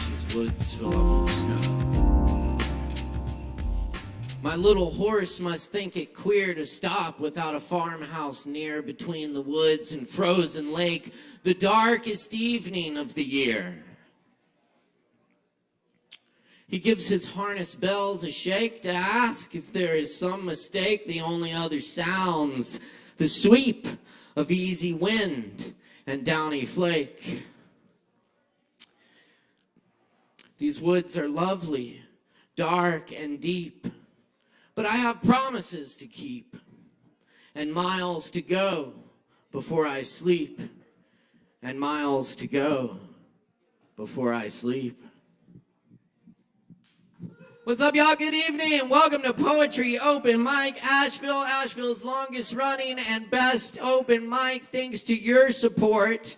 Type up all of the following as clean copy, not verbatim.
These woods fill up with snow. My little horse must think it queer to stop without a farmhouse near, between the woods and frozen lake, the darkest evening of the year. He gives his harness bells a shake to ask if there is some mistake. The only other sounds, the sweep of easy wind and downy flake. These woods are lovely, dark and deep, but I have promises to keep and miles to go before I sleep, and miles to go before I sleep. What's up, y'all? Good evening, and welcome to Poetry Open Mic Asheville, Asheville's longest running and best open mic, thanks to your support.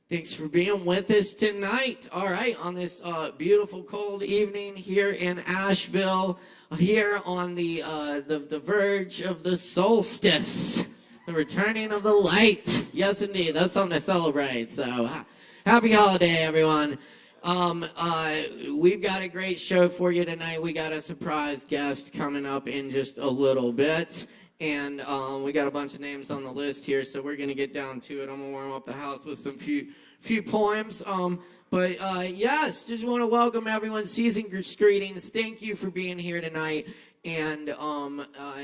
Thanks for being with us tonight. All right, on this beautiful cold evening here in Asheville, here on the verge of the solstice, the returning of the light. Yes, indeed, that's something to celebrate. So, happy holiday, everyone. We've got a great show for you tonight. We got a surprise guest coming up in just a little bit. And we got a bunch of names on the list here, so we're going to get down to it. I'm going to warm up the house with some few poems. Yes, just want to welcome everyone. Season's greetings. Thank you for being here tonight. And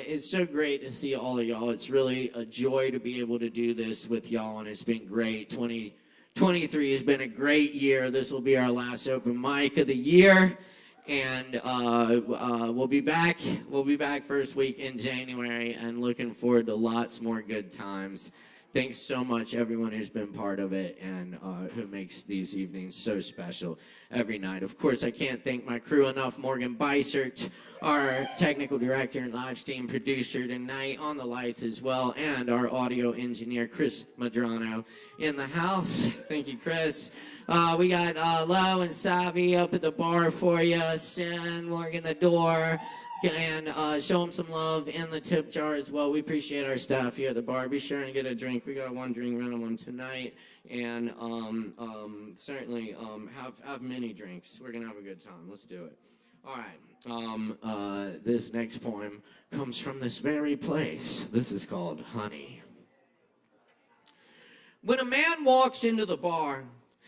it's so great to see all of y'all. It's really a joy to be able to do this with y'all, and it's been great. 2023 has been a great year. This will be our last open mic of the year. And we'll be back first week in January, and looking forward to lots more good times. Thanks so much, everyone who's been part of it and who makes these evenings so special every night. Of course, I can't thank my crew enough. Caleb Beissert, our technical director and Livestream producer tonight, on the lights as well, and our audio engineer, Chris Medrano, in the house. Thank you, Chris. We got Lo and Savvy up at the bar for you. Sin working the door. And show them some love in the tip jar as well. We appreciate our staff here at the bar. Be sure and get a drink. We got a one-drink minimum tonight. And certainly have many drinks. We're going to have a good time. Let's do it. All right. This next poem comes from this very place. This is called Honey. When a man walks into the bar,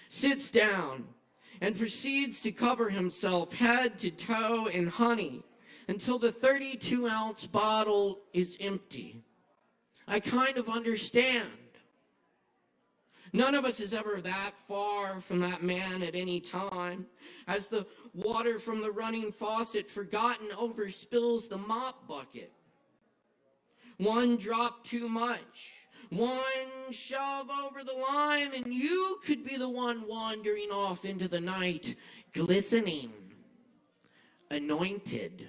sits down, and proceeds to cover himself head to toe in honey until the 32-ounce bottle is empty, I kind of understand. None of us is ever that far from that man at any time, as the water from the running faucet forgotten overspills the mop bucket. One drop too much, one shove over the line, and you could be the one wandering off into the night, glistening, anointed,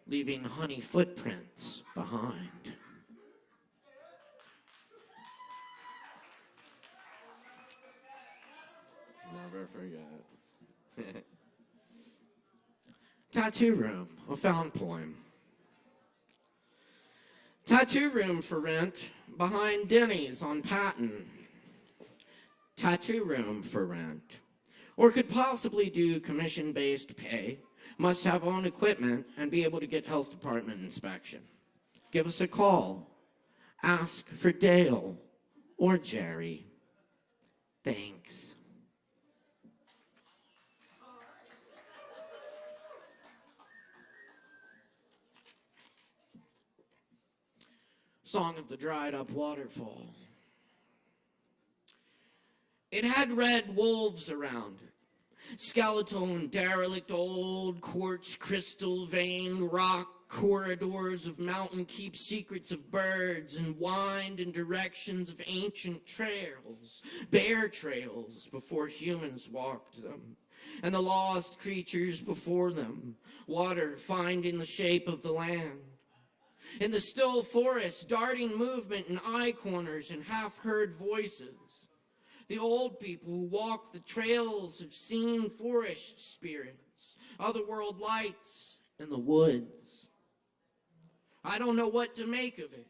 leaving honey footprints behind. Never forget. Tattoo room, a found poem. Tattoo room for rent behind Denny's on Patton. Tattoo room for rent. Or could possibly do commission-based pay. Must have own equipment and be able to get health department inspection. Give us a call. Ask for Dale or Jerry. Thanks. Song of the Dried Up Waterfall. It had red wolves around it. Skeletal and derelict old quartz crystal veined rock corridors of mountain keep secrets of birds and wind in directions of ancient trails, bear trails before humans walked them, and the lost creatures before them, water finding the shape of the land. In the still forest, darting movement in eye corners and half-heard voices. The old people who walk the trails have seen forest spirits, otherworld lights in the woods. I don't know what to make of it.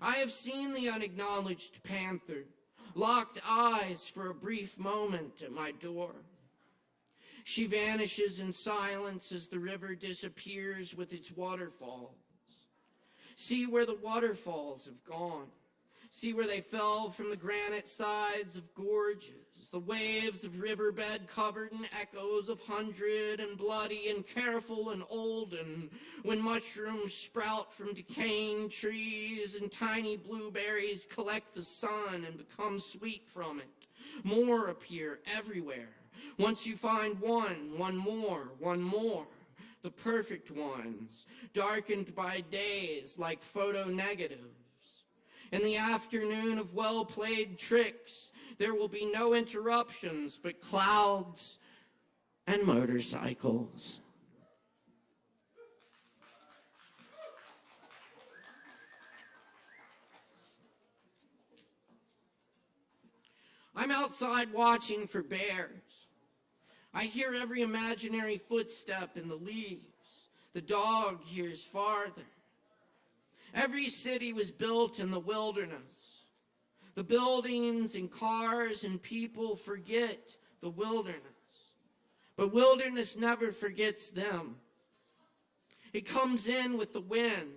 I have seen the unacknowledged panther, locked eyes for a brief moment at my door. She vanishes in silence as the river disappears with its waterfalls. See where the waterfalls have gone. See where they fell from the granite sides of gorges, the waves of riverbed covered in echoes of hundred and bloody and careful and olden, when mushrooms sprout from decaying trees and tiny blueberries collect the sun and become sweet from it. More appear everywhere. Once you find one more, the perfect ones, darkened by days like photo negatives. In the afternoon of well-played tricks, there will be no interruptions but clouds and motorcycles. I'm outside watching for bears. I hear every imaginary footstep in the leaves. The dog hears farther. Every city was built in the wilderness. The buildings and cars and people forget the wilderness. But wilderness never forgets them. It comes in with the wind.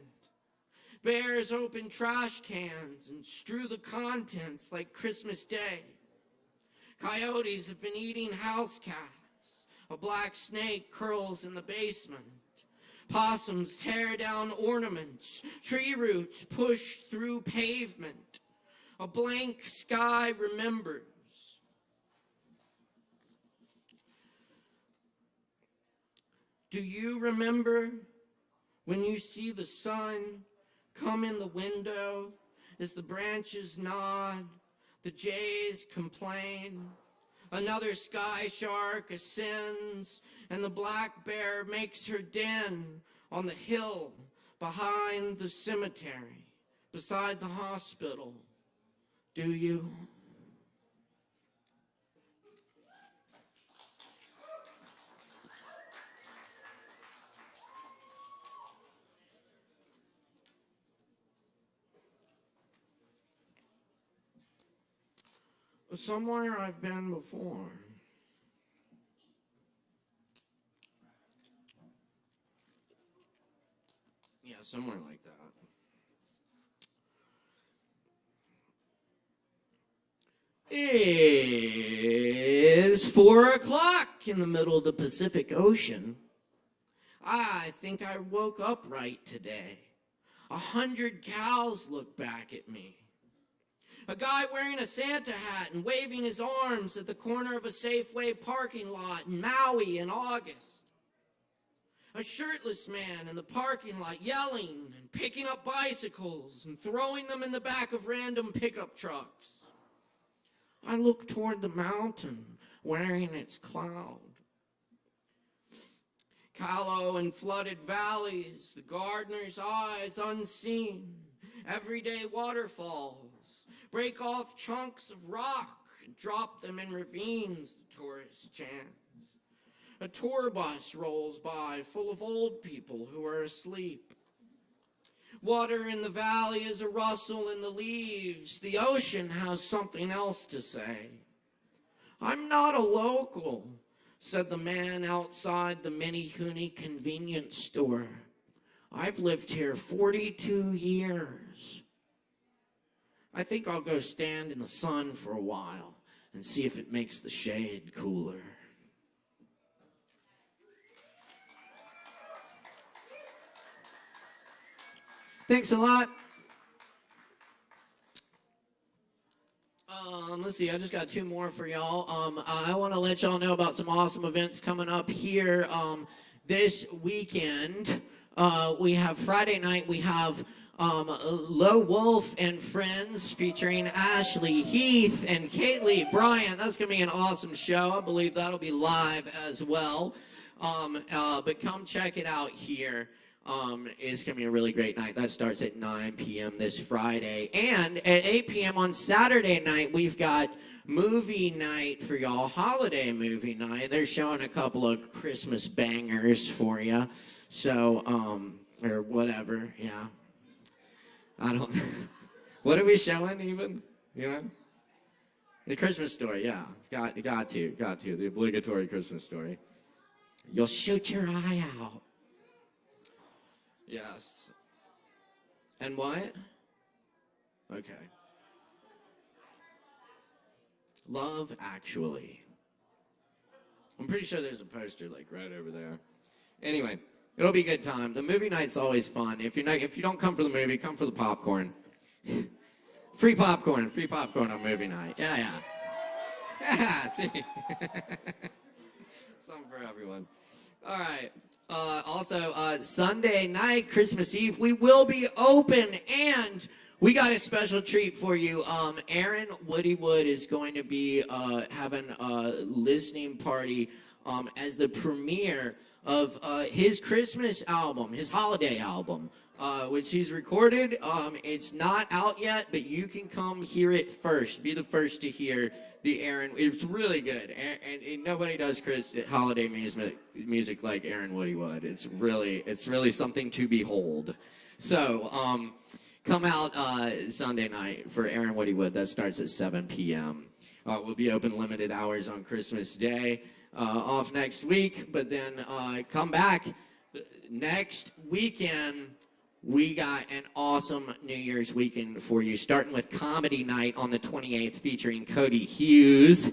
Bears open trash cans and strew the contents like Christmas Day. Coyotes have been eating house cats. A black snake curls in the basement. Possums tear down ornaments. Tree roots push through pavement. A blank sky remembers. Do you remember when you see the sun come in the window as the branches nod, the jays complain, another sky shark ascends, and the black bear makes her den on the hill behind the cemetery, beside the hospital? Do you? Somewhere I've been before. Yeah, somewhere like that. It's 4 o'clock in the middle of the Pacific Ocean. I think I woke up right today. 100 cows look back at me. A guy wearing a Santa hat and waving his arms at the corner of a Safeway parking lot in Maui in August. A shirtless man in the parking lot yelling and picking up bicycles and throwing them in the back of random pickup trucks. I look toward the mountain wearing its cloud. Callow and flooded valleys, the gardener's eyes unseen, everyday waterfalls. Break off chunks of rock and drop them in ravines, the tourists chant. A tour bus rolls by full of old people who are asleep. Water in the valley is a rustle in the leaves. The ocean has something else to say. I'm not a local, said the man outside the Minihuni convenience store. I've lived here 42 years. I think I'll go stand in the sun for a while and see if it makes the shade cooler. Thanks a lot. Let's see, I just got 2 more for y'all. I want to let y'all know about some awesome events coming up here this weekend. We have Friday night, we have Low Wolf and Friends featuring Ashley, Heath, and Kaylee Bryant. That's going to be an awesome show. I believe that'll be live as well. But come check it out here. It's going to be a really great night. That starts at 9 p.m. this Friday. And at 8 p.m. on Saturday night, we've got movie night for y'all, holiday movie night. They're showing a couple of Christmas bangers for you. So, or whatever, yeah. I don't, what are we showing even, you know? The Christmas story, yeah. Got to. The obligatory Christmas story. You'll shoot your eye out. Yes. And what? Okay. Love Actually. I'm pretty sure there's a poster like right over there. Anyway, it'll be a good time. The movie night's always fun. If you don't come for the movie, come for the popcorn. Free popcorn on movie night. Yeah. See? Something for everyone. All right. Also, Sunday night, Christmas Eve, we will be open, and we got a special treat for you. Aaron Woodywood is going to be having a listening party as the premiere of his Christmas album, his holiday album, which he's recorded. It's not out yet, but you can come hear it first. Be the first to hear the Aaron. It's really good, and nobody does holiday music like Aaron Woodywood. It's really something to behold. So come out Sunday night for Aaron Woodywood. That starts at 7 p.m. We'll be open limited hours on Christmas Day. Off next week, but then come back next weekend. We got an awesome New Year's weekend for you, starting with Comedy Night on the 28th featuring Cody Hughes.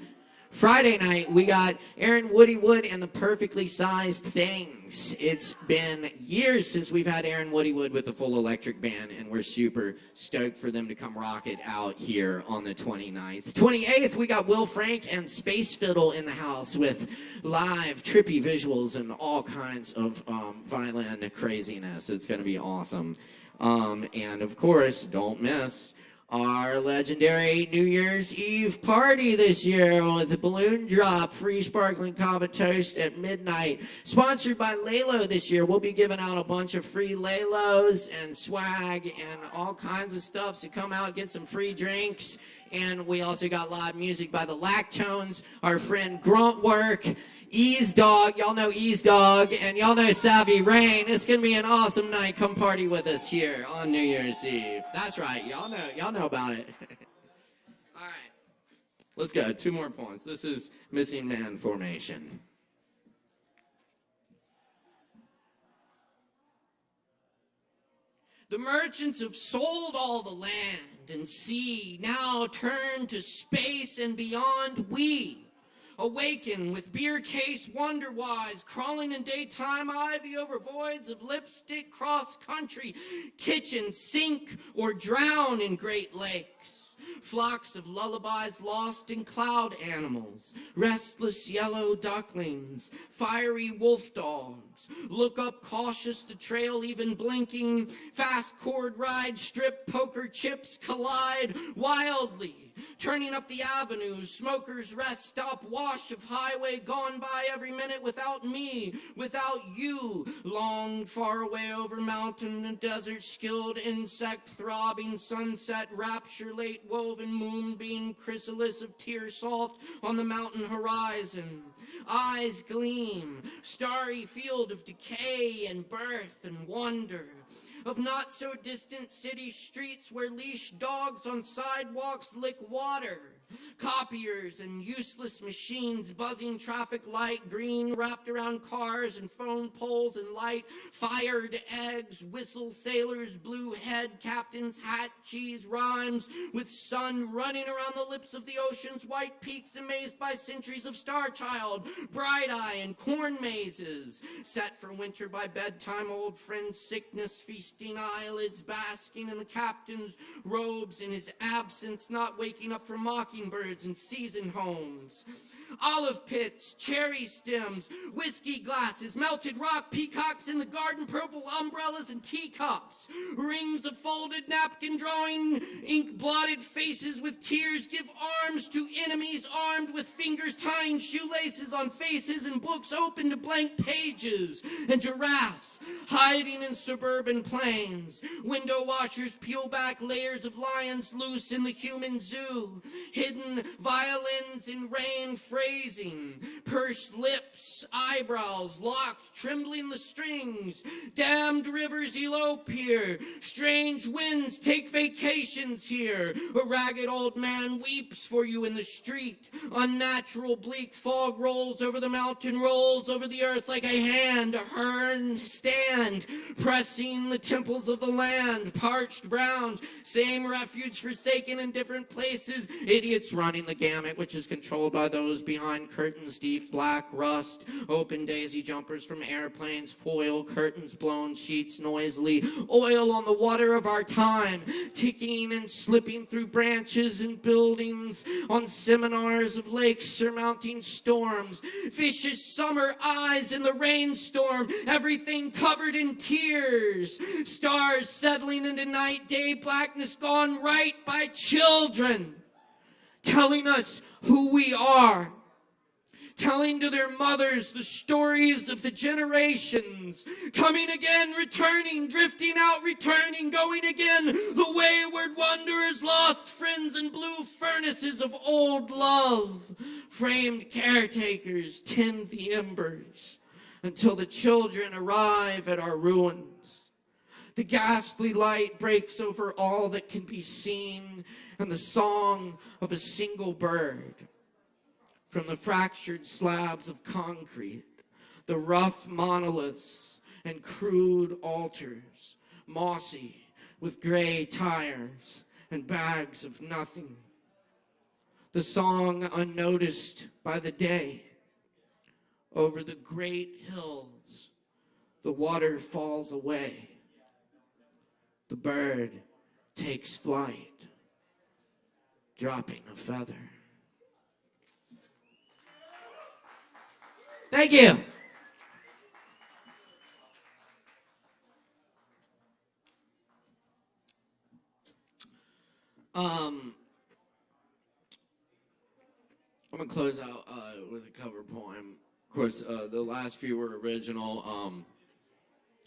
Friday night, we got Aaron Woodywood and the Perfectly Sized Things. It's been years since we've had Aaron Woodywood with a full electric band, and we're super stoked for them to come rock it out here on the 29th. 28th, we got Will Frank and Space Fiddle in the house with live trippy visuals and all kinds of violent craziness. It's going to be awesome. And of course, don't miss our legendary New Year's Eve party this year with a balloon drop, free sparkling Kava toast at midnight. Sponsored by Lalo this year. We'll be giving out a bunch of free Lalos and swag and all kinds of stuff. So come out, get some free drinks. And we also got live music by the Lactones, our friend Gruntwork, Ease Dog, y'all know Ease Dog, and y'all know Savvy Rain. It's going to be an awesome night. Come party with us here on New Year's Eve. That's right, y'all know about it. All right, let's go. 2 more points. This is Missing Man Formation. The merchants have sold all the land and sea, now turn to space and beyond. We awaken with beer case wonder-wise, crawling in daytime ivy over voids of lipstick cross-country, kitchen sink or drown in Great Lakes. Flocks of lullabies lost in cloud animals, restless yellow ducklings, fiery wolf dogs. Look up cautious, the trail even blinking, fast cord ride, strip poker chips collide wildly. Turning up the avenues, smokers rest stop, wash of highway gone by every minute without me, without you. Long, far away over mountain and desert, skilled insect, throbbing sunset, rapture, late woven moonbeam, chrysalis of tear salt on the mountain horizon. Eyes gleam, starry field of decay and birth and wonder. Of not-so-distant city streets where leash dogs on sidewalks lick water. Copiers and useless machines, buzzing traffic light, green wrapped around cars and phone poles and light, fired eggs, whistle sailors, blue head, captain's hat, cheese rhymes, with sun running around the lips of the ocean's white peaks, amazed by centuries of star child, bright eye and corn mazes, set for winter by bedtime, old friends, sickness, feasting eyelids, basking in the captain's robes in his absence, not waking up from mockingbirds and season homes. Olive pits, cherry stems, whiskey glasses, melted rock, peacocks in the garden, purple umbrellas and teacups, rings of folded napkin drawing, ink-blotted faces with tears give arms to enemies armed with fingers tying shoelaces on faces and books open to blank pages, and giraffes hiding in suburban plains. Window washers peel back layers of lions loose in the human zoo. hidden violins in rain phrasing, pursed lips, eyebrows locked, trembling the strings. Damned rivers elope here, strange winds take vacations here. A ragged old man weeps for you in the street. Unnatural bleak fog rolls over the mountain, rolls over the earth like a hand. A hern stand, pressing the temples of the land. Parched brown, same refuge forsaken in different places. Idiots running the gamut, which is controlled by those behind curtains, deep black rust. Open daisy jumpers from airplanes, foil curtains, blown sheets noisily. Oil on the water of our time, ticking and slipping through branches and buildings. On seminars of lakes surmounting storms. Vicious summer eyes in the rainstorm. Everything covered in tears. Stars settling into night, day blackness gone right by children. Telling us who we are. Telling to their mothers the stories of the generations. Coming again, returning, drifting out, returning, going again. The wayward wanderers, lost friends in blue furnaces of old love. Framed caretakers tend the embers until the children arrive at our ruins. The ghastly light breaks over all that can be seen, and the song of a single bird. From the fractured slabs of concrete, the rough monoliths and crude altars, mossy with gray tires and bags of nothing. The song unnoticed by the day. Over the great hills, the water falls away. The bird takes flight, dropping a feather. Thank you. I'm going to close out with a cover poem. Of course, the last few were original.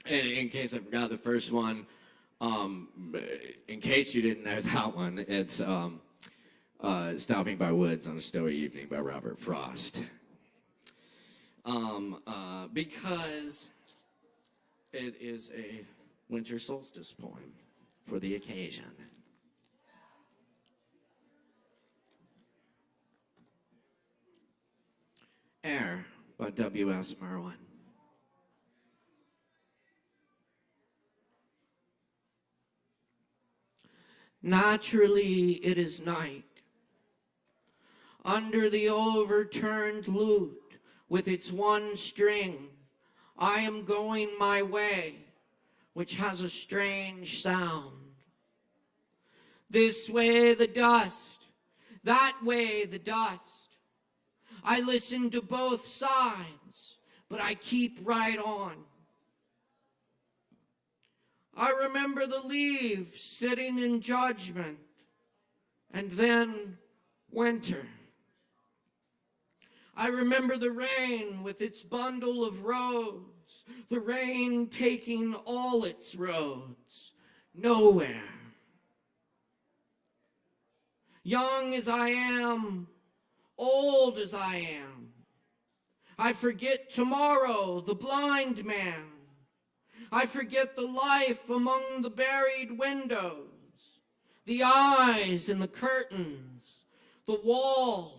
And in case I forgot the first one, in case you didn't know that one, it's Stopping by Woods on a Snowy Evening by Robert Frost. Because it is a winter solstice poem for the occasion. Air by W.S. Merwin. Naturally it is night. Under the overturned lute, with its one string, I am going my way, which has a strange sound. This way the dust, that way the dust. I listen to both sides, but I keep right on. I remember the leaves sitting in judgment, and then winter. I remember the rain with its bundle of roads, the rain taking all its roads, nowhere. Young as I am, old as I am, I forget tomorrow, the blind man. I forget the life among the buried windows, the eyes in the curtains, the wall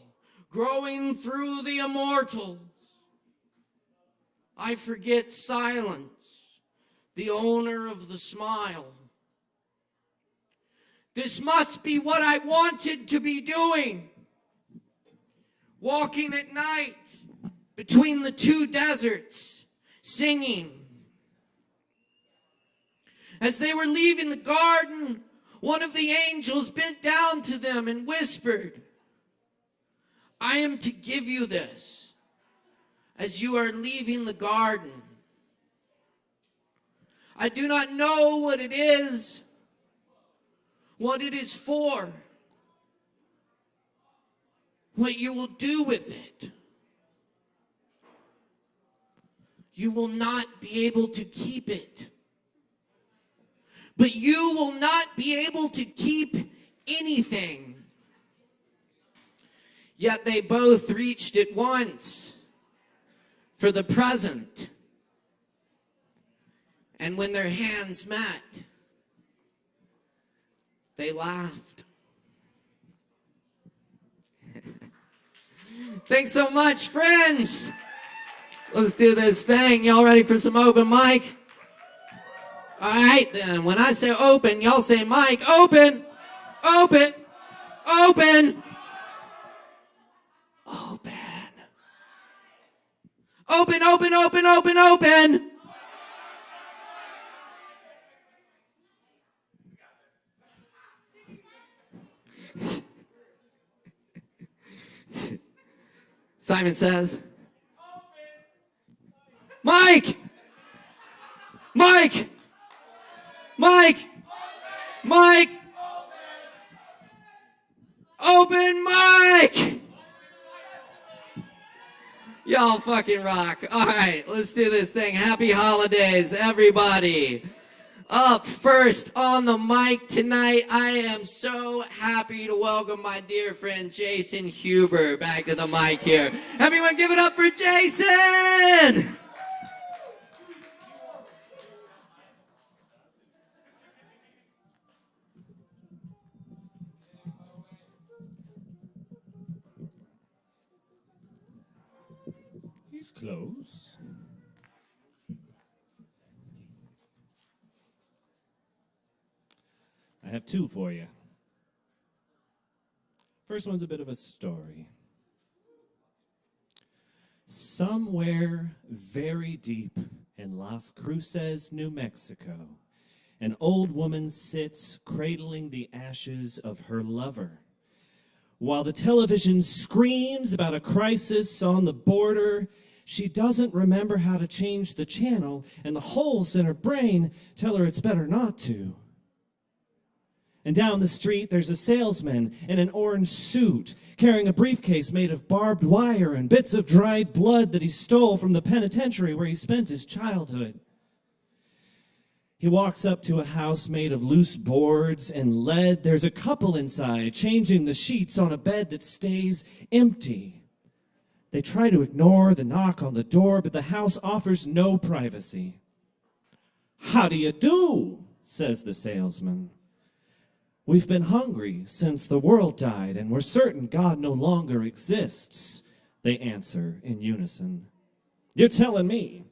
growing through the immortals. I forget silence, the owner of the smile. This must be what I wanted to be doing. Walking at night between the two deserts, singing. As they were leaving the garden, one of the angels bent down to them and whispered, I am to give you this as you are leaving the garden. I do not know what it is for, what you will do with it. You will not be able to keep it. But you will not be able to keep anything. Yet they both reached at once for the present. And when their hands met, they laughed. Thanks so much, friends. Let's do this thing. Y'all ready for some open mic? All right, then. When I say open, y'all say mic. Open. Open. Open. Open. Open, open, open, open, open. Simon says, Mike! Mike! Mike! Mike! Open mic! Y'all fucking rock. All right, let's do this thing. Happy holidays, everybody. Up first on the mic tonight, I am so happy to welcome my dear friend Jason Huber back to the mic here. Everyone give it up for Jason! He's close. I have two for you. First one's a bit of a story. Somewhere very deep in Las Cruces, New Mexico, an old woman sits cradling the ashes of her lover. While the television screams about a crisis on the border, she doesn't remember how to change the channel, and the holes in her brain tell her it's better not to. And down the street, there's a salesman in an orange suit, carrying a briefcase made of barbed wire and bits of dried blood that he stole from the penitentiary where he spent his childhood. He walks up to a house made of loose boards and lead. There's a couple inside, changing the sheets on a bed that stays empty. They try to ignore the knock on the door, but the house offers no privacy. "How do you do?" says the salesman. "We've been hungry since the world died, and we're certain God no longer exists," they answer in unison. "You're telling me."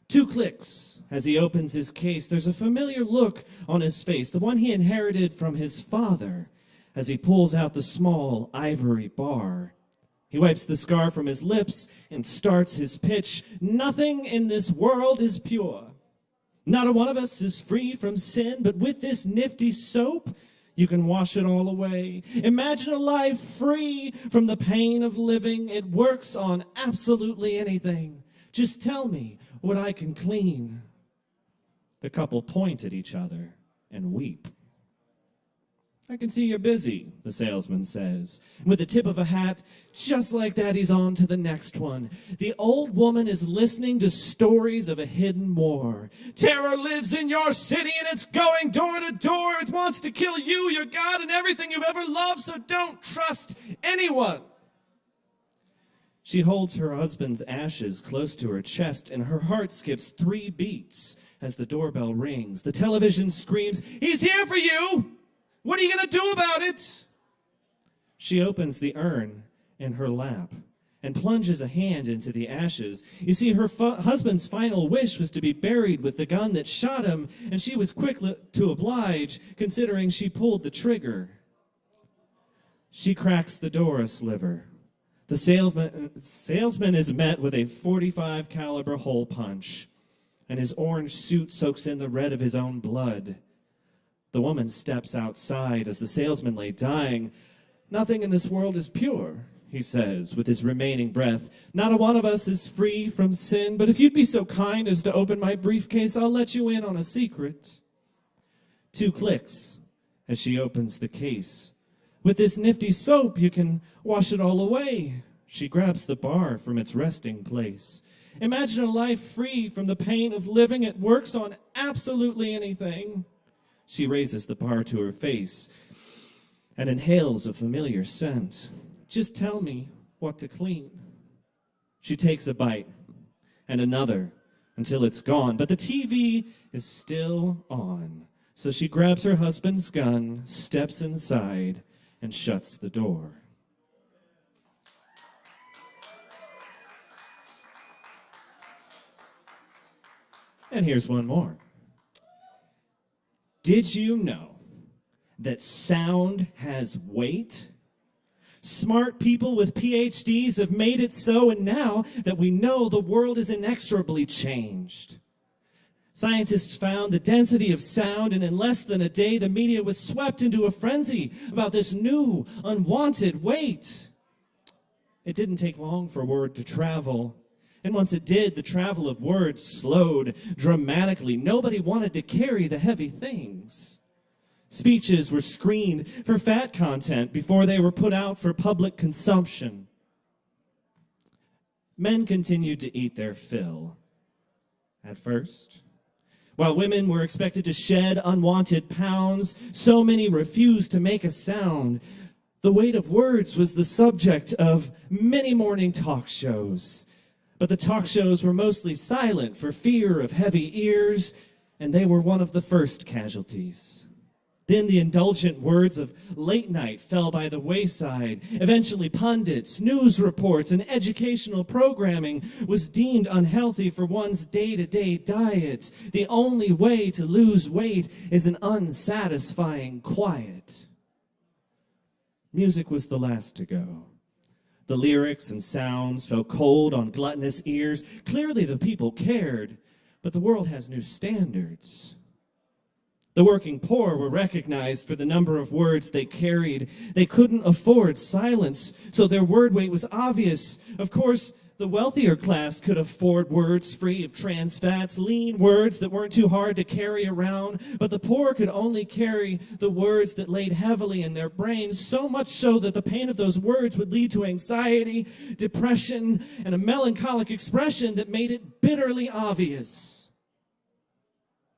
2 clicks as he opens his case. There's a familiar look on his face, the one he inherited from his father, as he pulls out the small ivory bar. He wipes the scar from his lips and starts his pitch. "Nothing in this world is pure. Not a one of us is free from sin, but with this nifty soap, you can wash it all away. Imagine a life free from the pain of living. It works on absolutely anything. Just tell me what I can clean." The couple point at each other and weep. "I can see you're busy," the salesman says. With the tip of a hat, just like that, he's on to the next one. The old woman is listening to stories of a hidden war. "Terror lives in your city and it's going door to door. It wants to kill you, your God, and everything you've ever loved, so don't trust anyone." She holds her husband's ashes close to her chest, and her heart skips 3 beats as the doorbell rings. The television screams, "He's here for you! What are you going to do about it?" She opens the urn in her lap and plunges a hand into the ashes. You see, her husband's final wish was to be buried with the gun that shot him, and she was quick to oblige, considering she pulled the trigger. She cracks the door a sliver. The salesman is met with a .45 caliber hole punch, and his orange suit soaks in the red of his own blood. The woman steps outside as the salesman lay dying. "Nothing in this world is pure," he says with his remaining breath. "Not a one of us is free from sin, but if you'd be so kind as to open my briefcase, I'll let you in on a secret." 2 clicks as she opens the case. "With this nifty soap, you can wash it all away." She grabs the bar from its resting place. "Imagine a life free from the pain of living. It works on absolutely anything." She raises the bar to her face and inhales a familiar scent. Just tell me what to clean. She takes a bite and another until it's gone, but the TV is still on. So she grabs her husband's gun, steps inside, and shuts the door. And here's one more. Did you know that sound has weight? Smart people with PhDs have made it so, and now that we know, the world is inexorably changed. Scientists found the density of sound, and in less than a day, the media was swept into a frenzy about this new, unwanted weight. It didn't take long for word to travel. And once it did, the travel of words slowed dramatically. Nobody wanted to carry the heavy things. Speeches were screened for fat content before they were put out for public consumption. Men continued to eat their fill at first. While women were expected to shed unwanted pounds, so many refused to make a sound. The weight of words was the subject of many morning talk shows. But the talk shows were mostly silent for fear of heavy ears, and they were one of the first casualties. Then the indulgent words of late night fell by the wayside. Eventually, pundits, news reports, and educational programming was deemed unhealthy for one's day-to-day diet. The only way to lose weight is an unsatisfying quiet. Music was the last to go. The lyrics and sounds fell cold on gluttonous ears. Clearly the people cared, but the world has new standards. The working poor were recognized for the number of words they carried. They couldn't afford silence, so their word weight was obvious. Of course, the wealthier class could afford words free of trans fats, lean words that weren't too hard to carry around, but the poor could only carry the words that laid heavily in their brains, so much so that the pain of those words would lead to anxiety, depression, and a melancholic expression that made it bitterly obvious.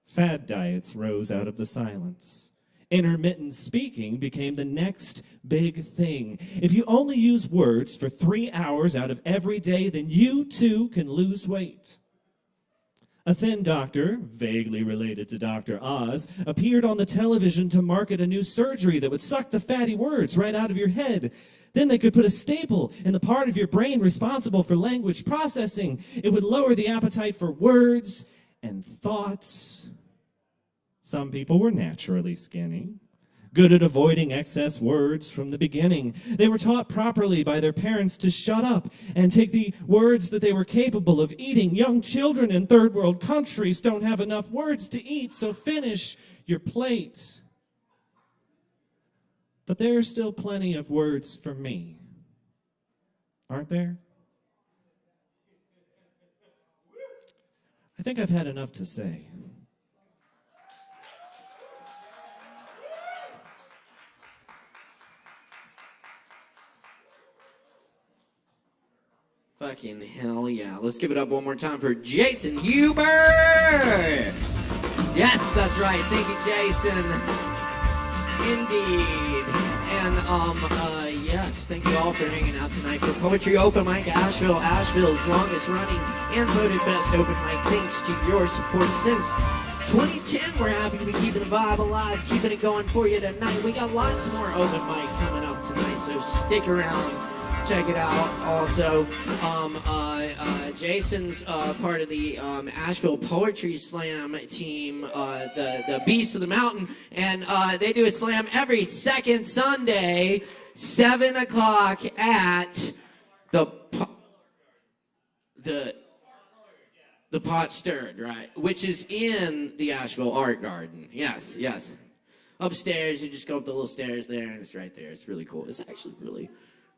Fad diets rose out of the silence. Intermittent speaking became the next big thing. If you only use words for 3 hours out of every day, then you too can lose weight. A thin doctor, vaguely related to Dr. Oz, appeared on the television to market a new surgery that would suck the fatty words right out of your head. Then they could put a staple in the part of your brain responsible for language processing. It would lower the appetite for words and thoughts. Some people were naturally skinny, good at avoiding excess words from the beginning. They were taught properly by their parents to shut up and take the words that they were capable of eating. Young children in third world countries don't have enough words to eat, so finish your plate. But there are still plenty of words for me, aren't there? I think I've had enough to say. Fucking hell yeah. Let's give it up one more time for Jason Huber. Yes, that's right. Thank you, Jason. Indeed. And, yes, thank you all for hanging out tonight for Poetry Open Mic Asheville, Asheville's longest running and voted best open mic. Thanks to your support since 2010. We're happy to be keeping the vibe alive, keeping it going for you tonight. We got lots more open mic coming up tonight, so stick around. Check it out. Also, Jason's part of the Asheville Poetry Slam team, the Beast of the Mountain, and they do a slam every second Sunday, 7 o'clock at the Pot Stirred, right? Which is in the Asheville Art Garden. Yes, yes. Upstairs, you just go up the little stairs there, and it's right there. It's really cool. It's actually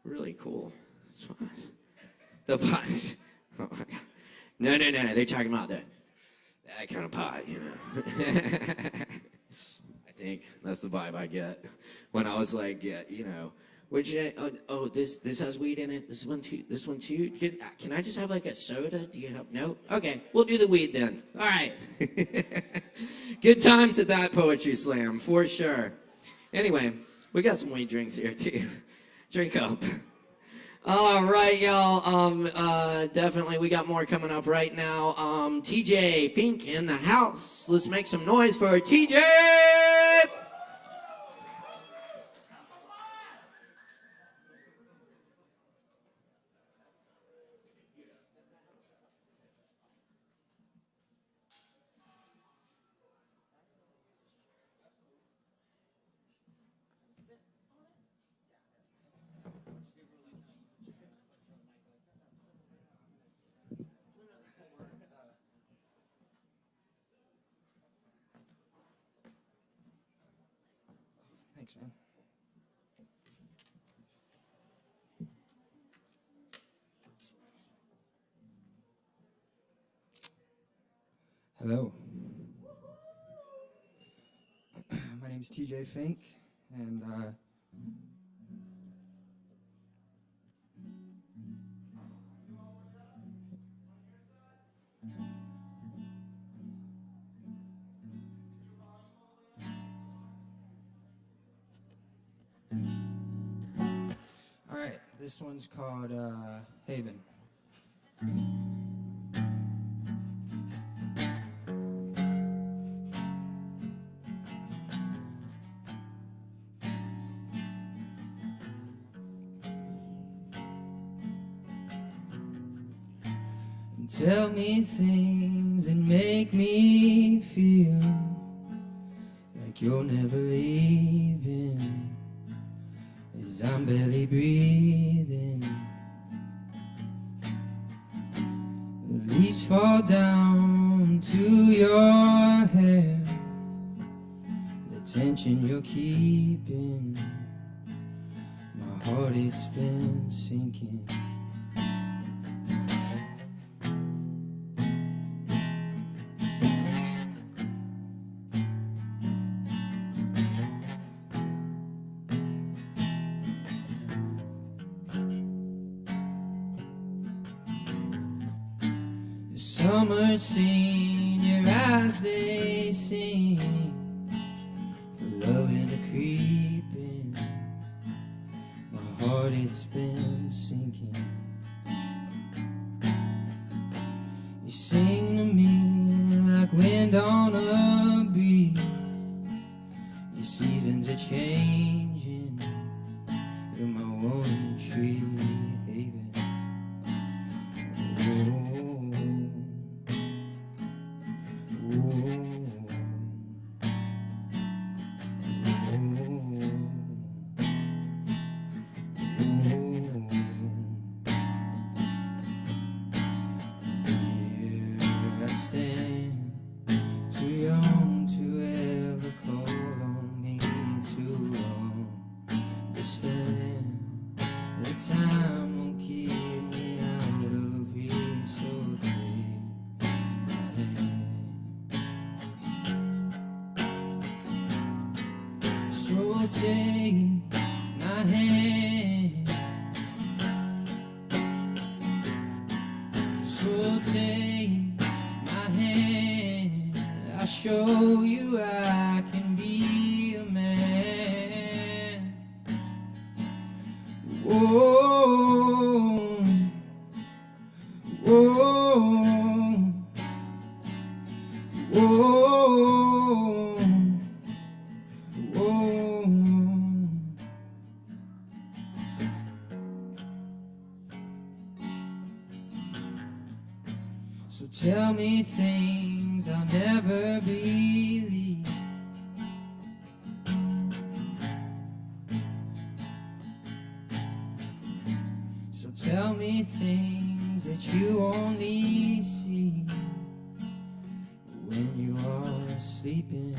really cool. The pots. Oh my God. No. They're talking about that kind of pot, you know. I think that's the vibe I get when I was like, yeah, you know, would you? Oh, this has weed in it. This one too. This one too. Can I just have like a soda? Do you have? No. Okay, we'll do the weed then. All right. Good times at that poetry slam for sure. Anyway, we got some weed drinks here too. Drink up. All right, y'all. Definitely, we got more coming up right now. TJ Fink in the house. Let's make some noise for TJ. Thanks, man. Hello. My name's TJ Fink, and all right, this one's called Haven. Tell me things that make me feel like you're never leaving, as I'm barely breathing. The leaves fall down to your hair, the tension you're keeping, my heart it's been sinking. Summer scene, your eyes they sing, for love and a creeping, my heart it's been sinking. You sing to me like wind on a breeze, your seasons are changing, you're my one tree haven. Oh. So take my hand, so take my hand, I'll show you I can be a man. Whoa, whoa, whoa, whoa. So tell me things I'll never believe. So tell me things that you only see when you are sleeping,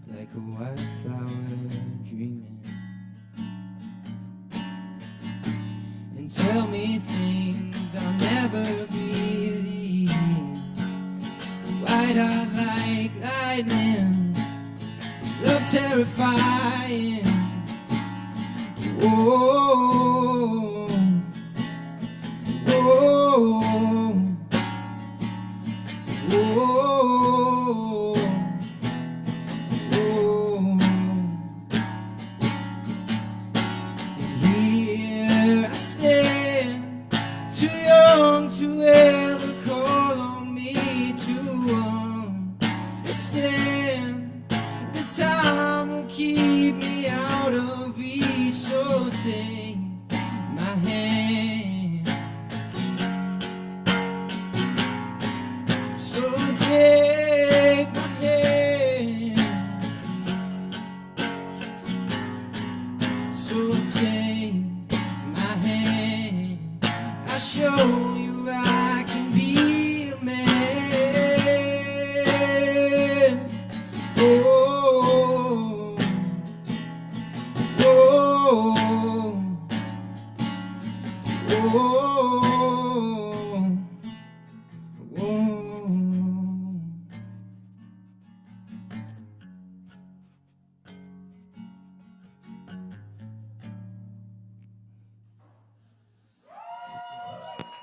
like a white flower dreaming. And tell me things I'll never believe. White out like lightning, love terrifying. Whoa, whoa, whoa, whoa. Here I stay. too young to ever call on me to understand. The time will keep me out of reach, so take my hand. So take my hand. So take my hand. I'll show you I can be a man. Oh, oh, oh, oh, oh.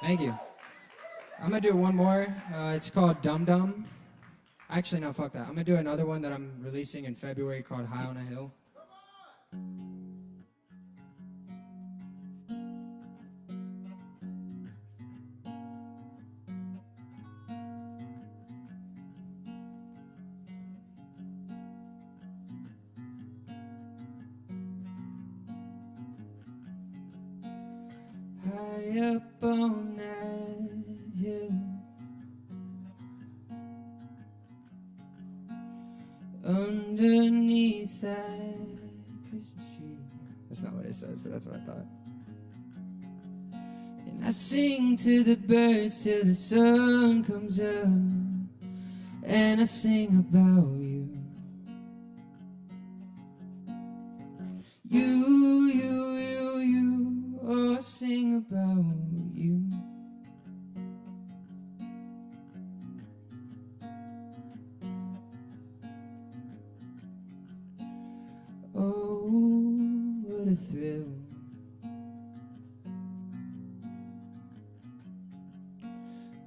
Thank you. I'm gonna do one more. It's called Dum Dum. Actually, no, fuck that. I'm gonna do another one that I'm releasing in February called High on a Hill. High up on that hill, underneath that Christmas tree. That's not what it says, but that's what I thought. And I sing to the birds till the sun comes up, and I sing about you. Oh, I sing about you. Oh, what a thrill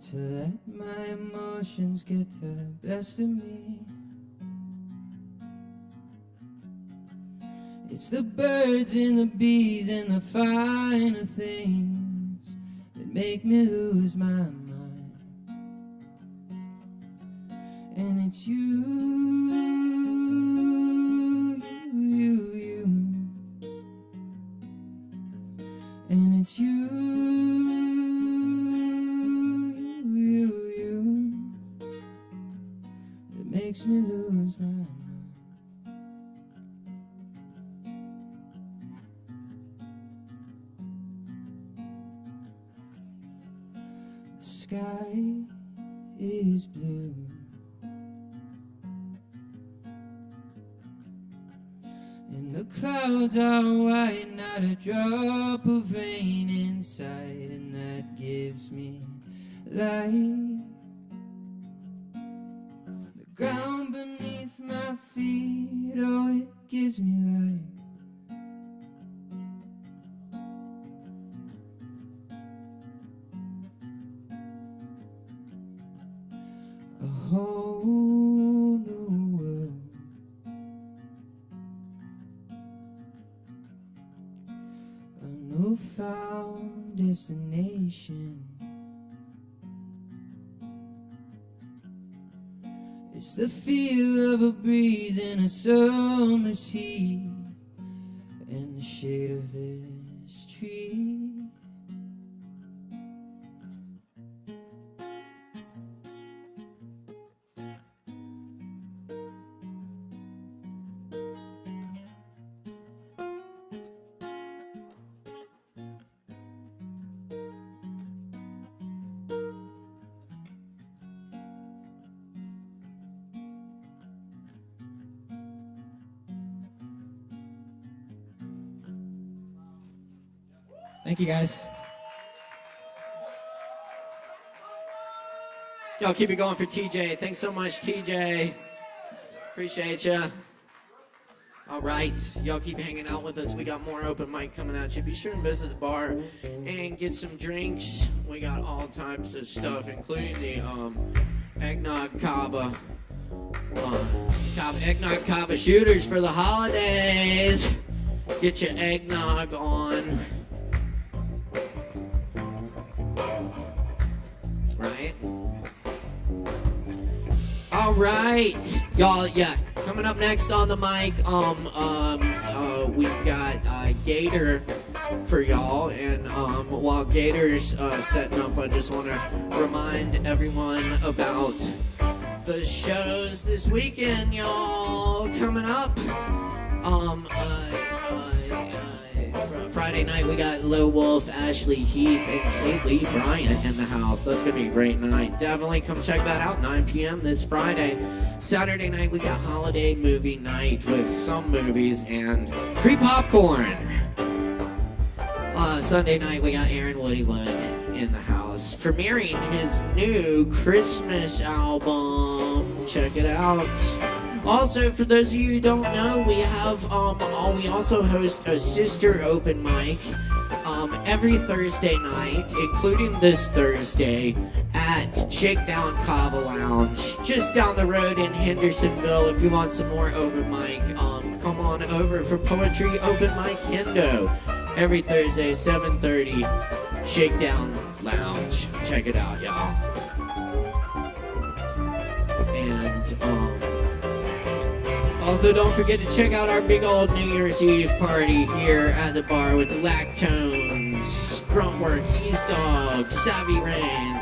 to let my emotions get the best of me. It's the birds and the bees and the finer things that make me lose my mind. And it's you. And it's you that makes me lose my mind. The sky is blue, and the clouds are white, not a drop of rain in sight, and that gives me light. The ground beneath my feet, oh, it gives me light. A whole new world, a newfound destination. It's the feel of a breeze in a summer's heat, and the shade of this tree. Thank you, guys. Y'all keep it going for TJ. Thanks so much, TJ. Appreciate ya. All right, y'all keep hanging out with us. We got more open mic coming at you. Be sure and visit the bar and get some drinks. We got all types of stuff, including the eggnog Kava. Eggnog Kava shooters for the holidays. Get your eggnog on. right. All right, y'all. Yeah, coming up next on the mic, we've got Gator for y'all, and while Gator's setting up, I just want to remind everyone about the shows this weekend, y'all. Coming up, Friday night we got Low Wolf, Ashley Heath, and Kaylee Bryant in the house. That's gonna be a great night. Definitely come check that out. 9 p.m. this Friday. Saturday night we got holiday movie night with some movies and free popcorn. Sunday night we got Aaron Woodywood in the house premiering his new Christmas album. Check it out. Also, for those of you who don't know, we have we also host a sister open mic every Thursday night, including this Thursday, at Shakedown Kava Lounge, just down the road in Hendersonville. If you want some more open mic, come on over for Poetry Open Mic Hendo every Thursday, 7:30, Shakedown Lounge. Check it out, y'all. And also, don't forget to check out our big old New Year's Eve party here at the bar with Lactones, Gruntwork, Ease Dog, Savvy Rain,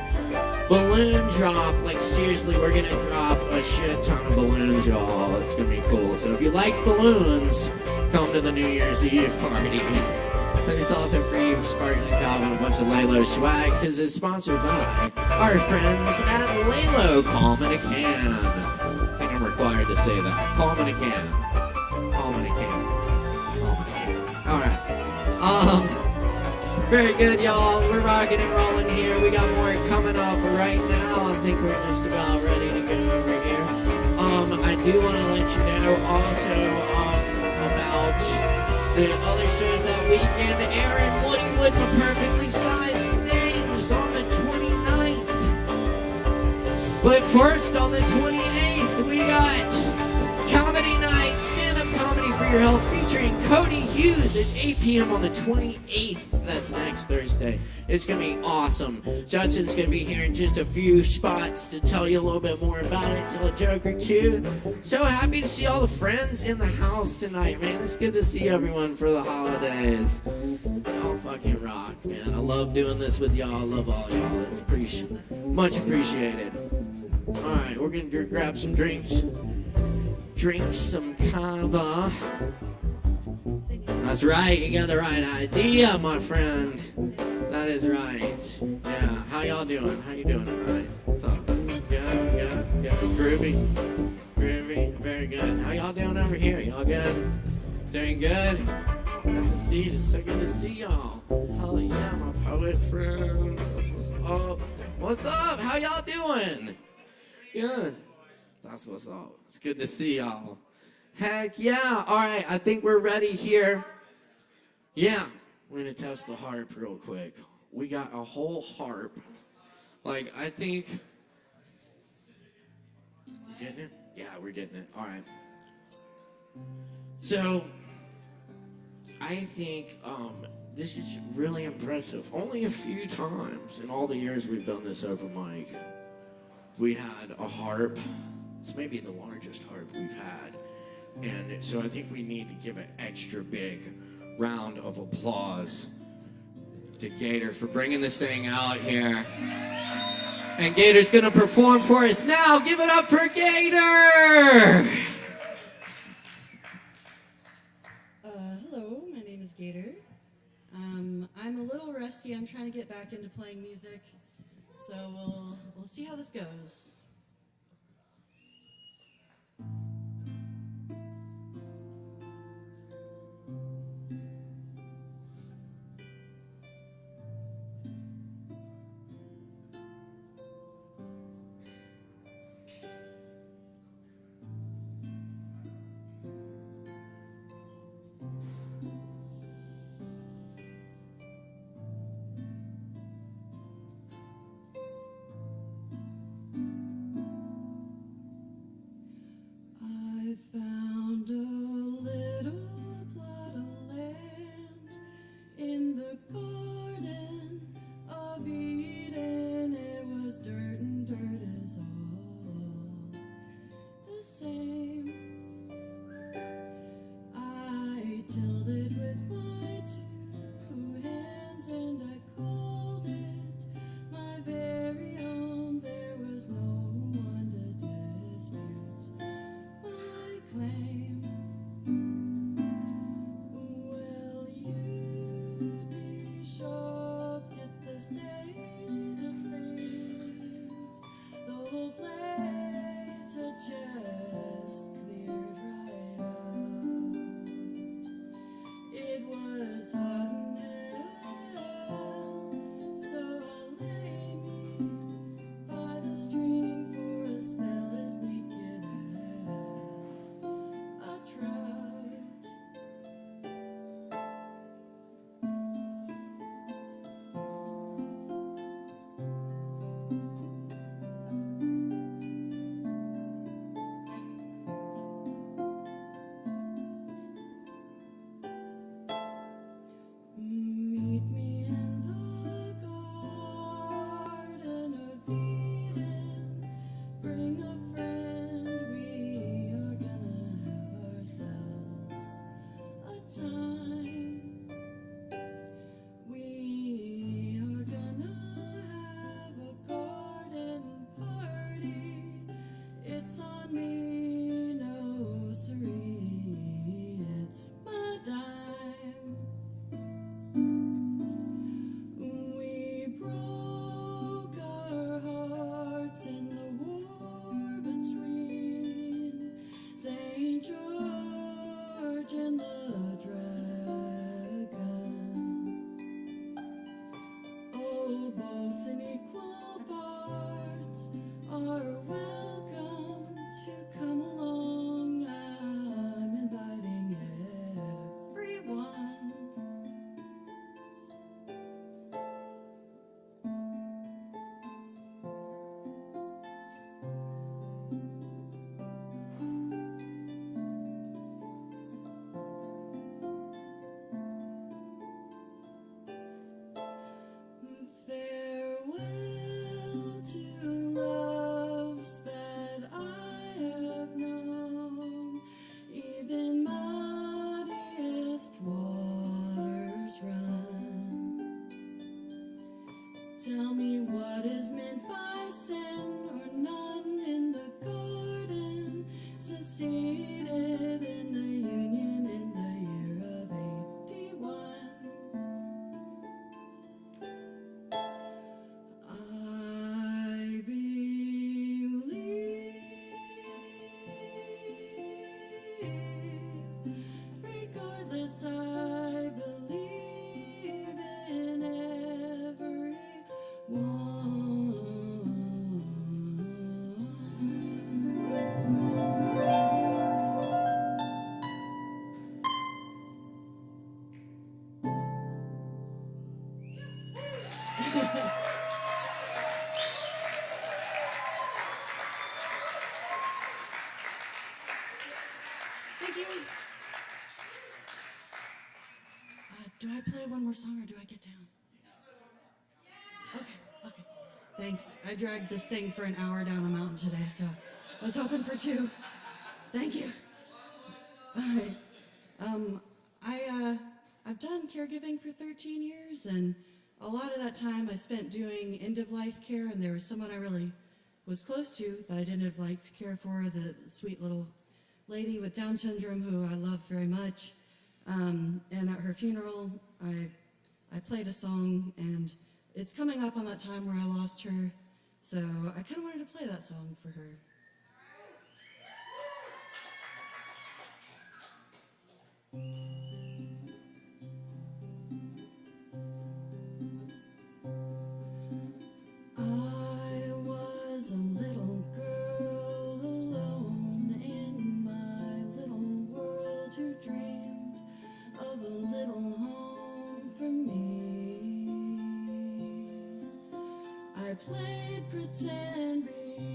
balloon drop. Like, seriously, we're gonna drop a shit ton of balloons, y'all. It's gonna be cool. So if you like balloons, come to the New Year's Eve party. And it's also free sparkling Kava and a bunch of Lalo swag because it's sponsored by our friends at Lalo. Calm in a can. I think I'm required to say that. Calm in a can. Calm in a can. Calm in a can. Alright. Very good, y'all. We're rocking and rolling here. We got more coming up right now. I think we're just about ready to go over here. I do want to let you know also about the other shows that weekend. Aaron Woodywood, The Perfectly Sized Things on the 29th. But first, on the 28th, we got Comedy Night, stand-up comedy for your health, featuring Cody Hughes at 8 p.m. on the 28th. That's next Thursday. It's going to be awesome. Justin's going to be here in just a few spots to tell you a little bit more about it, tell a joke or two. So happy to see all the friends in the house tonight, man. It's good to see everyone for the holidays. Y'all fucking rock, man. I love doing this with y'all. I love all y'all. It's much appreciated. All right, we're going to grab some drinks. Drink some Kava. That's right, you got the right idea, my friend. That is right. Yeah, how y'all doing? How you doing tonight? What's up? Good. Groovy. Very good. How y'all doing over here? Y'all good? Doing good? Yes, indeed. It's so good to see y'all. Hell yeah, my poet friends. That's what's up. What's up? How y'all doing? Good. That's what's up. It's good to see y'all. Heck yeah. All right, I think we're ready here. Yeah, we're going to test the harp real quick. We got a whole harp. Like, I think... You getting it? Yeah, we're getting it. All right. So, I think this is really impressive. Only a few times in all the years we've done this open mic, we had a harp. It's maybe the largest harp we've had. And so I think we need to give an extra big round of applause to Gator for bringing this thing out here. And Gator's gonna perform for us now. Give it up for Gator! Hello, my name is Gator. I'm a little rusty. I'm trying to get back into playing music, so we'll see how this goes. me what is meant by sin, or none in the garden succeeded in the union in the year of 81. I believe, regardless, I believe in every Thank you. Do I play one more song or do I get down? Okay. Thanks. I dragged this thing for an hour down a mountain today, so I was hoping for 2. Thank you. All right. I've done caregiving for 13 years, and a lot of that time I spent doing end-of-life care, and there was someone I really was close to that I didn't have life care for, the sweet little lady with Down syndrome who I loved very much. And at her funeral, I played a song, and it's coming up on that time where I lost her, so I kind of wanted to play that song for her. I was a little girl alone in my little world who dreamed of a little home for me. I played pretend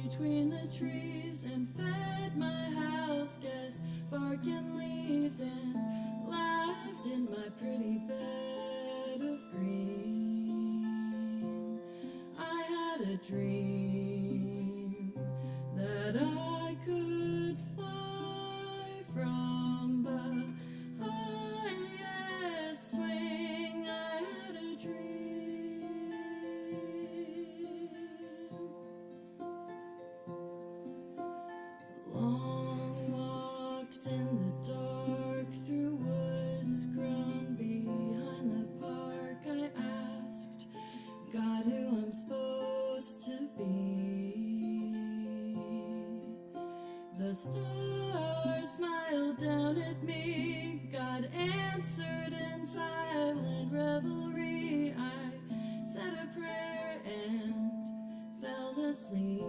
between the trees and fed my house guests barking leaves and laughed in my pretty bed of green. I had a dream that I could fly from the highest swing. I had a dream. Long walks in the dark through woods grown behind the park. I asked God who I'm supposed to be. The stars smiled down at me. God answered in silent revelry. I said a prayer and fell asleep.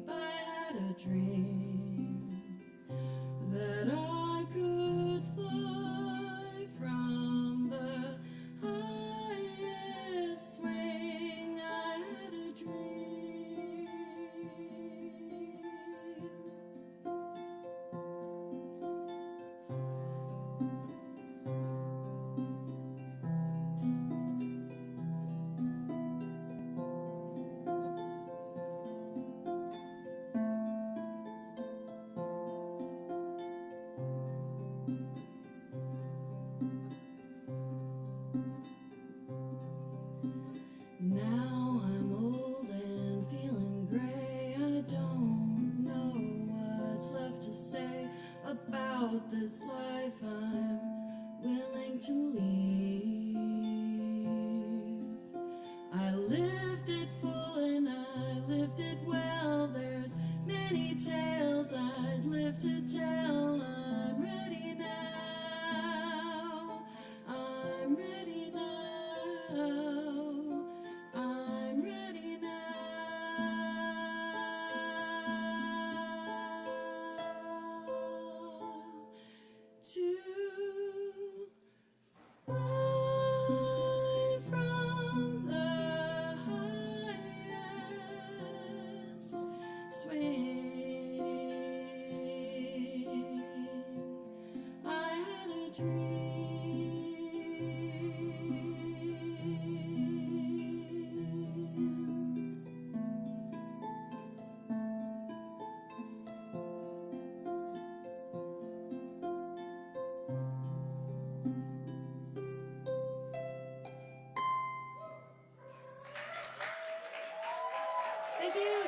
I had a dream that I could fly from the highest swing. I had a dream. Thank you.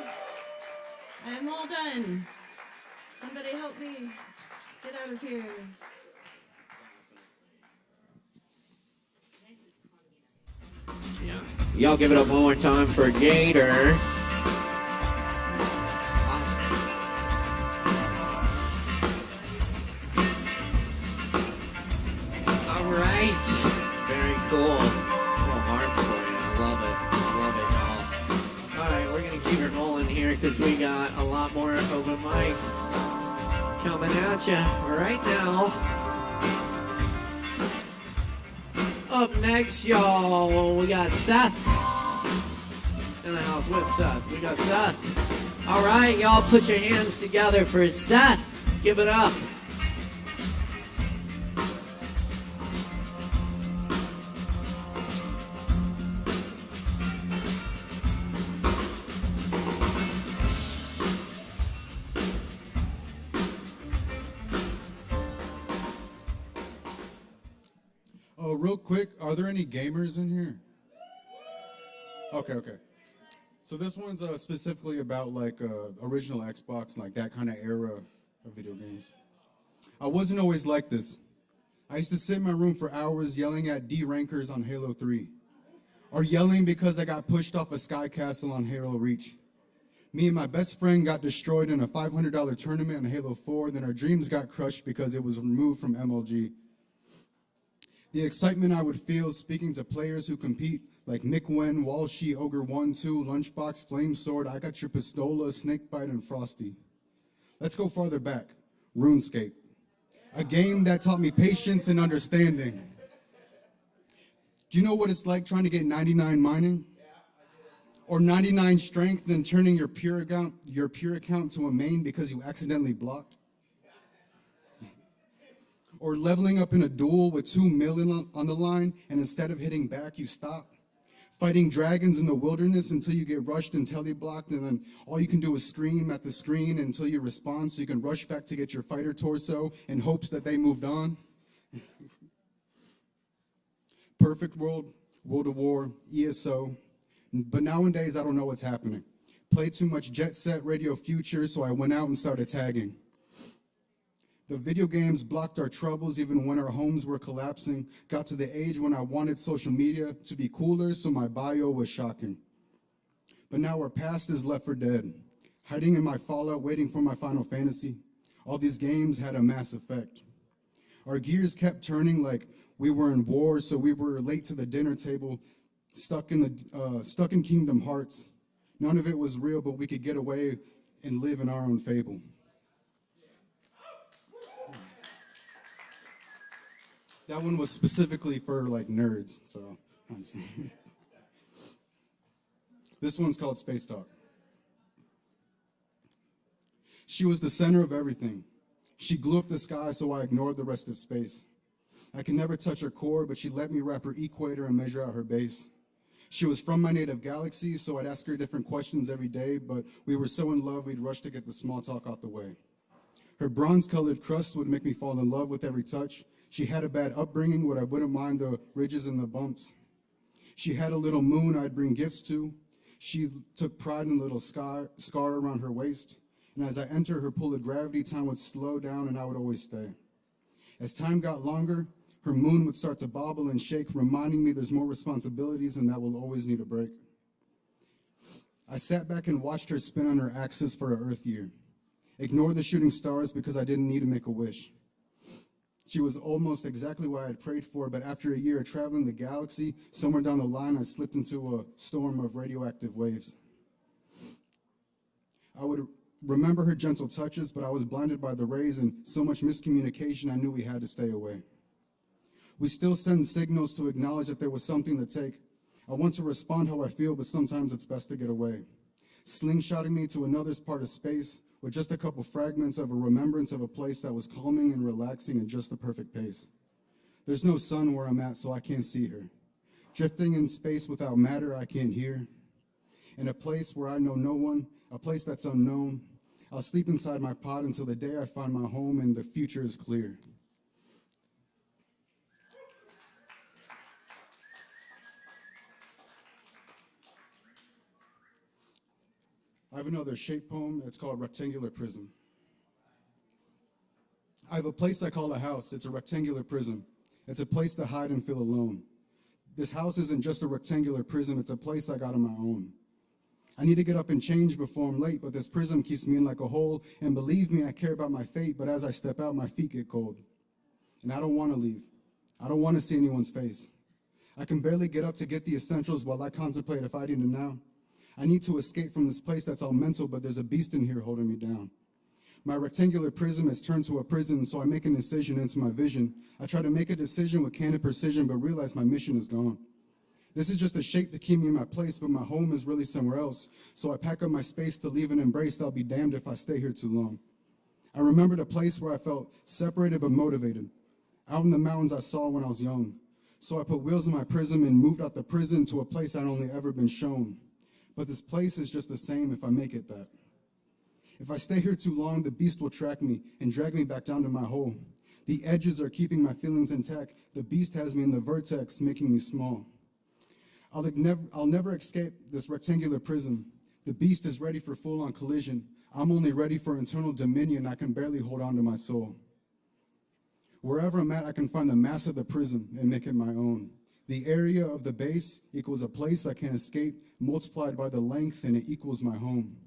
I'm all done. Somebody help me get out of here. Yeah. Y'all give it up one more time for Gator. All right. Very cool. Little heart for you. I love it. I love it, y'all. All right, we're going to keep it rolling here because we got a lot more open mic coming at you right now. Up next, y'all, we got Seth in the house with Seth. We got Seth. All right, y'all, put your hands together for Seth. Give it up. Oh, real quick, are there any gamers in here? Okay. So this one's specifically about like original Xbox, like that kind of era of video games. I wasn't always like this. I used to sit in my room for hours yelling at D rankers on Halo 3, or yelling because I got pushed off a sky castle on Halo Reach. Me and my best friend got destroyed in a $500 tournament on Halo 4, then our dreams got crushed because it was removed from MLG. The excitement I would feel speaking to players who compete like Mick Wen, Walshy, Ogre 1-2, Lunchbox, Flame Sword, I Got Your Pistola, Snakebite, and Frosty. Let's go farther back. RuneScape. A game that taught me patience and understanding. Do you know what it's like trying to get 99 mining? Or 99 strength, then turning your pure account to a main because you accidentally blocked? Or leveling up in a duel with 2 million on the line, and instead of hitting back, you stop. Fighting dragons in the wilderness until you get rushed and teleblocked, and then all you can do is scream at the screen until you respond so you can rush back to get your fighter torso in hopes that they moved on. Perfect World, World of War, ESO. But nowadays, I don't know what's happening. Played too much Jet Set, Radio Future, so I went out and started tagging. The video games blocked our troubles even when our homes were collapsing. Got to the age when I wanted social media to be cooler, so my bio was shocking. But now our past is left for dead. Hiding in my Fallout, waiting for my Final Fantasy. All these games had a mass effect. Our gears kept turning like we were in war, so we were late to the dinner table, stuck in Kingdom Hearts. None of it was real, but we could get away and live in our own fable. That one was specifically for like nerds, so honestly. This one's called Space Talk. She was the center of everything. She blew up the sky, so I ignored the rest of space. I could never touch her core, but she let me wrap her equator and measure out her base. She was from my native galaxy, so I'd ask her different questions every day, but we were so in love, we'd rush to get the small talk out the way. Her bronze-colored crust would make me fall in love with every touch. She had a bad upbringing, but I wouldn't mind the ridges and the bumps. She had a little moon I'd bring gifts to. She took pride in a little scar around her waist. And as I entered her pool of gravity, time would slow down and I would always stay. As time got longer, her moon would start to bobble and shake, reminding me there's more responsibilities and that we'll always need a break. I sat back and watched her spin on her axis for an Earth year. Ignored the shooting stars because I didn't need to make a wish. She was almost exactly what I had prayed for, but after a year of traveling the galaxy, somewhere down the line, I slipped into a storm of radioactive waves. I would remember her gentle touches, but I was blinded by the rays and so much miscommunication, I knew we had to stay away. We still send signals to acknowledge that there was something to take. I want to respond how I feel, but sometimes it's best to get away. Slingshotting me to another's part of space, with just a couple fragments of a remembrance of a place that was calming and relaxing at just the perfect pace. There's no sun where I'm at, so I can't see her. Drifting in space without matter, I can't hear. In a place where I know no one, a place that's unknown, I'll sleep inside my pod until the day I find my home and the future is clear. I have another shape poem. It's called Rectangular Prism. I have a place I call a house. It's a rectangular prism. It's a place to hide and feel alone. This house isn't just a rectangular prism. It's a place I got on my own. I need to get up and change before I'm late, but this prism keeps me in like a hole. And believe me, I care about my fate, but as I step out, my feet get cold. And I don't want to leave. I don't want to see anyone's face. I can barely get up to get the essentials while I contemplate if I need them now. I need to escape from this place that's all mental, but there's a beast in here holding me down. My rectangular prism has turned to a prison, so I make an incision into my vision. I try to make a decision with candid precision, but realize my mission is gone. This is just a shape to keep me in my place, but my home is really somewhere else. So I pack up my space to leave and embrace. I'll be damned if I stay here too long. I remembered a place where I felt separated but motivated. Out in the mountains I saw when I was young. So I put wheels in my prism and moved out the prison to a place I'd only ever been shown. But this place is just the same if I make it that. If I stay here too long, the beast will track me and drag me back down to my hole. The edges are keeping my feelings intact. The beast has me in the vertex, making me small. I'll never escape this rectangular prism. The beast is ready for full-on collision. I'm only ready for internal dominion. I can barely hold on to my soul. Wherever I'm at, I can find the mass of the prism and make it my own. The area of the base equals a place I can't escape, multiplied by the length, and it equals my home.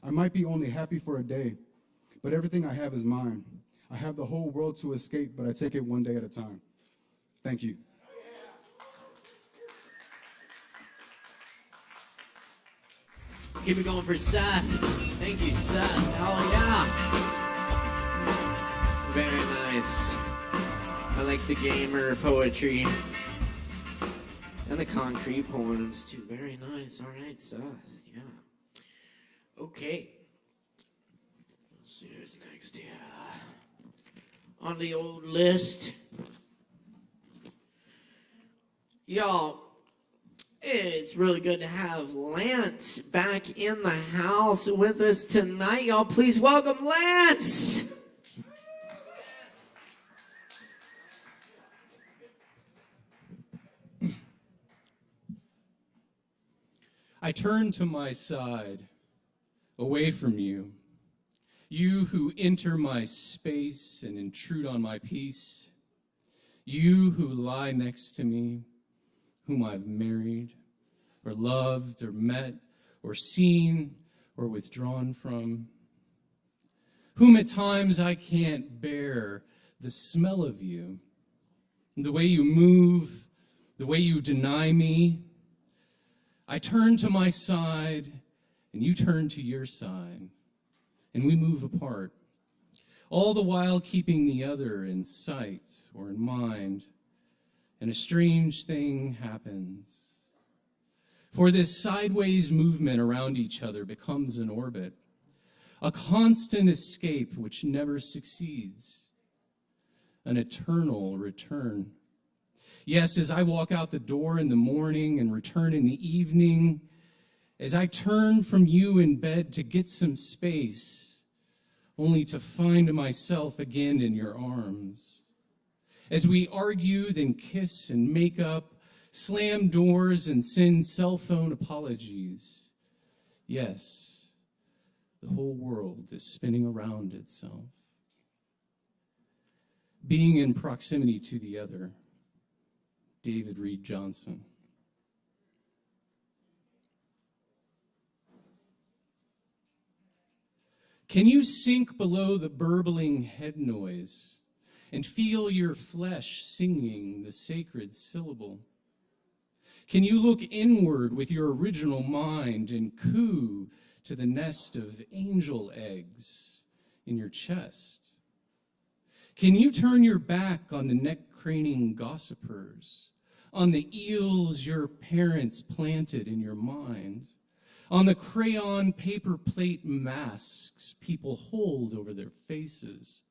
I might be only happy for a day, but everything I have is mine. I have the whole world to escape, but I take it one day at a time. Thank you. Keep it going for Seth. Thank you, Seth. Hell yeah. Very nice. I like the gamer poetry. And the concrete poems, too. Very nice. All right, Seth. Yeah. Okay. Let's see who's next here. On the old list. Y'all, it's really good to have Lance back in the house with us tonight. Y'all, please welcome Lance. I turn to my side, away from you, you who enter my space and intrude on my peace, you who lie next to me, whom I've married, or loved, or met, or seen, or withdrawn from, whom at times I can't bear the smell of you, the way you move, the way you deny me. I turn to my side, and you turn to your side, and we move apart, all the while keeping the other in sight or in mind, and a strange thing happens. For this sideways movement around each other becomes an orbit, a constant escape which never succeeds, an eternal return. Yes, as I walk out the door in the morning and return in the evening, as I turn from you in bed to get some space, only to find myself again in your arms. As we argue, then kiss and make up, slam doors and send cell phone apologies. Yes, the whole world is spinning around itself. Being in proximity to the other. David Reed Johnson. Can you sink below the burbling head noise and feel your flesh singing the sacred syllable? Can you look inward with your original mind and coo to the nest of angel eggs in your chest? Can you turn your back on the neck-craning gossipers, on the eels your parents planted in your mind, on the crayon paper plate masks people hold over their faces,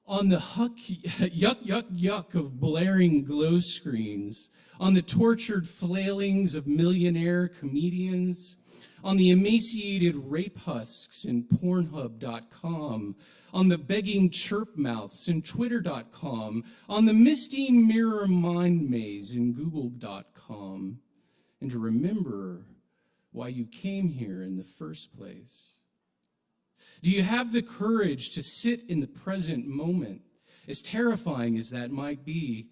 on the yuck of blaring glow screens, on the tortured flailings of millionaire comedians, on the emaciated rape husks in Pornhub.com, on the begging chirp mouths in Twitter.com, on the misty mirror mind maze in Google.com. And to remember why you came here in the first place? Do you have the courage to sit in the present moment, as terrifying as that might be?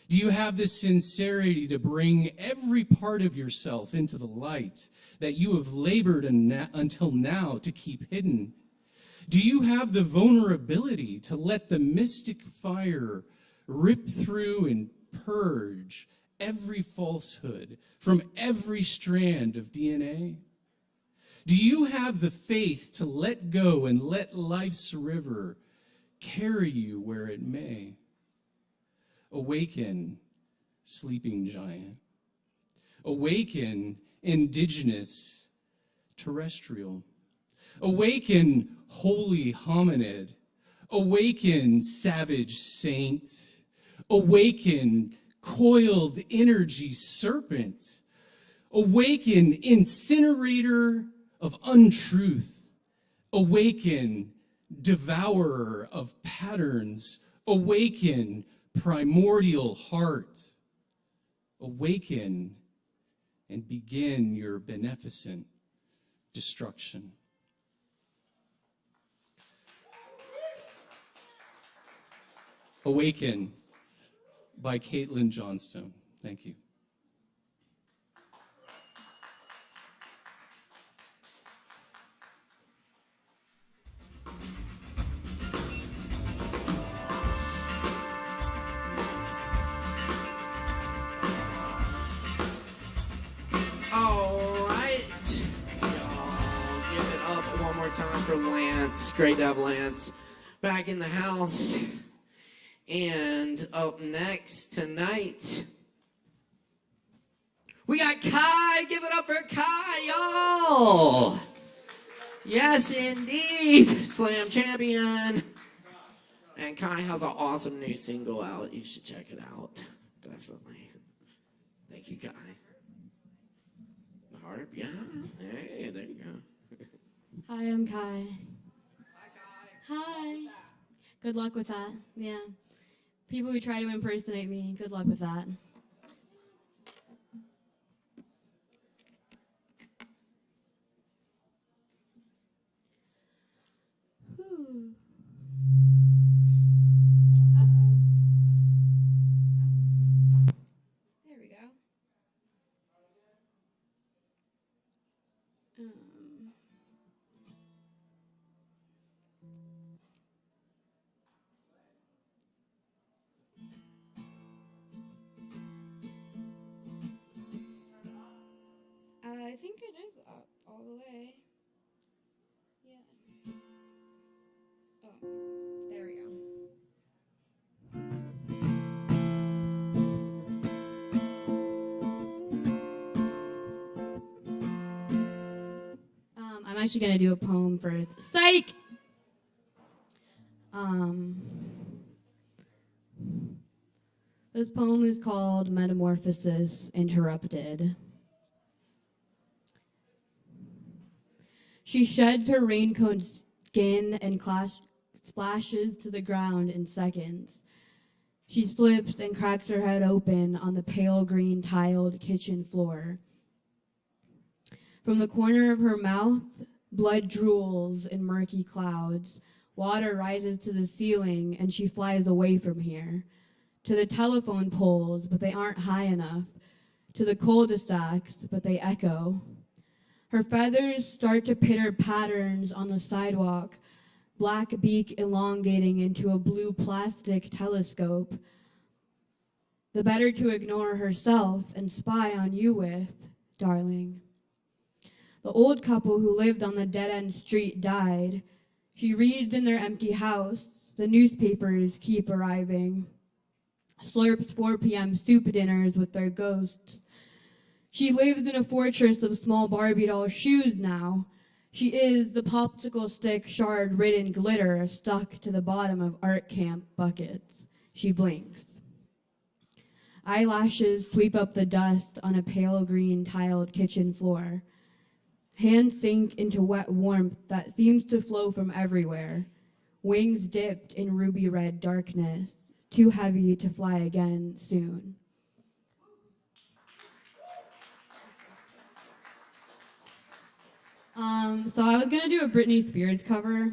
Do you have the sincerity to bring every part of yourself into the light that you have labored until now to keep hidden? Do you have the vulnerability to let the mystic fire rip through and purge every falsehood from every strand of DNA? Do you have the faith to let go and let life's river carry you where it may? Awaken, sleeping giant. Awaken, indigenous terrestrial. Awaken, holy hominid. Awaken, savage saint. Awaken, coiled energy serpent. Awaken, incinerator of untruth. Awaken, devourer of patterns. Awaken, primordial heart. Awaken and begin your beneficent destruction. Awaken by Caitlin Johnstone. Thank you. All right. Y'all give it up one more time for Lance. Great to have Lance back in the house. And up next tonight, we got Kai. Give it up for Kai, y'all. Yes, indeed. Slam champion. And Kai has an awesome new single out. You should check it out. Definitely. Thank you, Kai. The harp, yeah. Hey, there you go. Hi, I'm Kai. Hi, Kai. Hi. Good luck with that. Yeah. People who try to impersonate me, good luck with that. Whew. Uh-oh. Oh. There we go. I think it is up all the way. Yeah. Oh, there we go. I'm actually gonna do a poem for psych. This poem is called Metamorphosis Interrupted. She sheds her raincoat skin and splashes to the ground in seconds. She slips and cracks her head open on the pale green tiled kitchen floor. From the corner of her mouth, blood drools in murky clouds. Water rises to the ceiling and she flies away from here. To the telephone poles, but they aren't high enough. To the cul-de-sacs, but they echo. Her feathers start to pitter patterns on the sidewalk, black beak elongating into a blue plastic telescope. The better to ignore herself and spy on you with, darling. The old couple who lived on the dead-end street died. She reads in their empty house. The newspapers keep arriving. Slurps 4 p.m. soup dinners with their ghosts. She lives in a fortress of small Barbie doll shoes now. She is the popsicle stick shard-ridden glitter stuck to the bottom of art camp buckets. She blinks. Eyelashes sweep up the dust on a pale green tiled kitchen floor. Hands sink into wet warmth that seems to flow from everywhere. Wings dipped in ruby red darkness, too heavy to fly again soon. So I was gonna do a Britney Spears cover,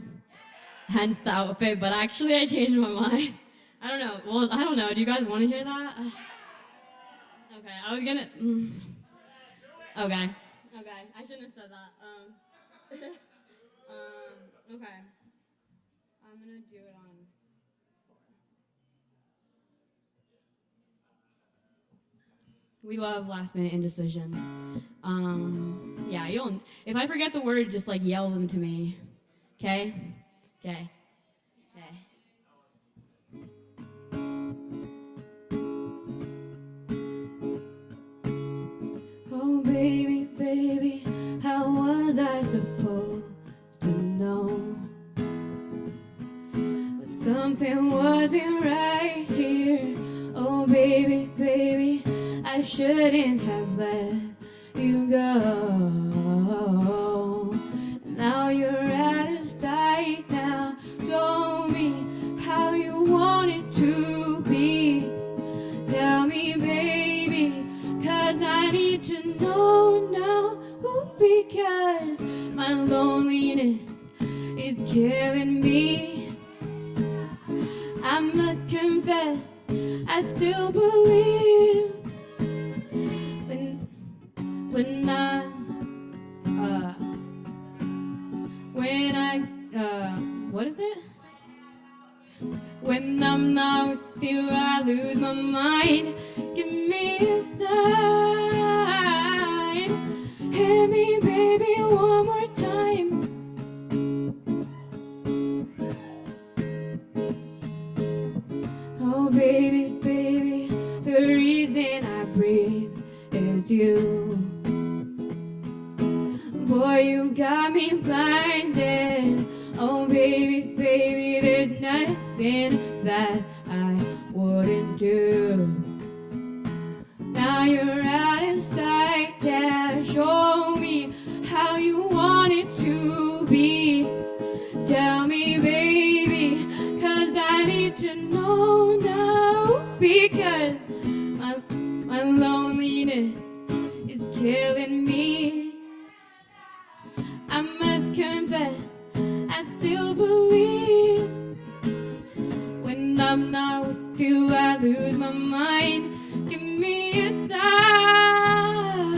hence the outfit, but actually I changed my mind. I don't know. Well, I don't know. Do you guys want to hear that? Okay, I was gonna. Okay. I shouldn't have said that. Okay. I'm gonna do it on. We love last minute indecision. Yeah, if I forget the word, just like yell them to me. Okay? Okay. Oh, baby, baby, how was I supposed to know that something wasn't right here? Oh, baby, baby, I shouldn't have let you go. Now you're out of sight now. Show me how you want it to be. Tell me, baby, 'cause I need to know now. Ooh, because my loneliness is killing me. I must confess, I still believe what is it? When I'm not with you, I lose my mind. Give me a sign. Hit me, baby, one more time. Oh, baby, baby, the reason I breathe is you. Boy, you got me blinded. Oh, baby, baby, there's nothing that I wouldn't do. Now you're out of sight, yeah. Show me how you want it to be. Tell me, baby, 'cause I need to know now. Because my loneliness is killing me. I must confess, I still believe. When I'm not with you, I lose my mind. Give me a sign.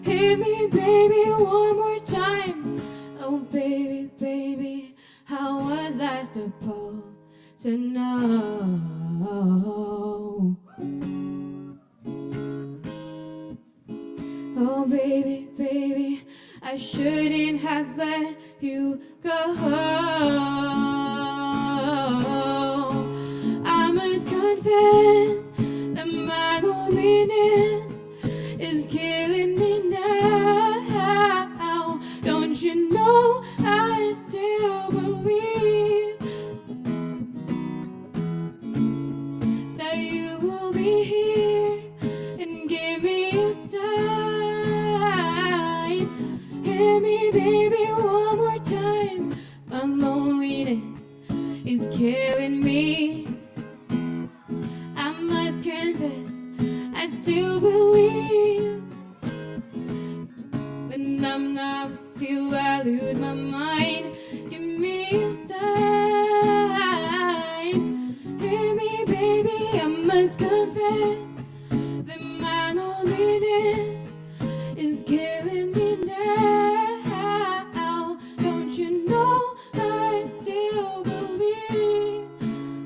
Hit me, baby, one more time. Oh, baby, baby, how was I supposed to know? Oh, baby, baby, I shouldn't have let you go. I must confess that my loneliness is killing me now. Don't you know I still believe that you will be here and give me a sign. Hear me, baby, one more time. My loneliness is killing me. I must confess, I still believe. When I'm not with you, I lose my mind. Give me a sign. Hear me, baby, I must confess that my loneliness is killing me now. Don't you know I still believe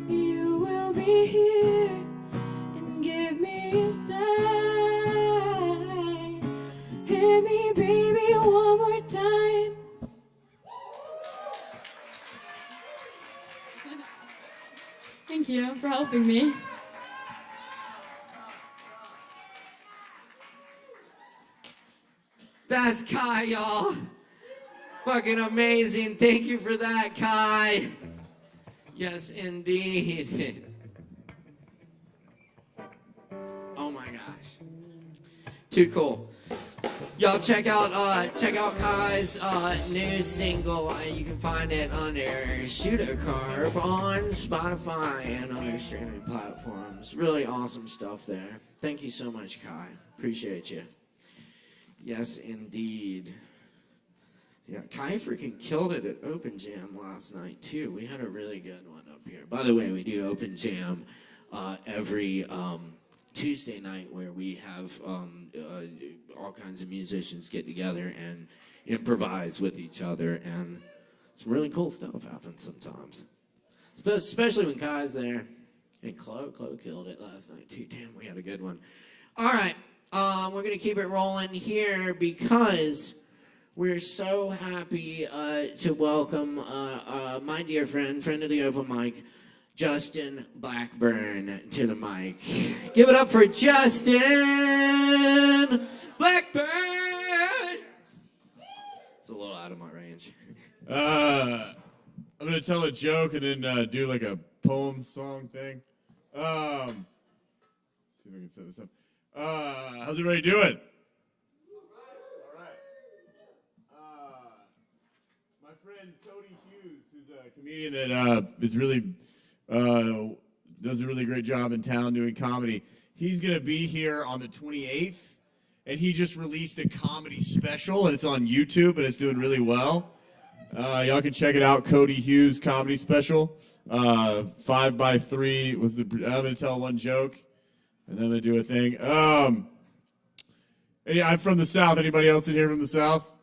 you will be here and give me a sign. Hear me, baby, one more time. Thank you for helping me. That's Kai, y'all. Fucking amazing. Thank you for that, Kai. Yes, indeed. Oh my gosh. Too cool. Y'all check out Kai's new single. You can find it under Shoot a Carp on Spotify and other streaming platforms. Really awesome stuff there. Thank you so much, Kai. Appreciate you. Yes, indeed. Yeah, Kai freaking killed it at Open Jam last night, too. We had a really good one up here. By the way, we do Open Jam every Tuesday night where we have all kinds of musicians get together and improvise with each other, and some really cool stuff happens sometimes. Especially when Kai's there. And Chloe killed it last night, too. Damn, we had a good one. All right, we're going to keep it rolling here because we're so happy to welcome my dear friend of the open mic, Justin Blackburn, to the mic. Give it up for Justin Blackburn! It's a little out of my range. I'm going to tell a joke and then do like a poem song thing. See if I can set this up. How's everybody doing? All right. My friend Cody Hughes, who's a comedian that is really does a really great job in town doing comedy. He's going to be here on the 28th, and he just released a comedy special, and it's on YouTube, and it's doing really well. Y'all can check it out, Cody Hughes comedy special. 5x3 was the. I'm going to tell one joke, and then I'm going to do a thing. I'm from the South. Anybody else in here from the South?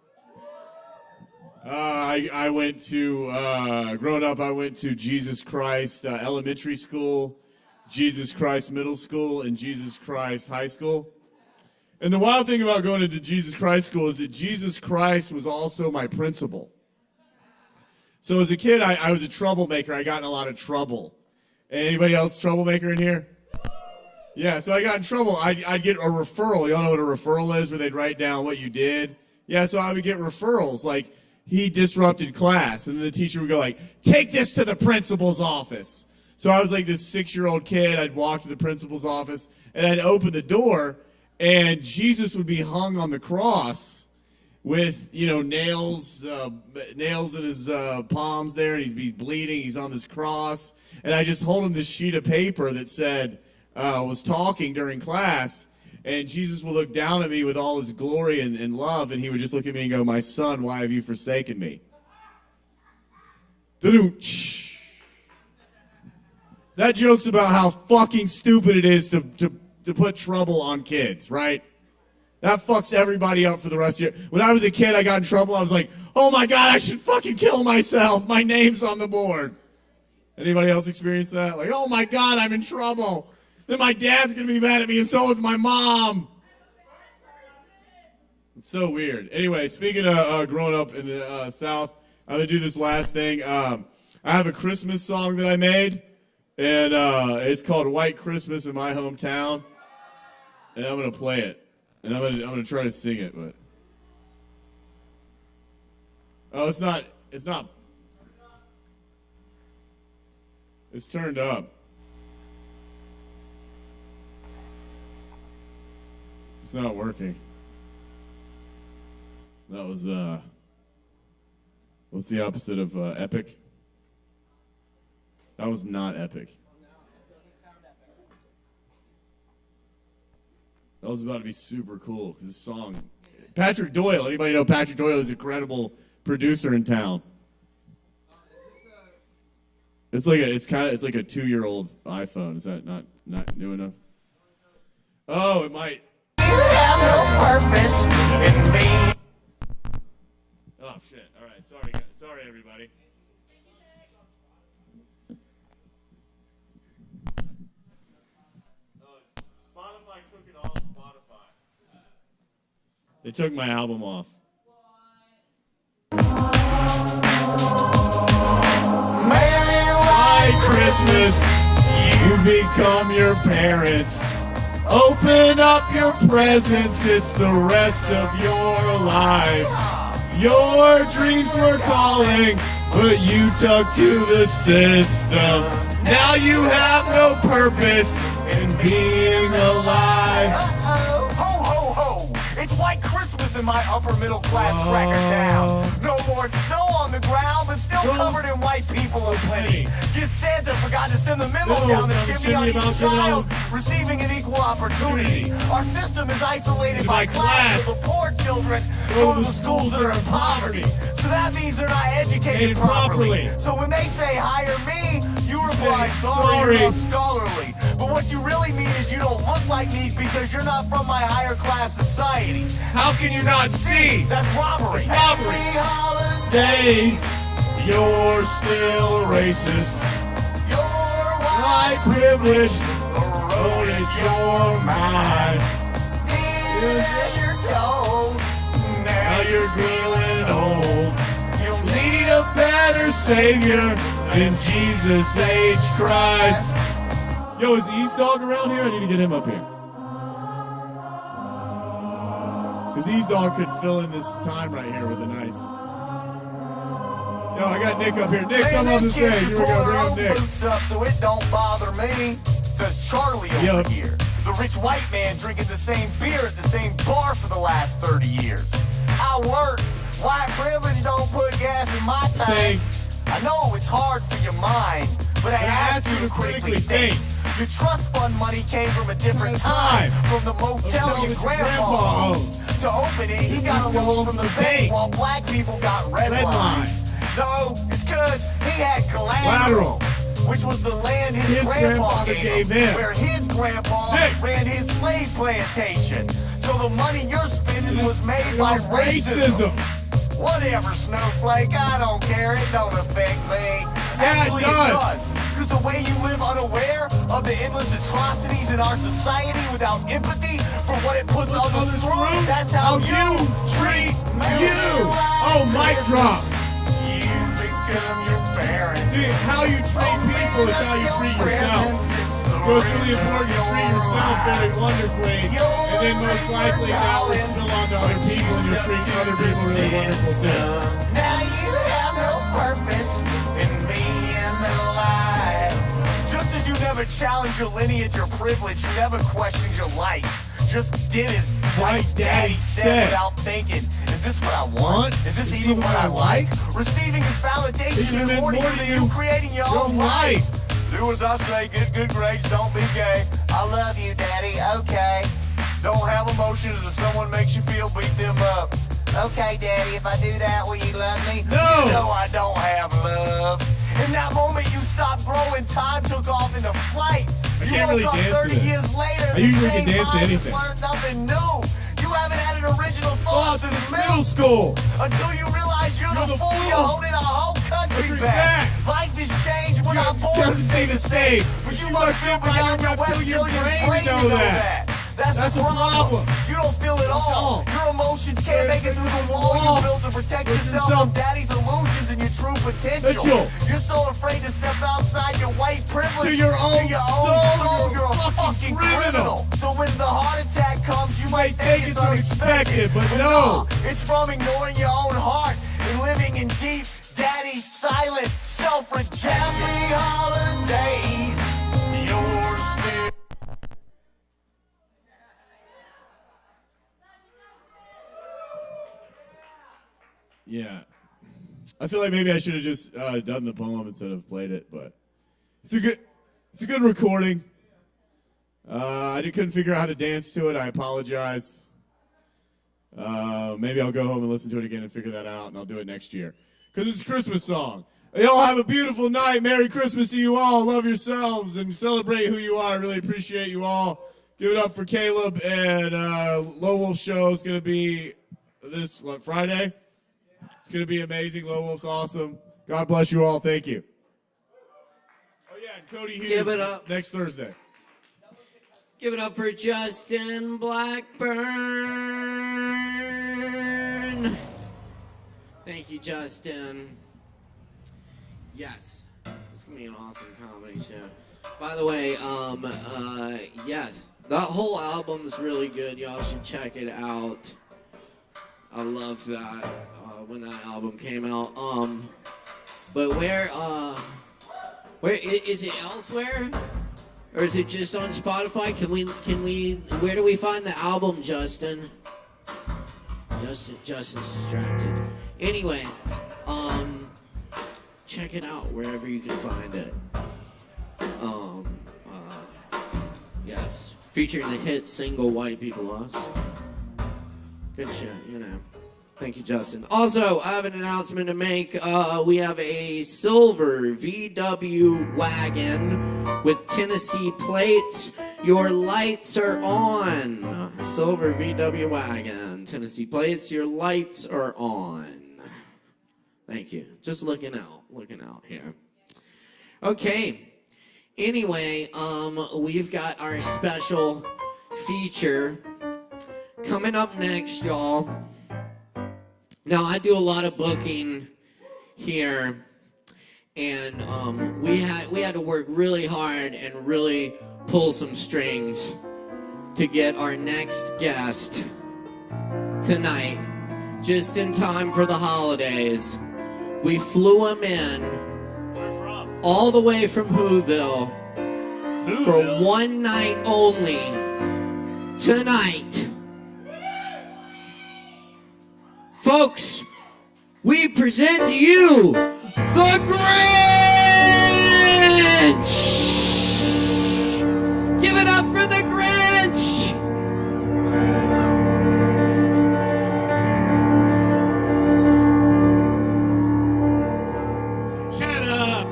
I went to, growing up, I went to Jesus Christ Elementary School, Jesus Christ Middle School, and Jesus Christ High School. And the wild thing about going to Jesus Christ School is that Jesus Christ was also my principal. So as a kid, I was a troublemaker. I got in a lot of trouble. Anybody else troublemaker in here? Yeah, so I got in trouble. I'd get a referral. Y'all know what a referral is, where they'd write down what you did? Yeah, so I would get referrals, like he disrupted class. And then the teacher would go like, take this to the principal's office. So I was like this 6-year-old kid. I'd walk to the principal's office, and I'd open the door, and Jesus would be hung on the cross with, nails in his palms there, and he'd be bleeding. He's on this cross. And I just hold him this sheet of paper that said, was talking during class, and Jesus would look down at me with all his glory and love, and he would just look at me and go, my son, why have you forsaken me? That joke's about how fucking stupid it is to put trouble on kids, right? That fucks everybody up for the rest of the year. When I was a kid, I got in trouble. I was like, oh my God, I should fucking kill myself. My name's on the board. Anybody else experience that? Like, oh my God, I'm in trouble. Then my dad's going to be mad at me, and so is my mom. It's so weird. Anyway, speaking of growing up in the South, I'm going to do this last thing. I have a Christmas song that I made, and it's called White Christmas in My Hometown. And I'm going to play it. And I'm gonna try to sing it, but it's not. It's turned up. It's not working. That was what's the opposite of epic? That was not epic. That was about to be super cool because this song, Patrick Doyle. Anybody know Patrick Doyle is an incredible producer in town. It's like a 2-year-old iPhone. Is that not new enough? Oh, it might. You have no purpose in me. Oh shit! All right, sorry everybody. Spotify took it off Spotify. They took my album off. Merry White Christmas, you become your parents. Open up your presents, it's the rest of your life. Your dreams were calling, but you took to the system. Now you have no purpose in being alive. Uh-oh, ho, ho, ho. It's White Christmas in my upper middle class cracker town. No more snow on the the ground, but still covered in white people aplenty. Guess Santa forgot to send the memo down the chimney on each child receiving an equal opportunity. Our system is isolated by class, so the poor children go to the schools that are in poverty. So that means they're not educated properly. So when they say hire me, you reply, sorry, you're not scholarly. But what you really mean is you don't look like me because you're not from my higher class society. How can you not see? That's robbery. It's robbery. Happy holidays. You're still racist. You're White privilege eroded your mind. Here's your toad. Now you're feeling old. You'll need a better savior than Jesus H. Christ. Yo, is East Dog around here? I need to get him up here. Because East Dog could fill in this time right here with a nice... Yo, I got Nick up here. Nick, come on the stage. Here we go. Bring up Nick. Boots up so it don't bother me. Says Charlie over here. The rich white man drinking the same beer at the same bar for the last 30 years. I work. White privilege don't put gas in my tank. I know it's hard for your mind, but I ask you to critically think. Your trust fund money came from a different time. From the motel your grandpa owned. To open it, he got a loan from the bank while black people got red line. No, it's because he had collateral, which was the land his grandpa gave him, where his grandpa ran his slave plantation. So the money you're spending was made by racism. Whatever, snowflake, I don't care, it don't affect me. Actually, it does. Because the way you live unaware of the endless atrocities in our society without empathy for what it puts others through, that's how you treat me. Oh, mic drop. You become your parents. See, how you treat people is how you treat yourself. So it's really important to treat yourself very wonderfully, and then most likely that will spill onto other people, and you're treating other people really wonderful too. Now you have no purpose in being alive. Just as you never challenged your lineage or privilege, you never questioned your life. Just did as white daddy said without thinking. Is this what I want? Is this even what I like? Receiving his validation and more to you than you creating your own life. Do as I say, get good grades, don't be gay. I love you, daddy, okay. Don't have emotions if someone makes you feel, beat them up. Okay, daddy, if I do that, will you love me? No! You know I don't have love. In that moment you stopped growing, time took off into flight. I can't really dance to 30 this. years later, I usually can dance to anything. learned nothing new. You haven't had an original thought since middle school. Until you realize you're the fool you're holding our whole country back. Life has changed when I'm born to see the stage. But you must feel beyond your web till your brain to know that. That's the problem. You don't feel it all. Your emotions can't make it through the wall you built to protect yourself from daddy's illusions and your true potential. You're so afraid to step outside your white privilege. To your own soul, you're a fucking criminal. So when the heart attack comes, you might think it's unexpected, but no. It's from ignoring your own heart and living in deep, daddy silent self-rejection. Happy holidays. You're still... Yeah. I feel like maybe I should have just done the poem instead of played it, but it's a good recording. I couldn't figure out how to dance to it. I apologize. Maybe I'll go home and listen to it again and figure that out, and I'll do it next year. Because it's a Christmas song. Y'all have a beautiful night. Merry Christmas to you all. Love yourselves and celebrate who you are. I really appreciate you all. Give it up for Caleb, and Low Wolf show is going to be this, Friday? It's going to be amazing. Low Wolf's awesome. God bless you all. Thank you. Oh, yeah, and Cody Hughes. Give it up. Next Thursday. Give it up for Justin Blackburn. Thank you, Justin. Yes. It's going to be an awesome comedy show. By the way, yes, that whole album's really good. Y'all should check it out. I love that when that album came out. But where is it elsewhere? Or is it just on Spotify? Can we where do we find the album, Justin? Justin's distracted. Anyway, check it out wherever you can find it. Yes, featuring the hit single "White People Lost." Good shit, you know. Thank you, Justin. Also, I have an announcement to make. We have a silver VW wagon with Tennessee plates. Your lights are on. Silver VW wagon, Tennessee plates. Your lights are on. Thank you. Just looking out here. Okay. Anyway, we've got our special feature coming up next, y'all. Now, I do a lot of booking here, and we had to work really hard and really pull some strings to get our next guest tonight, just in time for the holidays. We flew him in. Where from? All the way from Whoville. For one night only. Tonight. Folks, we present to you the Grinch! Give it up for the Grinch! Shut up!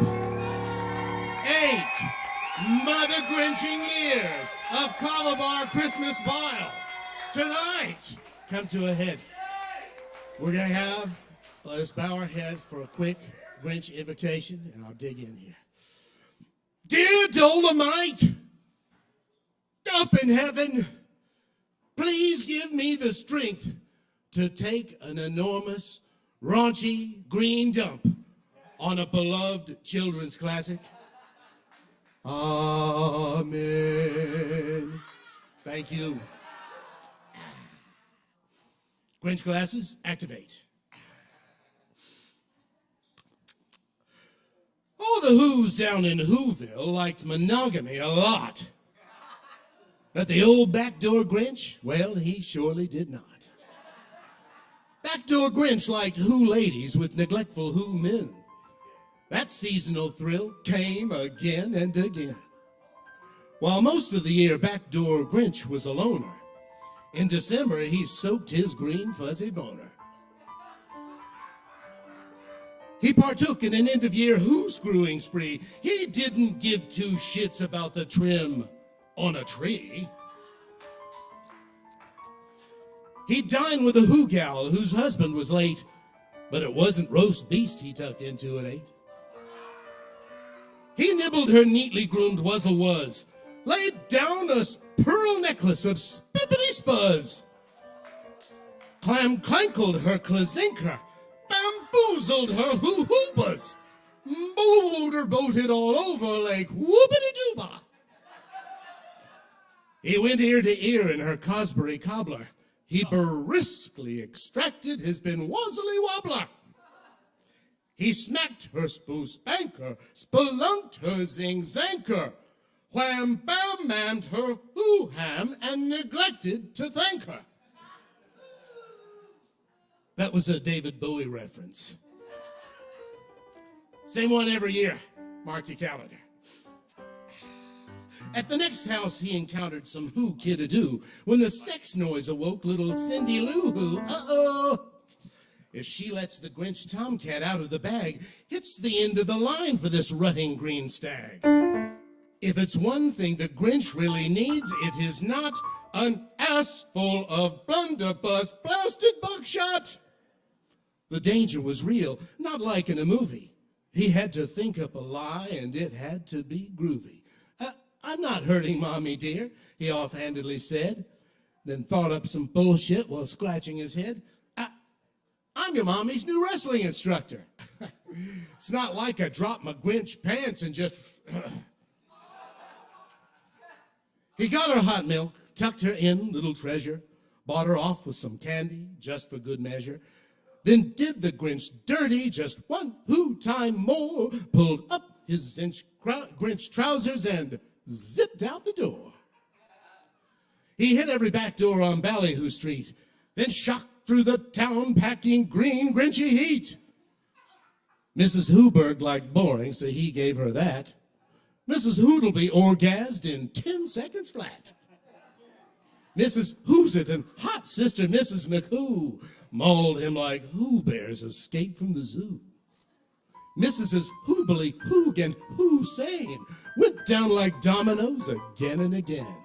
8 mother Grinching years of Kava Bar Christmas Bile tonight come to a head. We're going to have, let's bow our heads for a quick Grinch invocation, and I'll dig in here. Dear Dolomite, up in heaven, please give me the strength to take an enormous, raunchy green dump on a beloved children's classic. Amen. Thank you. Grinch glasses, activate. All the Who's down in Whoville liked monogamy a lot. But the old backdoor Grinch, well, he surely did not. Backdoor Grinch liked Who ladies with neglectful Who men. That seasonal thrill came again and again. While most of the year backdoor Grinch was a loner, in December, he soaked his green fuzzy boner. He partook in an end-of-year Who-screwing spree. He didn't give two shits about the trim on a tree. He dined with a Who gal whose husband was late, but it wasn't roast beast he tucked into at 8. He nibbled her neatly groomed wuzzle-wuzz, laid down a pearl necklace of spippity-spuzz, clam-clankled her clazinker, bamboozled her hoo-hoobas, motor-boated all over like whoopity-dooba. He went ear to ear in her Cosbury cobbler. He briskly extracted his Ben-Wazzly wobbler. He smacked her spoo-spanker, spelunked her zing-zanker, wham-bam-mammed her hoo-ham and neglected to thank her. That was a David Bowie reference. Same one every year. Mark your calendar. At the next house, he encountered some Who kid-a-doo when the sex noise awoke little Cindy Lou Who. Uh-oh! If she lets the Grinch tomcat out of the bag, it's the end of the line for this rutting green stag. If it's one thing the Grinch really needs, it is not an ass full of blunderbuss blasted buckshot. The danger was real, not like in a movie. He had to think up a lie, and it had to be groovy. I'm not hurting Mommy dear, he offhandedly said, then thought up some bullshit while scratching his head. I'm your mommy's new wrestling instructor. It's not like I dropped my Grinch pants and just... He got her hot milk, tucked her in, little treasure, bought her off with some candy, just for good measure, then did the Grinch dirty just one Who time more, pulled up his Grinch trousers and zipped out the door. He hit every back door on Ballyhoo Street, then shocked through the town packing green Grinchy heat. Mrs. Hooberg liked boring, so he gave her that. Mrs. Hootleby orgasmed in 10 seconds flat. Mrs. Who's-It and hot sister Mrs. McWho mauled him like Who Bears escaped from the zoo. Mrs. Hoobly Hoog and Hussein went down like dominoes again and again.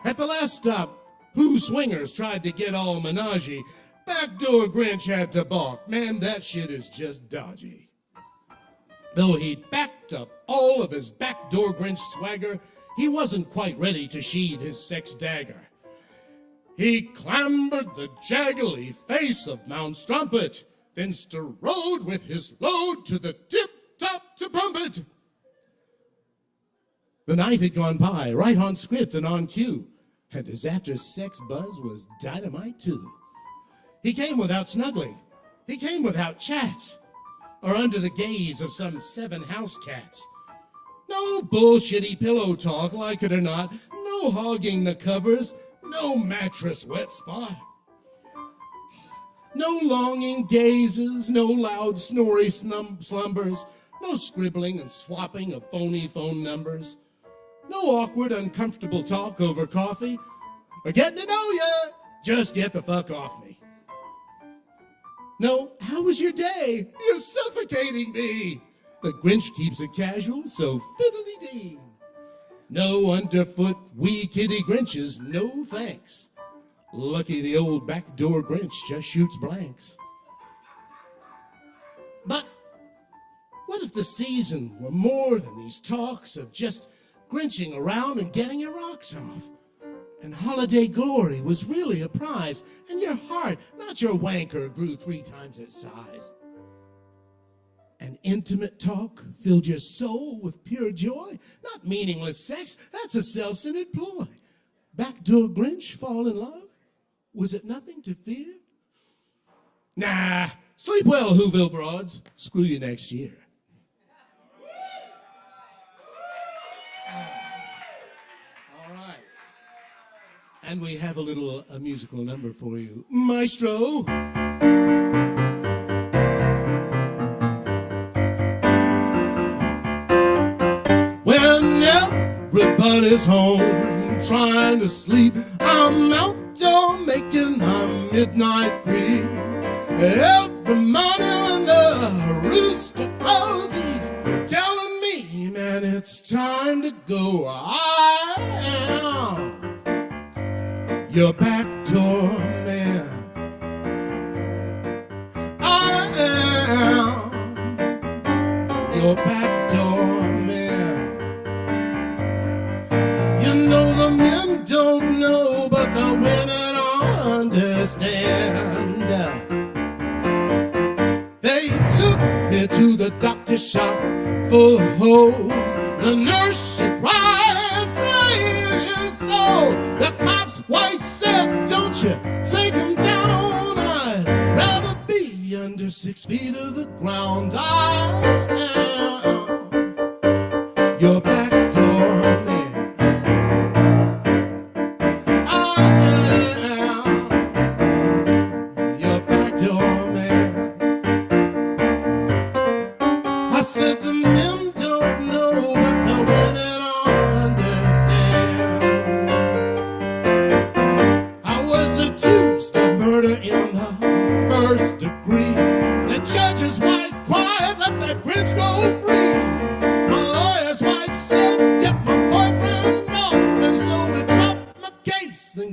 At the last stop, Who Swingers tried to get all menage. Backdoor Grinch had to balk. Man, that shit is just dodgy. Though he'd backed up all of his backdoor Grinch swagger, he wasn't quite ready to sheathe his sex dagger. He clambered the jaggly face of Mount Strumpet, then strode with his load to the tip-top to pump it. The night had gone by, right on script and on cue, and his after-sex buzz was dynamite too. He came without snuggling. He came without chats, or under the gaze of some 7 house cats. No bullshitty pillow talk, like it or not. No hogging the covers. No mattress wet spot. No longing gazes. No loud snory slumbers. No scribbling and swapping of phony phone numbers. No awkward, uncomfortable talk over coffee. Or getting to know ya. Just get the fuck off me. No, how was your day? You're suffocating me. The Grinch keeps it casual, so fiddly-dee. No underfoot wee kitty Grinches, no thanks. Lucky the old backdoor Grinch just shoots blanks. But what if the season were more than these talks of just Grinching around and getting your rocks off? And holiday glory was really a prize, and your heart, not your wanker, grew 3 times its size. And intimate talk filled your soul with pure joy, not meaningless sex, that's a self-centered ploy. Backdoor Grinch fall in love? Was it nothing to fear? Nah, sleep well, Whoville broads. Screw you next year. All right. And we have a little musical number for you. Maestro. When everybody's home trying to sleep, I'm outdoor making my midnight creep. Every morning when the rooster crows, he's telling me, man, it's time to go. I am your backdoor man. I am your backdoor man. You know the men don't know, but the women understand. They took me to the doctor's shop full of holes. The nurse, she cried, save his soul. The cop's wife said, don't you take him down. I'd rather be under 6 feet of the ground. I am your backdoor man.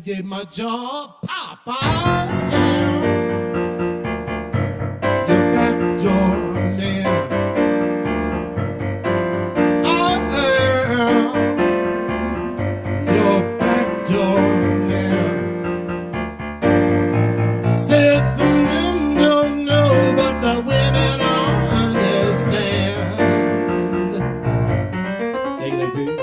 Gave my job, Papa, your backdoor man. I am your backdoor man. Said the men don't know, but the women understand. Take it, baby.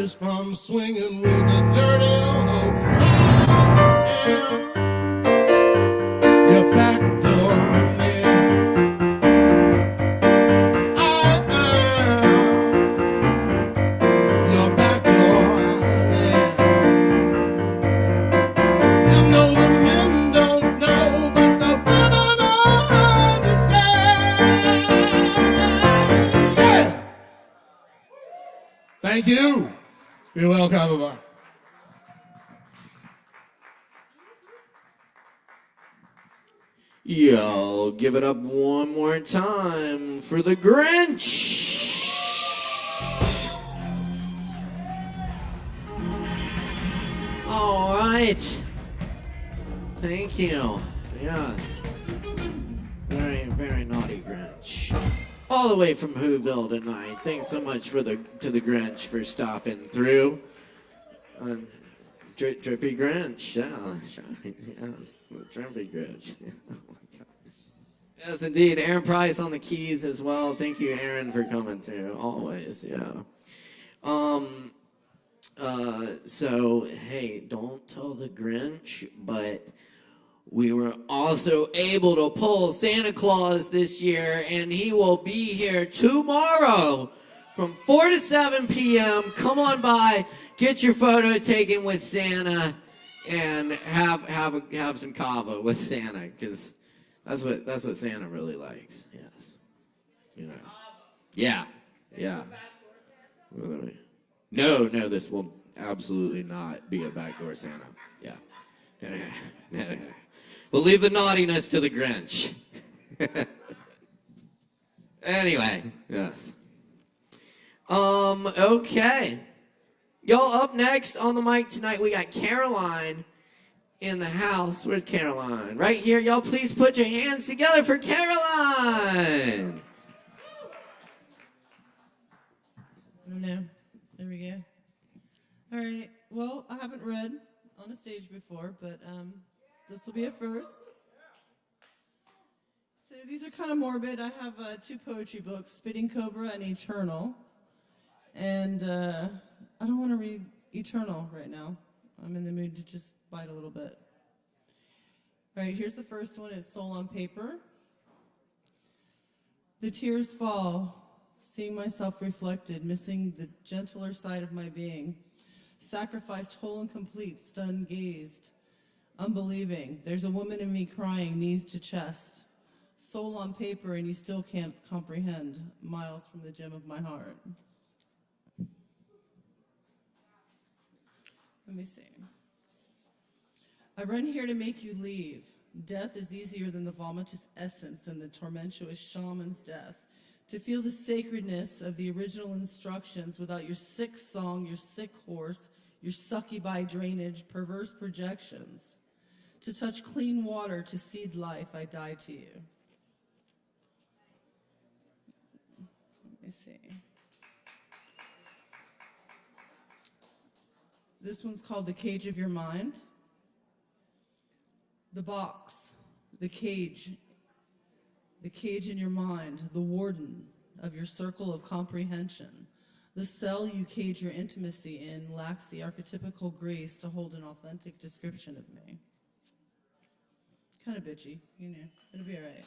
ashes from swinging with a dirty old hoe. Your back door man. I am your back door man. You know the men don't know, but the women understand. Yeah. Thank you. You're welcome, Kava. Yo, give it up one more time for the Grinch. All right. Thank you. Yes. Very, very naughty Grinch. All the way from Whoville tonight. Thanks so much to the Grinch for stopping through. Drippy Grinch, yeah. Yes, Drippy Grinch. Oh my God. Yes, indeed. Aaron Price on the keys as well. Thank you, Aaron, for coming through. Always, yeah. So, hey, don't tell the Grinch, but we were also able to pull Santa Claus this year, and he will be here tomorrow from 4 to 7 p.m. Come on by, get your photo taken with Santa, and have some kava with Santa, because that's what Santa really likes. Yes, you know. Yeah. No, this will absolutely not be a backdoor Santa. Yeah. We'll leave the naughtiness to the Grinch. Anyway, yes. Okay. Y'all, up next on the mic tonight, we got Caroline in the house. Where's Caroline? Right here. Y'all, please put your hands together for Caroline. Oh, no. There we go. All right. Well, I haven't read on a stage before, but this will be a first. So these are kind of morbid. I have 2 poetry books, Spitting Cobra and Eternal. And I don't want to read Eternal right now. I'm in the mood to just bite a little bit. All right, here's the first one. It's Soul on Paper. The tears fall, seeing myself reflected, missing the gentler side of my being. Sacrificed whole and complete, stunned, gazed, unbelieving. There's a woman in me crying, knees to chest. Soul on paper, and you still can't comprehend, miles from the gem of my heart. Let me see. I run here to make you leave. Death is easier than the vomitous essence and the tormentuous shaman's death. To feel the sacredness of the original instructions without your sick song, your sick horse, your succubi drainage, perverse projections. To touch clean water, to seed life, I die to you. Let me see. This one's called The Cage of Your Mind. The box, the cage in your mind, the warden of your circle of comprehension. The cell you cage your intimacy in lacks the archetypical grace to hold an authentic description of me. Kind of bitchy, you know, it'll be all right.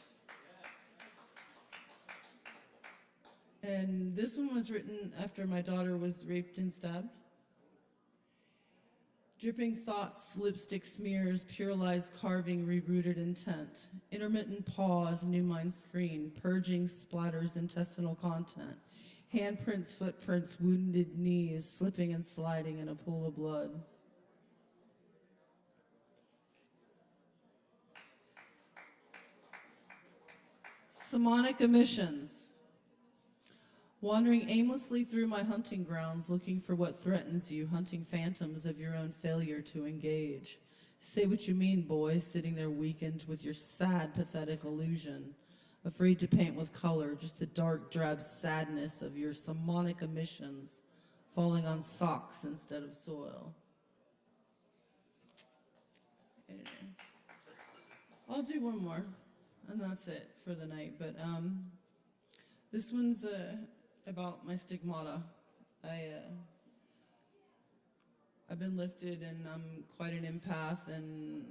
And this one was written after my daughter was raped and stabbed. Dripping thoughts, lipstick smears, pure lies carving, rerouted intent. Intermittent pause, new mind screen, purging splatters intestinal content. Handprints, footprints, wounded knees, slipping and sliding in a pool of blood. Somatic emissions. Wandering aimlessly through my hunting grounds, looking for what threatens you, hunting phantoms of your own failure to engage. Say what you mean, boy, sitting there weakened with your sad, pathetic illusion, afraid to paint with color, just the dark, drab sadness of your somatic emissions falling on socks instead of soil. Anyway. I'll do one more, and that's it for the night, but this one's about my stigmata. I've been lifted, and I'm quite an empath, and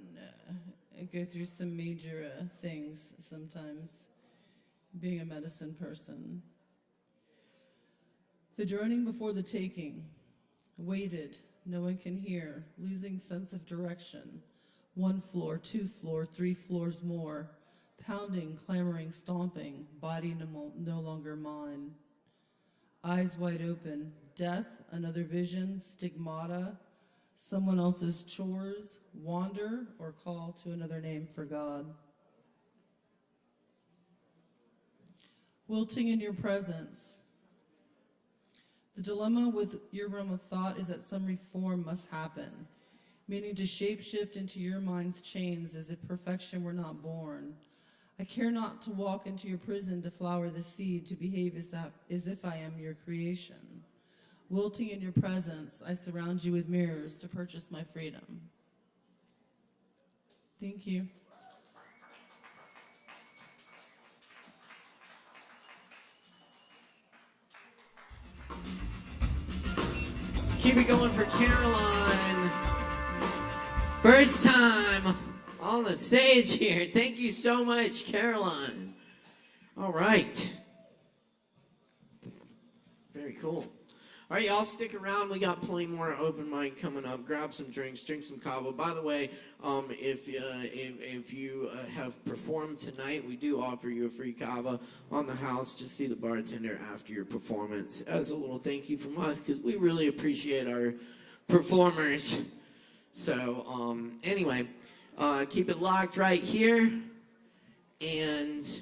I go through some major things sometimes, being a medicine person. The droning before the taking, weighted, no one can hear, losing sense of direction. 1 floor, 2 floor, 3 floors more, pounding, clamoring, stomping, body no longer mine. Eyes wide open, death, another vision, stigmata, someone else's chores, wander, or call to another name for God. Wilting in your presence. The dilemma with your realm of thought is that some reform must happen, meaning to shapeshift into your mind's chains as if perfection were not born. I care not to walk into your prison to flower the seed, to behave as if I am your creation. Wilting in your presence, I surround you with mirrors to purchase my freedom. Thank you. Keep it going for Caroline. First time on the stage here. Thank you so much, Caroline. All right. Very cool. All right, y'all stick around. We got plenty more open mic coming up. Grab some drinks, drink some kava. By the way, if you have performed tonight, we do offer you a free kava on the house. Just see the bartender after your performance as a little thank you from us, because we really appreciate our performers. So anyway, keep it locked right here, and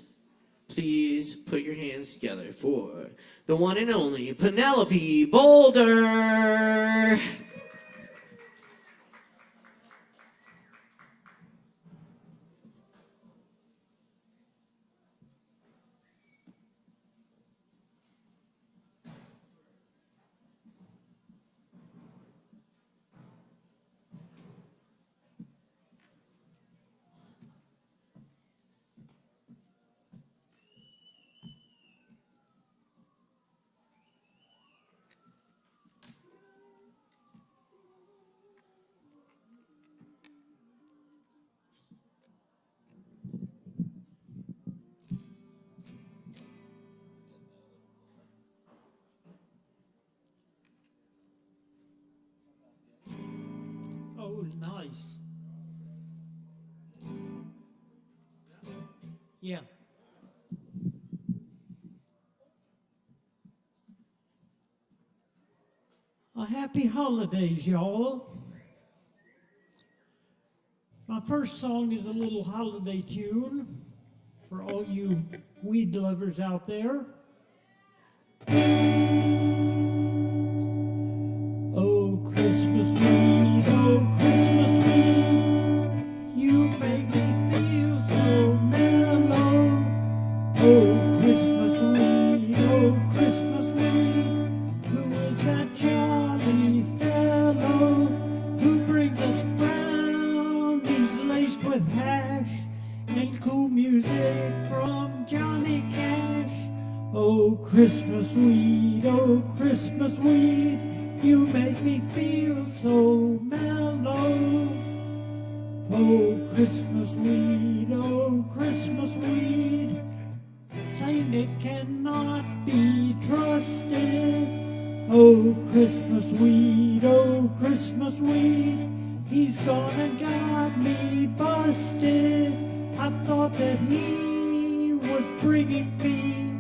please put your hands together for the one and only Penelope Boulder. Oh, nice. Yeah. Happy holidays, y'all. My first song is a little holiday tune for all you weed lovers out there. Oh, Christmas weed, oh, Christmas weed, you make me feel so mellow. Oh, Christmas weed, oh, Christmas weed, who is that jolly fellow who brings us brownies laced with hash and cool music from Johnny Cash? Oh, Christmas weed, oh, Christmas weed, you make me feel so mellow. Oh, Christmas weed, oh, Christmas weed, saying it cannot be trusted. Oh, Christmas weed, oh, Christmas weed, he's gone and got me busted. I thought that he was bringing me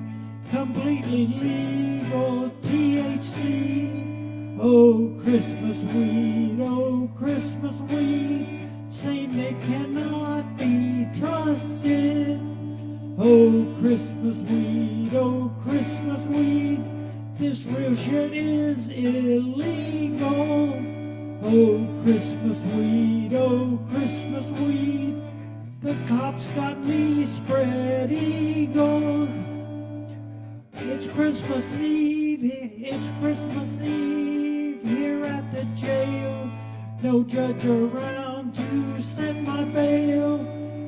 completely legal THC. Oh, Christmas weed, oh, Christmas weed, saying they cannot be trusted. Oh, Christmas weed, oh, Christmas weed, this real shit is illegal. Oh, Christmas weed, oh, Christmas weed, the cops got me spread eagle. It's Christmas Eve, it's Christmas Eve here at the jail. No judge around to set my bail.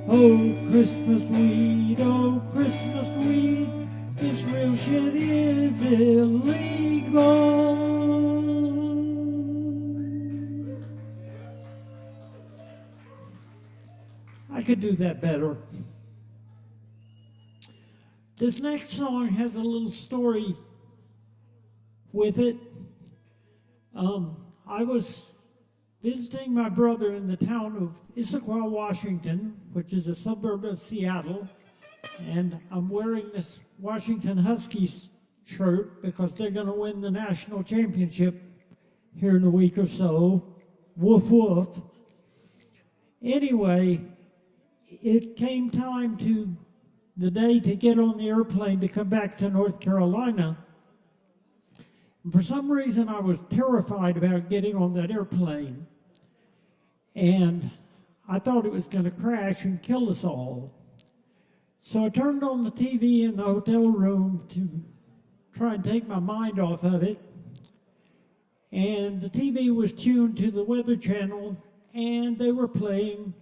Oh, Christmas weed, oh, Christmas weed, this real shit is illegal. could do that better. This next song has a little story with it. I was visiting my brother in the town of Issaquah, Washington, which is a suburb of Seattle, and I'm wearing this Washington Huskies shirt because they're going to win the national championship here in a week or so. Woof, woof. Anyway, it came time to the day to get on the airplane to come back to North Carolina. And for some reason, I was terrified about getting on that airplane. And I thought it was going to crash and kill us all. So I turned on the TV in the hotel room to try and take my mind off of it. And the TV was tuned to the Weather Channel, and they were playing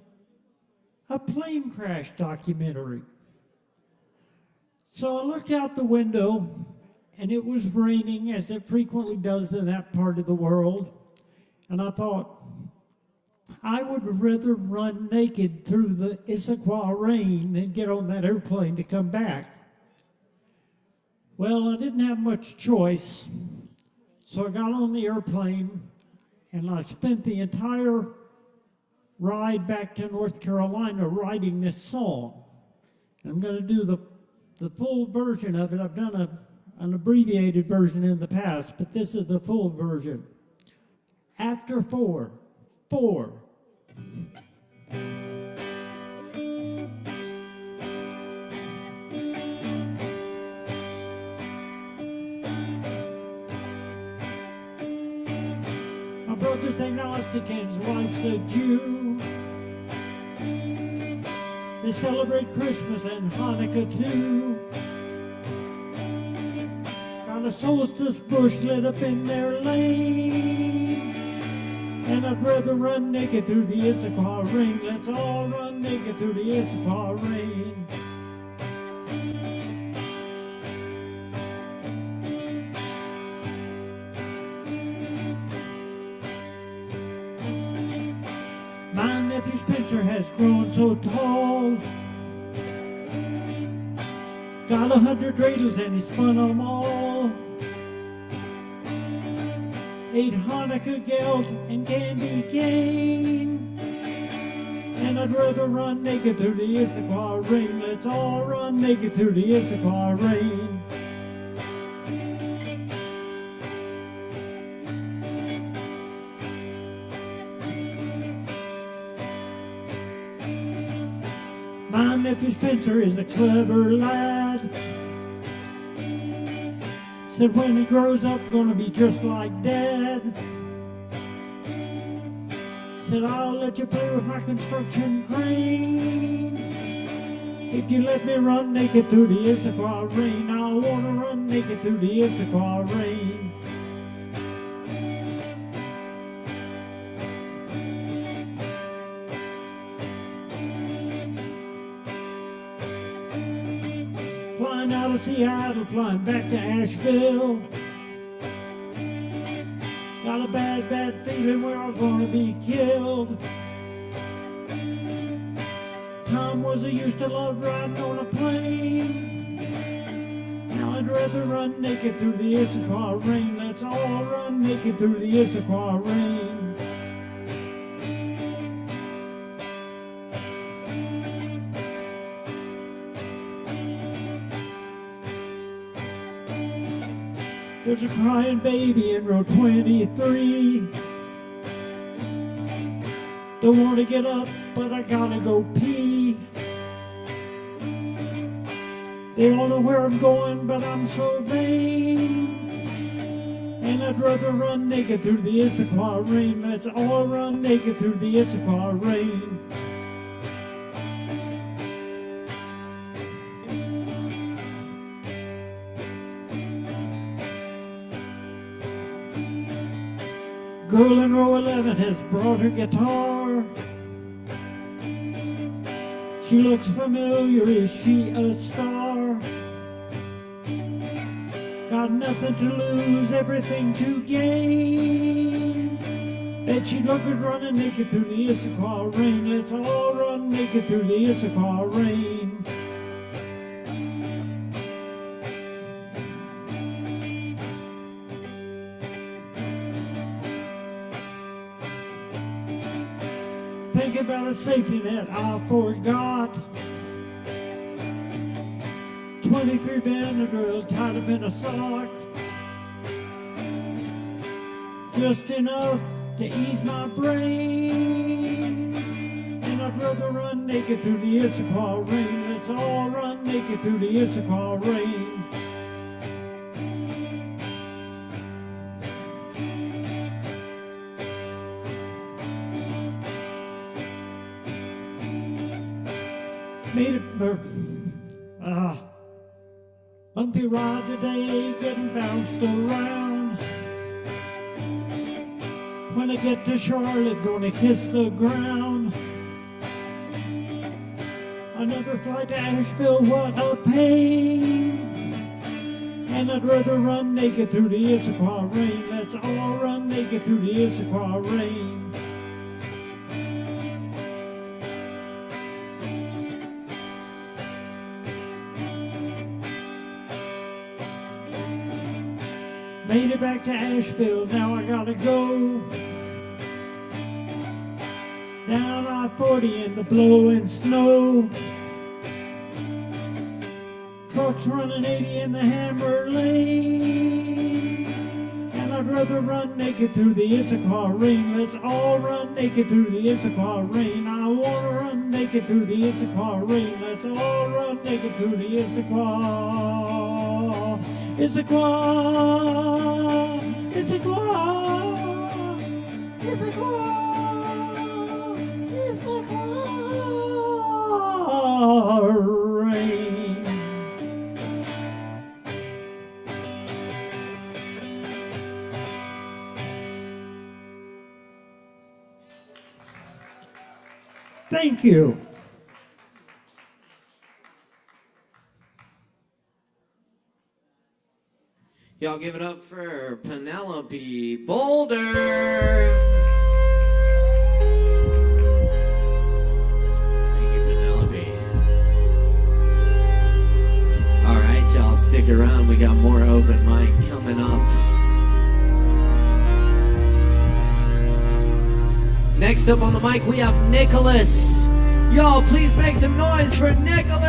a plane crash documentary. So I looked out the window, and it was raining, as it frequently does in that part of the world. And I thought, I would rather run naked through the Issaquah rain than get on that airplane to come back. Well, I didn't have much choice, so I got on the airplane, and I spent the entire ride back to North Carolina writing this song. I'm going to do the full version of it. I've done an abbreviated version in the past, but this is the full version. After 4. My brother's agnostic and his wife's a Jew. They celebrate Christmas and Hanukkah too. Got a solstice bush lit up in their lane. And I'd rather run naked through the Issaquah rain. Let's all run naked through the Issaquah rain. My nephew Spencer has grown so tall. Got 100 dreidels and he spun them all. 8 Hanukkah gelt and candy cane. And I'd rather run naked through the Issaquah rain. Let's all run naked through the Issaquah rain. My nephew Spencer is a clever lad. Said when he grows up, gonna be just like Dad. Said I'll let you play with my construction crane. If you let me run naked through the Issaquah rain, I wanna run naked through the Issaquah rain. Flying out of Seattle, flying back to Asheville. Got a bad, bad feeling we're all gonna be killed. Tom was a used to love riding on a plane. Now I'd rather run naked through the Issaquah rain. Let's all run naked through the Issaquah rain. There's a crying baby in row 23. Don't want to get up, but I gotta go pee. They all know where I'm going, but I'm so vain. And I'd rather run naked through the Issaquah rain. Let's all run naked through the Issaquah rain. Girl in row 11 has brought her guitar. She looks familiar, is she a star? Got nothing to lose, everything to gain. They said she looked good running naked through the Issachar rain. Let's all run naked through the Issachar rain. Think about a safety net I forgot. 23 Benadryl tied up in a sock. Just enough to ease my brain. And I'd rather run naked through the Issachar rain. Let's all run naked through the Issachar rain. Made it bumpy ride today, getting bounced around. When I get to Charlotte, gonna kiss the ground. Another flight to Asheville, what a pain. And I'd rather run naked through the Issachar rain. Let's all run naked through the Issachar rain. Made it back to Asheville, now I gotta go. Down I-40 in the blowing snow. Trucks running 80 in the Hammer Lane. And I'd rather run naked through the Issachar rain. Let's all run naked through the Issachar rain. I wanna run naked through the Issachar rain. Let's all run naked through the Issachar. Issachar, Issachar, Issachar rain. Thank you. Y'all give it up for Penelope Boulder. Thank you, Penelope. All right, y'all, stick around. We got more open mic coming up. Next up on the mic, we have Nicholas. Y'all, please make some noise for Nicholas.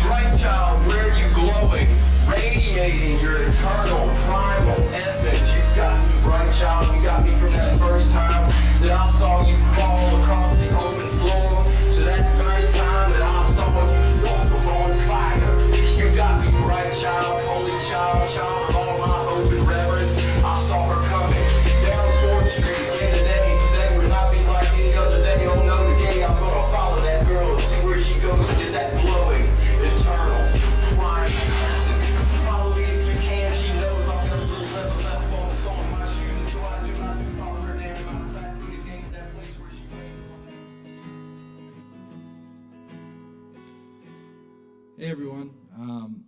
Bright child, where are you glowing? Radiating your eternal, primal essence. You got me, bright child. You got me from that first time that I saw you crawl across the open floor to that first time that I saw you walk on fire. You got me, bright child, holy child, child of all my hope and reverence. I saw her coming down 4th Street again today. Today would not be like any other day. Oh no, today I'm gonna follow that girl and see where she goes and get that glowing, eternal, primal essence. Follow me if you can. She knows I'll never level left on the sole of my shoes until I do not follow her down. Matter of fact, we could gain that place where she went. Hey everyone,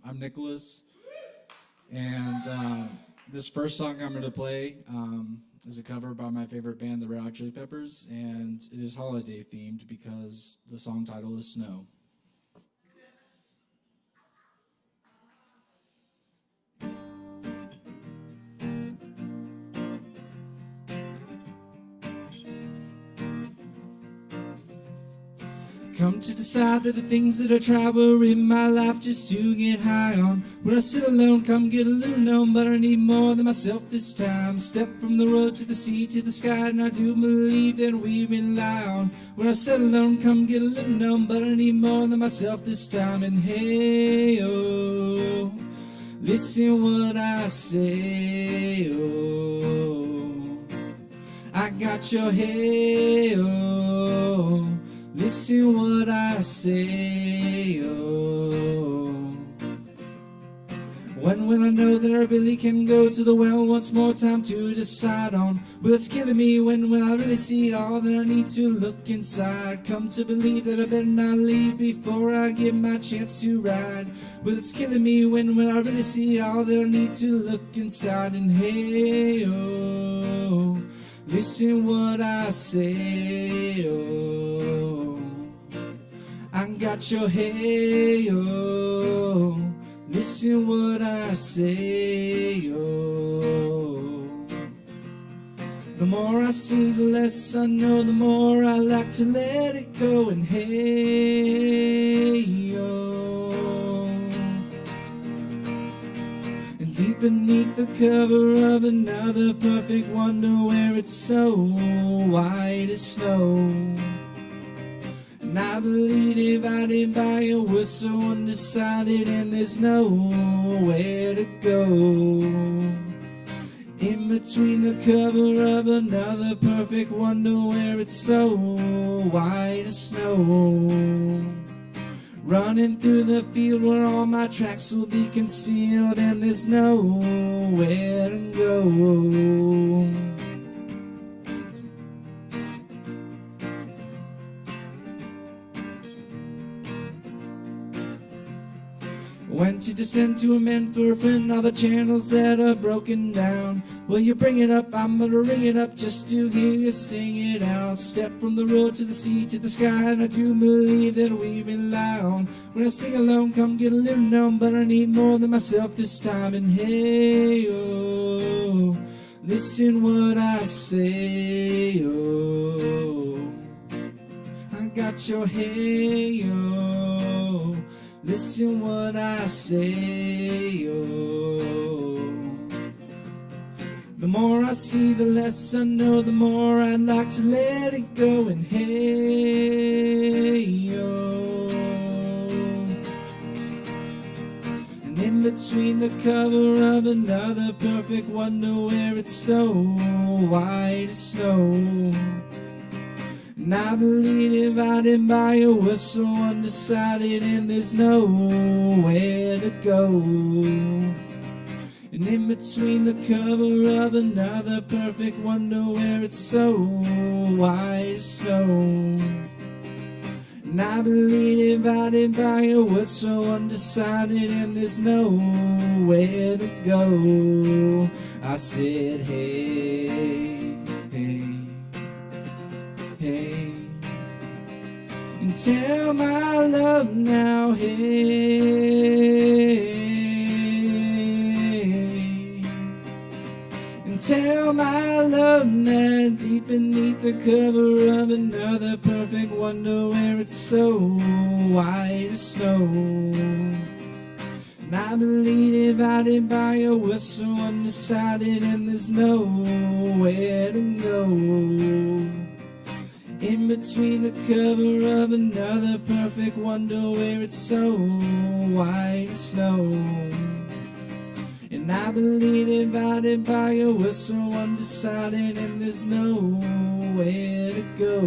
I'm Nicholas, and this first song I'm going to play is a cover by my favorite band, the Red Hot Chili Peppers, and it is holiday themed because the song title is Snow. Come to decide that the things that I try were in my life just to get high on. When I sit alone, come get a little known, but I need more than myself this time. Step from the road to the sea to the sky, and I do believe that we rely on. When I sit alone, come get a little known, but I need more than myself this time. And hey, oh, listen what I say, oh, I got your hey, oh. Listen what I say, oh. When will I know that I really can go to the well once more? Time to decide on what's killing me. When will I really see it all that I need to look inside? Come to believe that I better not leave before I get my chance to ride. Well, it's killing me. When will I really see it all that I need to look inside? And hey, oh, listen what I say, oh, I got your hey, oh, listen what I say, oh. The more I see, the less I know, the more I like to let it go. And hey, oh, and deep beneath the cover of another perfect wonder where it's so white as snow. And I believe divided by a we're so undecided and there's nowhere to go. In between the cover of another perfect wonder where it's so white as snow. Running through the field where all my tracks will be concealed and there's nowhere to go. When to descend to amend for a friend all the channels that are broken down. Will you bring it up? I'm gonna ring it up just to hear you sing it out. Step from the road to the sea to the sky, and I do believe that we rely on. When I sing alone, come get a little known, but I need more than myself this time. And hey, oh, listen what I say, oh, I got your hey, oh, listen what I say, oh. The more I see, the less I know, the more I'd like to let it go. And hey, oh, and in between the cover of another perfect wonder where it's so white as snow. And I believe divided by a we're so undecided and there's nowhere to go. And in between the cover of another perfect wonder where it's so white as snow. And I believe divided by a we're so undecided and there's nowhere to go. I said, hey, hey, hey, and tell my love now, hey, and tell my love now deep beneath the cover of another perfect wonder where it's so white as snow. And I believe divided by a we're so undecided and there's nowhere to go. In between the cover of another perfect wonder where it's so white as snow. And I believe divided by a we're so undecided and there's nowhere to go.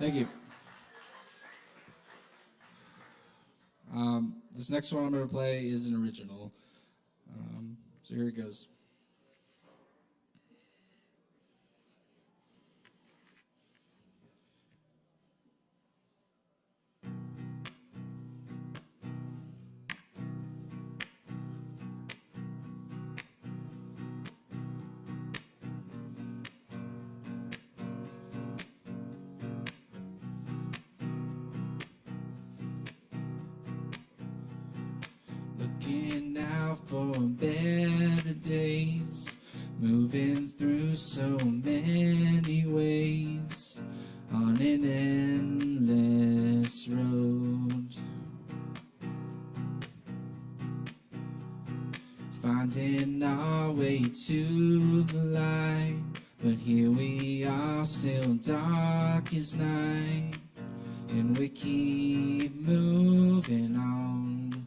Thank you. This next one I'm going to play is an original. So here it goes. Looking out for better days, moving through so many ways on an endless road. Finding our way to the light, but here we are still dark as night. and we keep moving on.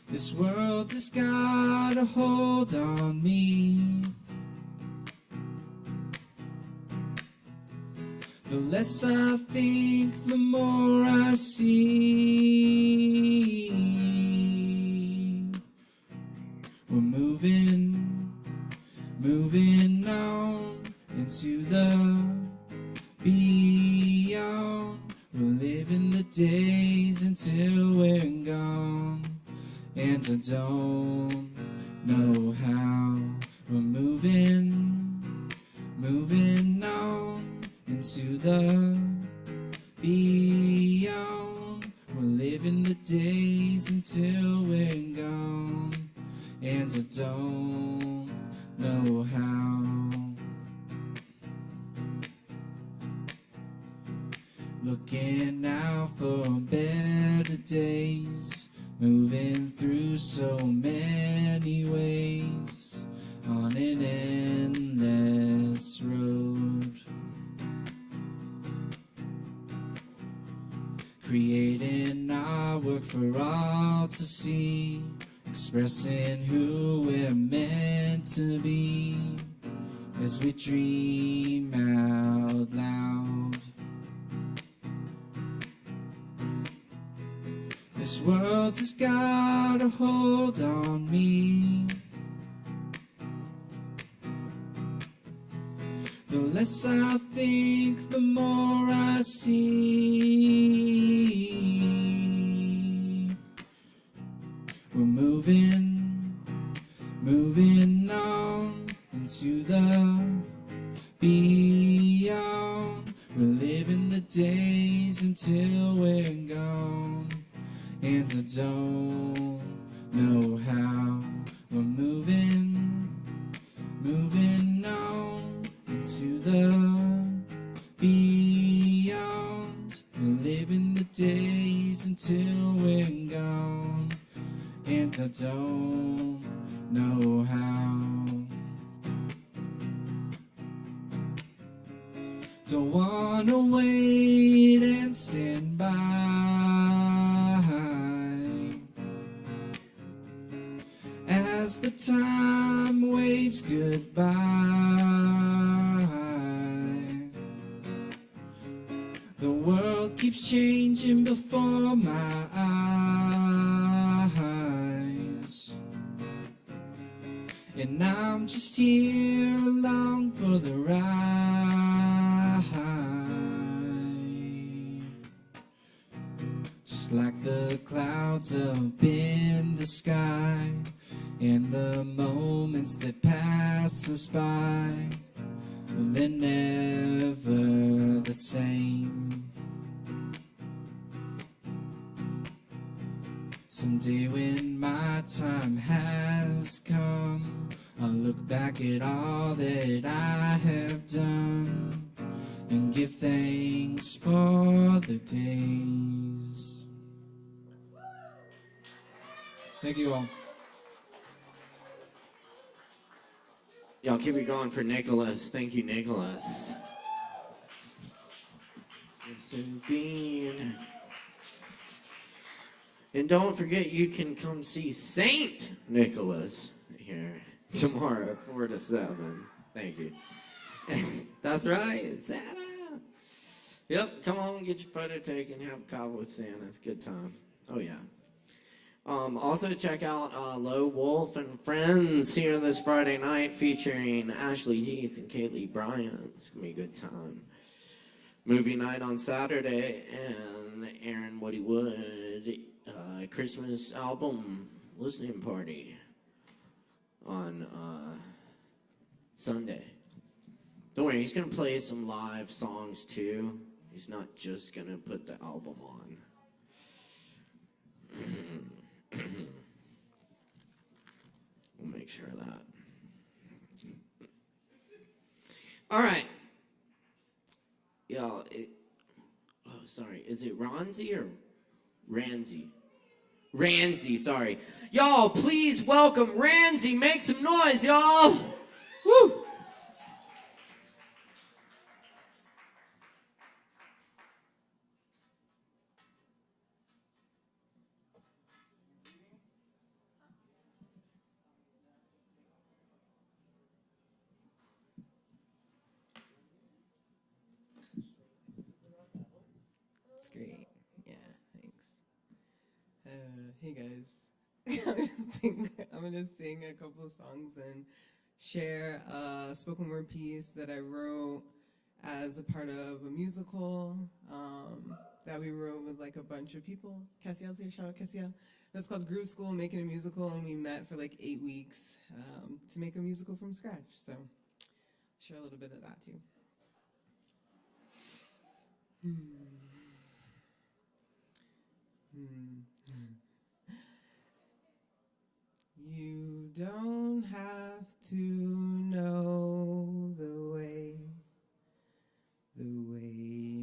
This world has got a hold on me. The less I think, the more I see. We're moving on into the beyond. We're living the days until we're gone. And I don't know how. We're moving on into the beyond. We're living the days until we're gone. And I don't know how. Looking out for better days, moving through so many ways on an endless road. Creating our work for all to see, expressing who we're meant to be as we dream out loud. This world has got a hold on me. The less I think, the more I see. We're moving on into the beyond. We're living the days until we're gone. And I don't know how. We're moving on into the beyond. We're living the days until we're gone. And I don't know how. Don't wanna wait and stand by as the time waves goodbye. The world keeps changing before my eyes, and I'm just here along for the ride. Just like the clouds up in the sky, and the moments that pass us by, they're never the same. Someday when my time has come, I'll look back at all that I have done and give thanks for the days. Thank you all. Y'all keep it going for Nicholas. Thank you, Nicholas. Yes, indeed. And don't forget, you can come see Saint Nicholas here tomorrow at 4 to 7. Thank you. That's right, it's Santa. Yep, come on, get your photo taken, have a Kava with Santa. It's a good time. Oh, yeah. Also, check out Low Wolf and Friends here this Friday night featuring Ashley Heath and Kaylee Bryant. It's going to be a good time. Movie night on Saturday, and Aaron Woody Wood Christmas album listening party on Sunday. Don't worry, he's going to play some live songs too. He's not just going to put the album on. We'll make sure of that. All right. Y'all, sorry. Is it Ronzi or Ranzi? Ranzi, sorry. Y'all, please welcome Ranzi. Make some noise, y'all. Woo! Hey guys. I'm gonna sing a couple of songs and share a spoken word piece that I wrote as a part of a musical that we wrote with like a bunch of people. Cassiel's here, shout out Cassiel. It's called Groove School, Making a Musical, and we met for like 8 weeks to make a musical from scratch. So share a little bit of that too. You don't have to know the way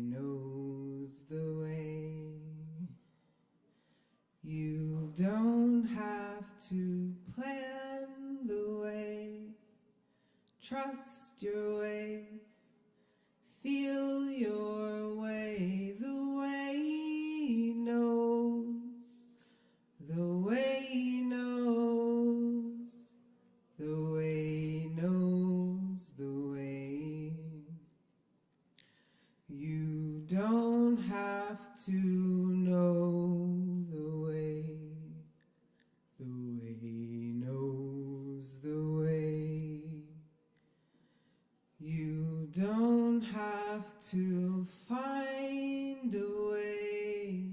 knows the way. You don't have to plan the way, trust your way, feel your way, the way knows, the way knows, the way knows the way. You don't have to know the way knows the way. You don't have to find a way,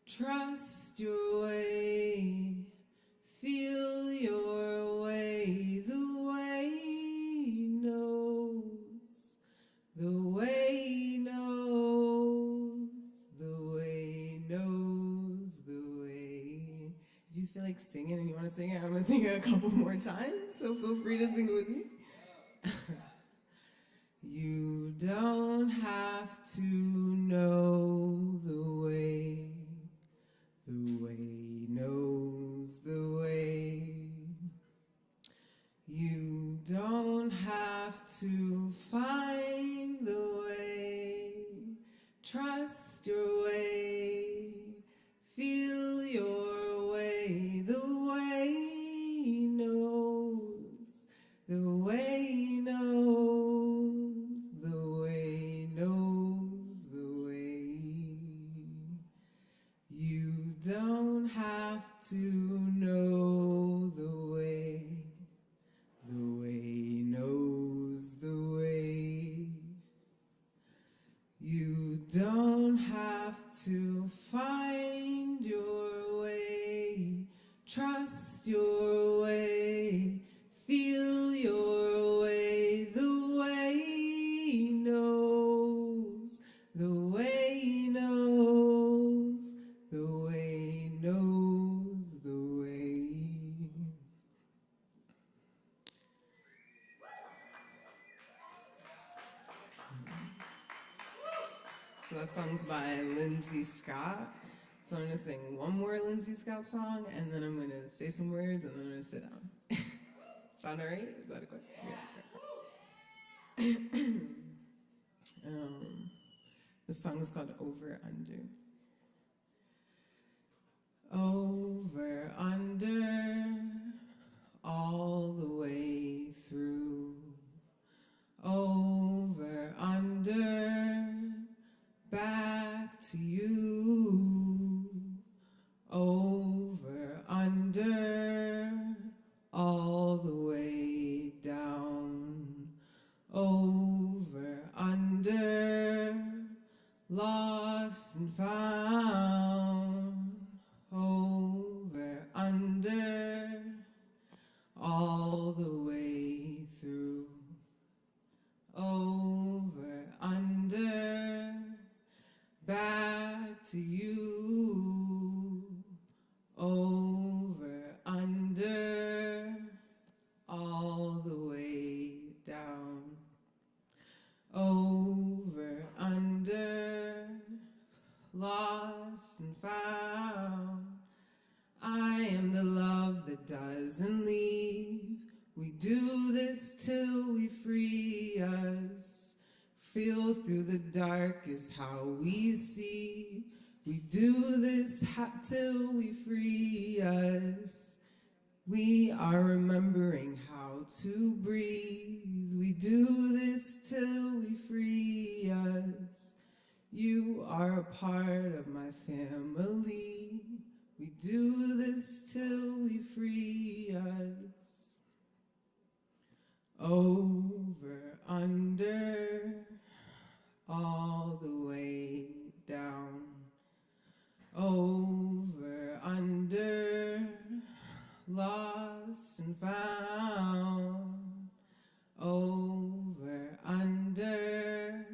trust your way, feel your way, the way knows, the way knows, the way knows the way. If you feel like singing and you want to sing it, I'm going to sing it a couple more times, so feel free to sing with me. You don't have to know the way knows the way. You don't have to find the way, trust your way, feel your way, the way knows, the way knows, the way knows the way. You don't have to know the way knows the way. You don't have to find your way, trust your way, feel your way, the way knows, the way knows, the way knows the way. So that song's by Lindsay Scott. So I'm going to sing one more Lindsay Scott song, and then I'm going to say some words, and then I'm going to sit down. Sound all right? Is that a quick? Yeah, okay. This song is called Over Under. Over, under, all the way through. Over, under, back to you. Over, under, all the way down. Over, under, lost and found. Over, under, all the way through. Over, under, back to you. Over, under, all the way down. Over, under, lost and found. I am the love that doesn't leave. We do this till we free us. Feel through the dark is how we see. We do this till we free us. We are remembering how to breathe. We do this till we free us. You are a part of my family. We do this till we free us. Over, under, all the way down. Over, under, lost and found. Over, under,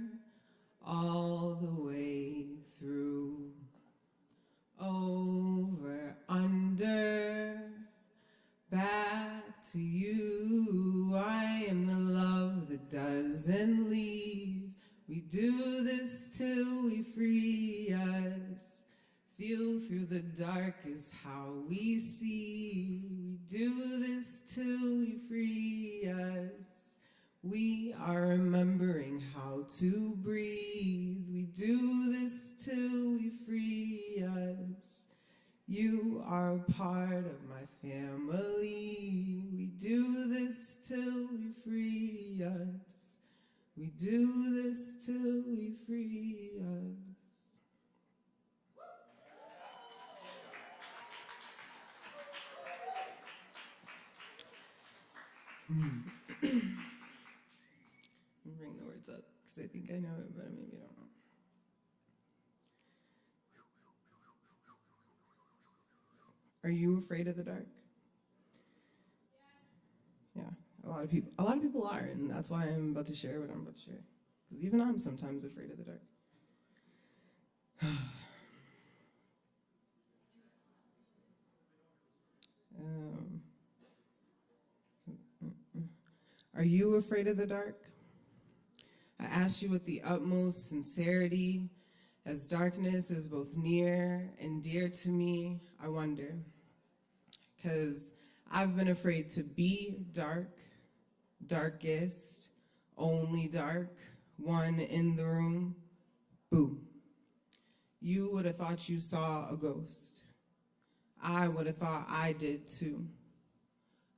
all the way through. Over, under, back to you. I am the love that doesn't leave. We do this till we free us. Feel through the dark is how we see. We do this till we free us. We are remembering how to breathe. We do this till we free us. You are part of my family. We do this till we free us. We do this till we free us. Bring the words up because I think I know it, but maybe I don't know. Are you afraid of the dark? Yeah, a lot of people are, and that's why I'm about to share what I'm about to share. Because even I'm sometimes afraid of the dark. Are you afraid of the dark? I ask you with the utmost sincerity, as darkness is both near and dear to me, I wonder. Because I've been afraid to be dark, darkest, only dark, one in the room, boo. You would have thought you saw a ghost. I would have thought I did too.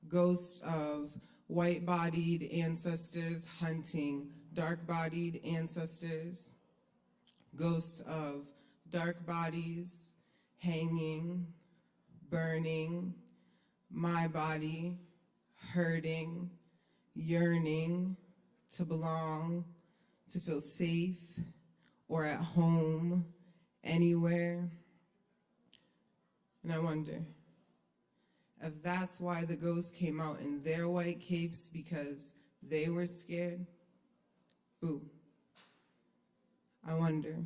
Ghosts of white-bodied ancestors hunting dark-bodied ancestors. Ghosts of dark bodies hanging, burning, my body hurting, yearning to belong, to feel safe or at home, anywhere. And I wonder if that's why the ghosts came out in their white capes, because they were scared. Boo. I wonder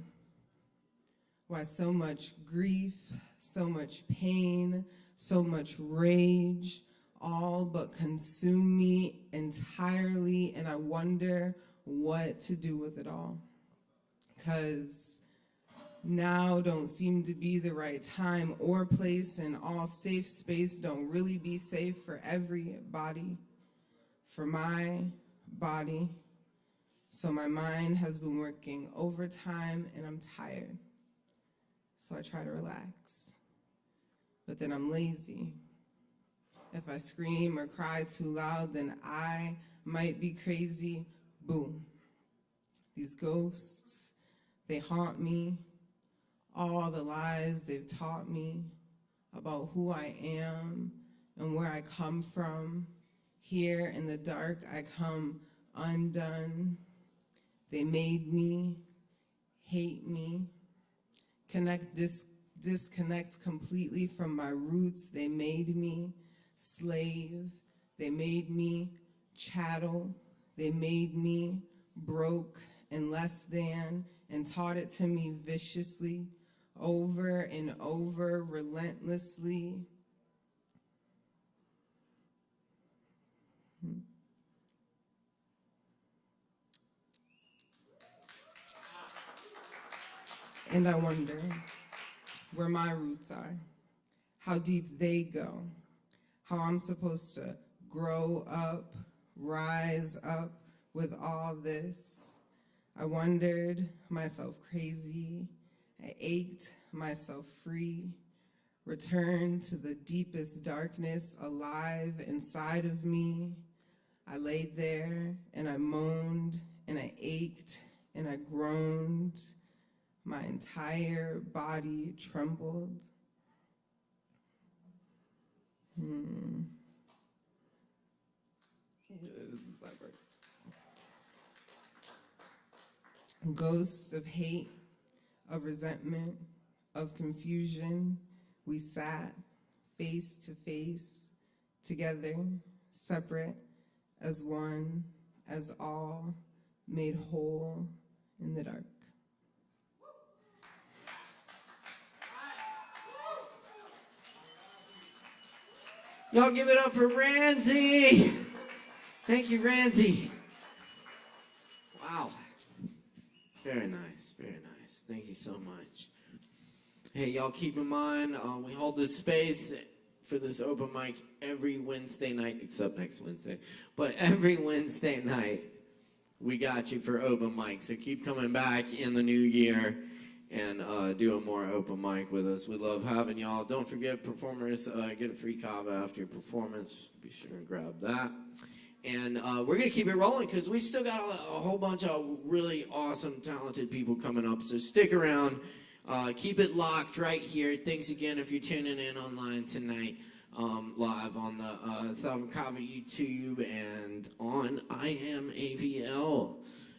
why so much grief, so much pain, so much rage, all but consume me entirely, and I wonder what to do with it all. 'Cause now don't seem to be the right time or place, and all safe space don't really be safe for everybody, for my body. So my mind has been working overtime and I'm tired. So I try to relax, but then I'm lazy. If I scream or cry too loud, then I might be crazy. Boom. These ghosts, they haunt me. All the lies they've taught me about who I am and where I come from. Here in the dark, I come undone. They made me, hate me, disconnect completely from my roots. They made me slave. They made me chattel. They made me broke and less than, and taught it to me viciously, over and over, relentlessly. And I wonder where my roots are, how deep they go, how I'm supposed to grow up, rise up with all this. I wondered myself crazy, I ached myself free, returned to the deepest darkness alive inside of me. I laid there and I moaned and I ached and I groaned. My entire body trembled. Ghosts of hate, of resentment, of confusion, we sat face to face, together, separate, as one, as all, made whole in the dark. Y'all give it up for Ramsey. Thank you, Ramsey. Wow. Very nice, very nice. Thank you so much. Hey, y'all keep in mind, we hold this space for this open mic every Wednesday night, except next Wednesday. But every Wednesday night, we got you for open mic. So keep coming back in the new year and doing more open mic with us. We love having y'all. Don't forget, performers, get a free Kava after your performance. Be sure and grab that. And we're going to keep it rolling because we still got a whole bunch of really awesome, talented people coming up. So stick around. Keep it locked right here. Thanks again if you're tuning in online tonight, live on the Southern Kava YouTube and on ASHEViLLE,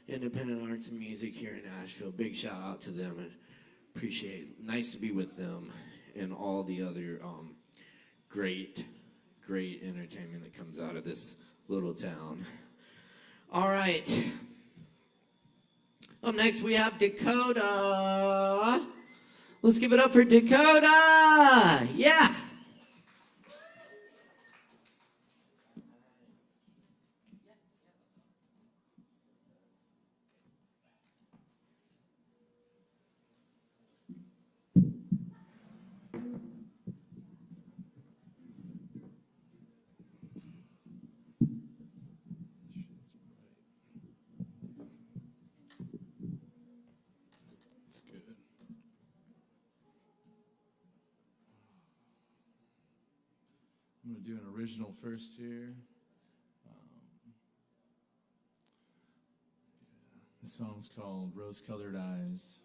Independent Arts and Music here in Asheville. Big shout out to them and appreciate it. Nice to be with them and all the other great entertainment that comes out of this little town. All right. Up next we have Dakota. Let's give it up for Dakota. Yeah. I'm going to do an original first here. The song's called Rose-Colored Eyes.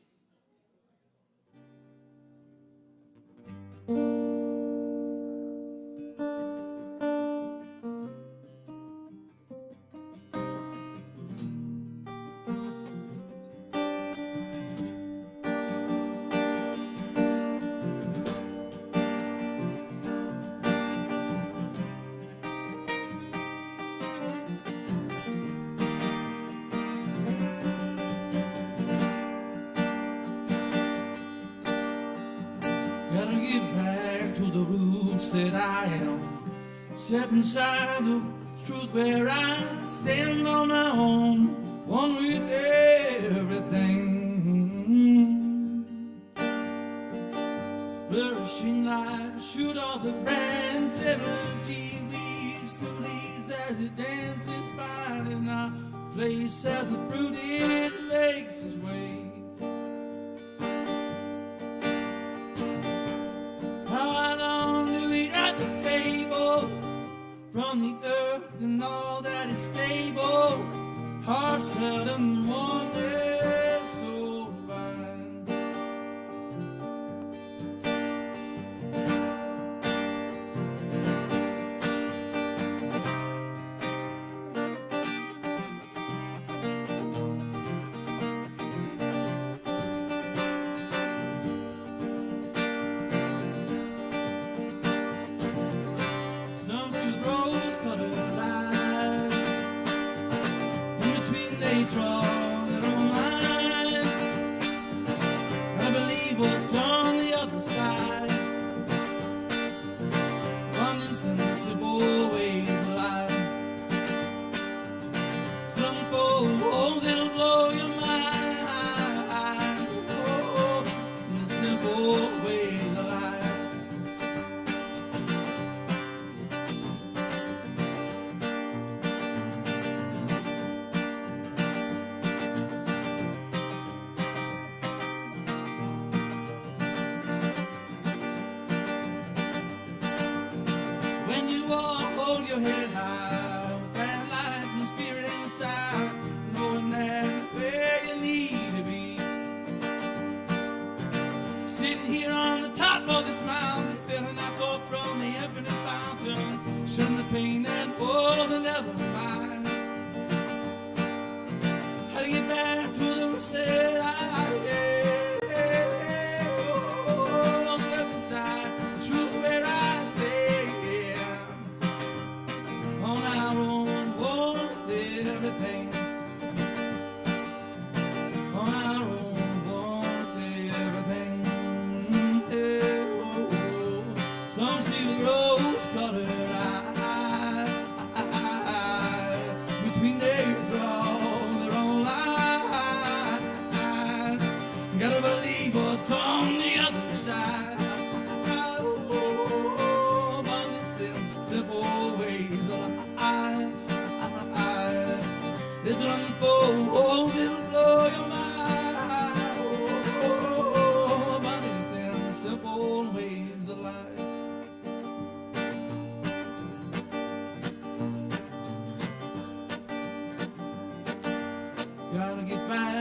Gotta get back to the roots that I am. Step inside the truth where I stand on my own, one with everything. Flourishing like a shoot off the branch, energy weaves through leaves as it dances, finding our place as the fruit it makes its way. From the earth and all that is stable, hearts held in oneness so divine. Some see rose-colored eyes, in between they draw their own lines.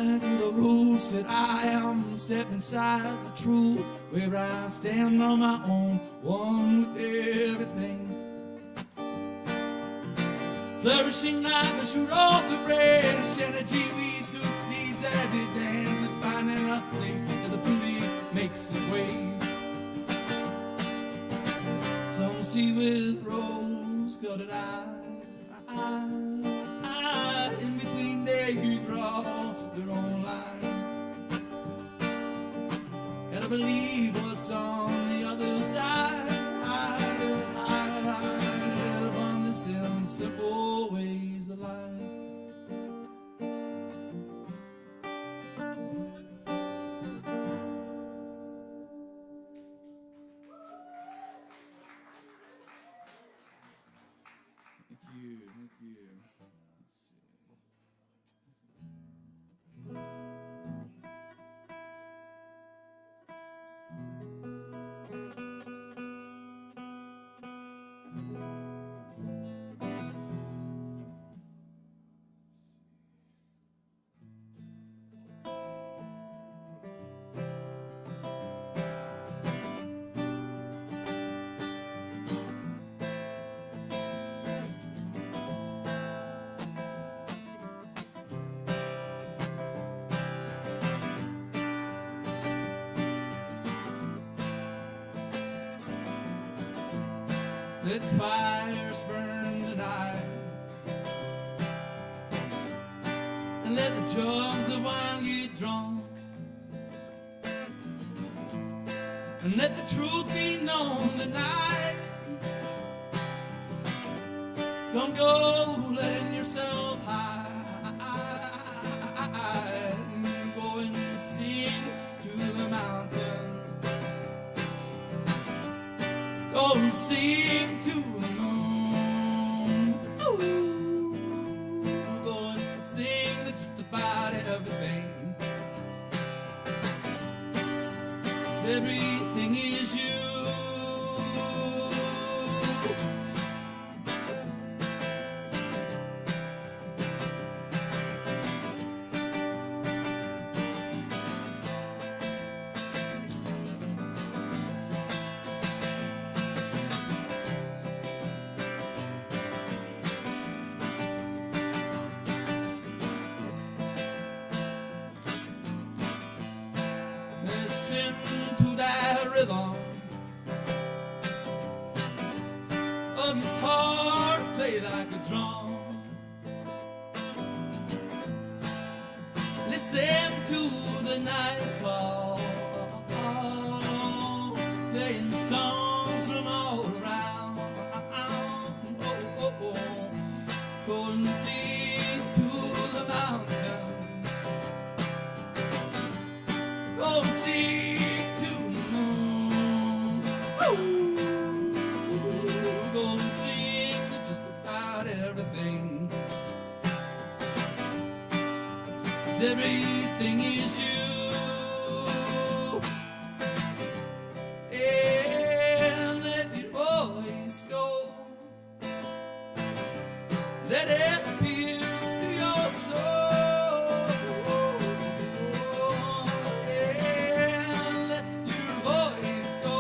I to the rules that I am, step inside the truth, where I stand on my own, one with everything. Flourishing like a shoot off the branch, energy weaves through the leaves as it dances, finding a place as the fruity makes its way. Some see with rose-colored eyes, in between they draw their own line. Gotta believe what's on the other side. Abundance in simple ways of life. Let fires burn tonight, and let the jugs of wine get drunk, and let the truth be known tonight. Don't go letting yourself hide. Go and sing to the mountain. Go and sing to the moon. Ooh. Go and sing to just about everything. 'Cause everything is you. Listen to that rhythm of your heart play like a drum. Listen to the night call, playing songs from all around. Go and sing to the mountain. Go and sing to the moon. Ooh. Go and sing to just about everything. 'Cause everything is you. And let your voice go. Let it pierce through your soul. And let your voice go.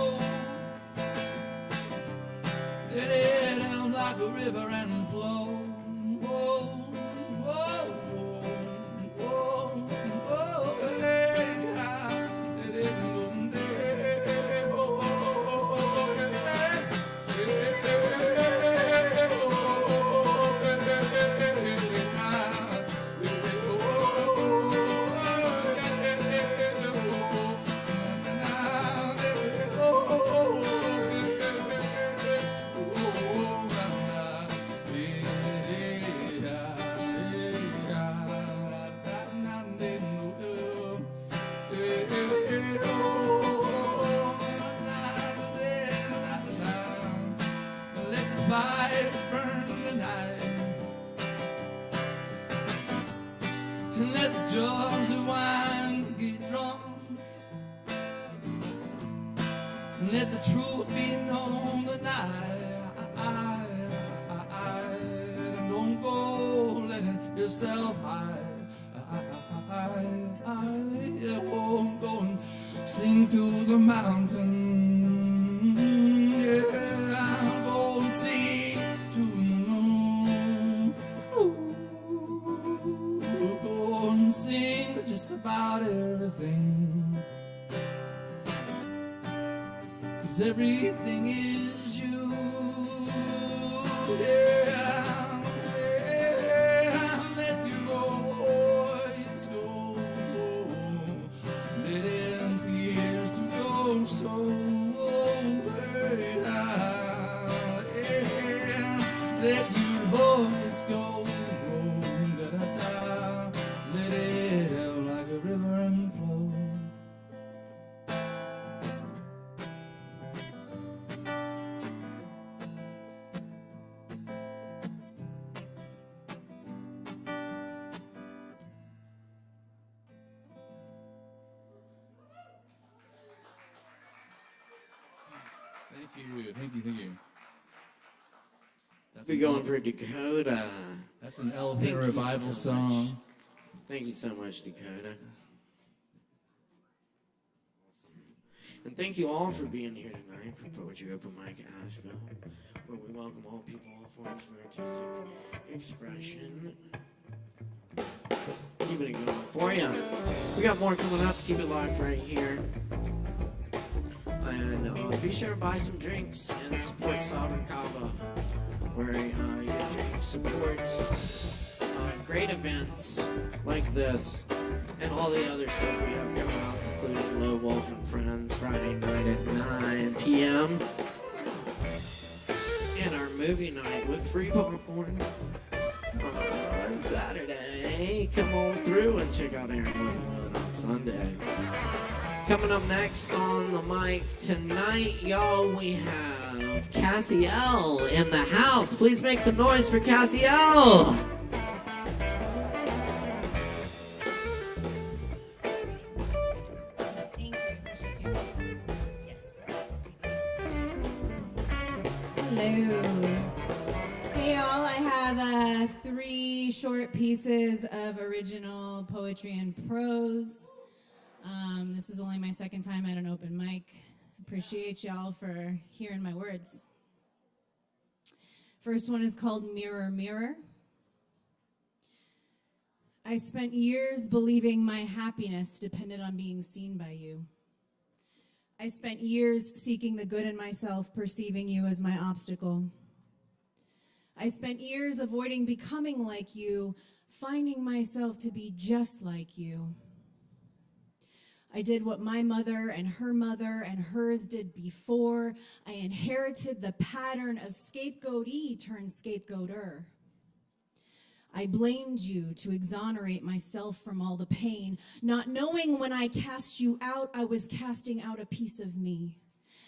Let it down like a river and flow. Let the fires burn tonight, and let the jars of wine get drunk, and let the truth be known tonight. And don't go letting yourself hide. sing to the mountain. Yeah, I'll go and sing to the moon. Ooh, go and sing just about everything. 'Cause everything is you. Yeah. Let your voice go. Let it pierce through your soul. Yeah. Let your voice go. Da-da-da. Let it out like a river and flow. Thank you. We're going for Dakota. That's an Elephant Revival song. Thank you so much, Dakota. And thank you all for being here tonight for Poetry Open Mic at Asheville, where we welcome all people, all forms of artistic expression. Keeping it going for you. We got more coming up. Keep it locked right here. And be sure to buy some drinks and support Sovereign Kava, where your drink supports great events like this and all the other stuff we have coming up, including Low Wolf and Friends Friday night at 9 p.m. and our movie night with free popcorn on Saturday. Come on through and check out Aaron Wood on Sunday. Coming up next on the mic tonight, y'all, we have Cassielle in the house. Please make some noise for Cassielle. Thank you. Appreciate you. Yes. Hello. Hey, y'all. I have 3 short pieces of original poetry and prose. This is only my second time at an open mic. Appreciate y'all for hearing my words. First one is called Mirror, Mirror. I spent years believing my happiness depended on being seen by you. I spent years seeking the good in myself, perceiving you as my obstacle. I spent years avoiding becoming like you, finding myself to be just like you. I did what my mother and hers did before. I inherited the pattern of scapegoatee turned scapegoater. I blamed you to exonerate myself from all the pain, not knowing when I cast you out, I was casting out a piece of me.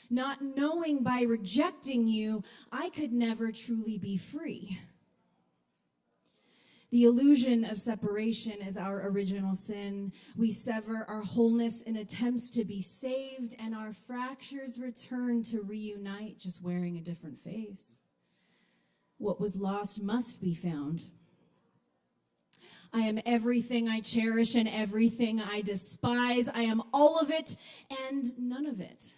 Not knowing by rejecting you, I could never truly be free. The illusion of separation is our original sin. We sever our wholeness in attempts to be saved, and our fractures return to reunite, just wearing a different face. What was lost must be found. I am everything I cherish and everything I despise. I am all of it and none of it.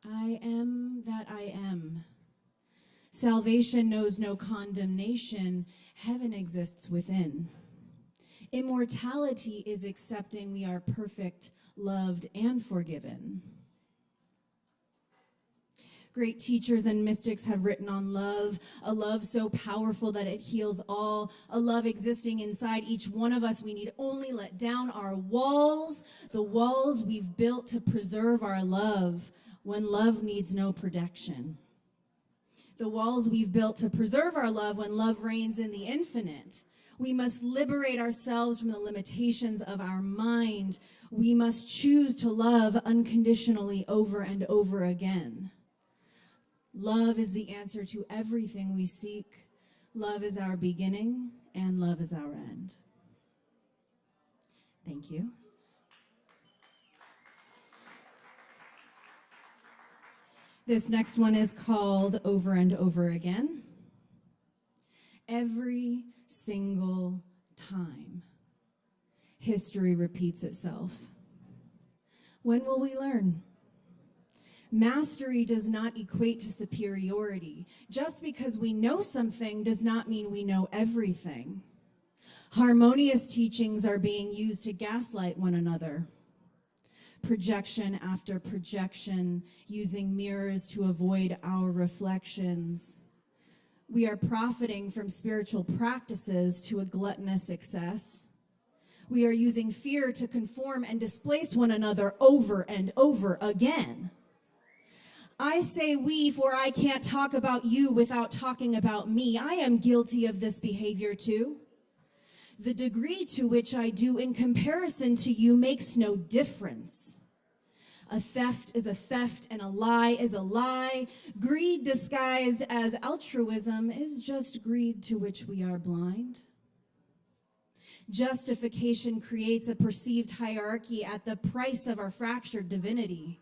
I am that I am. Salvation knows no condemnation. Heaven exists within. Immortality is accepting we are perfect, loved, and forgiven. Great teachers and mystics have written on love, a love so powerful that it heals all, a love existing inside each one of us. We need only let down our walls, the walls we've built to preserve our love when love needs no protection. The walls we've built to preserve our love when love reigns in the infinite. We must liberate ourselves from the limitations of our mind. We must choose to love unconditionally over and over again. Love is the answer to everything we seek. Love is our beginning, and love is our end. Thank you. This next one is called Over and Over Again. Every single time, history repeats itself. When will we learn? Mastery does not equate to superiority. Just because we know something does not mean we know everything. Harmonious teachings are being used to gaslight one another. Projection after projection, using mirrors to avoid our reflections. We are profiting from spiritual practices to a gluttonous excess. We are using fear to conform and displace one another over and over again. I say we, for I can't talk about you without talking about me. I am guilty of this behavior too. The degree to which I do in comparison to you makes no difference. A theft is a theft and a lie is a lie. Greed disguised as altruism is just greed to which we are blind. Justification creates a perceived hierarchy at the price of our fractured divinity.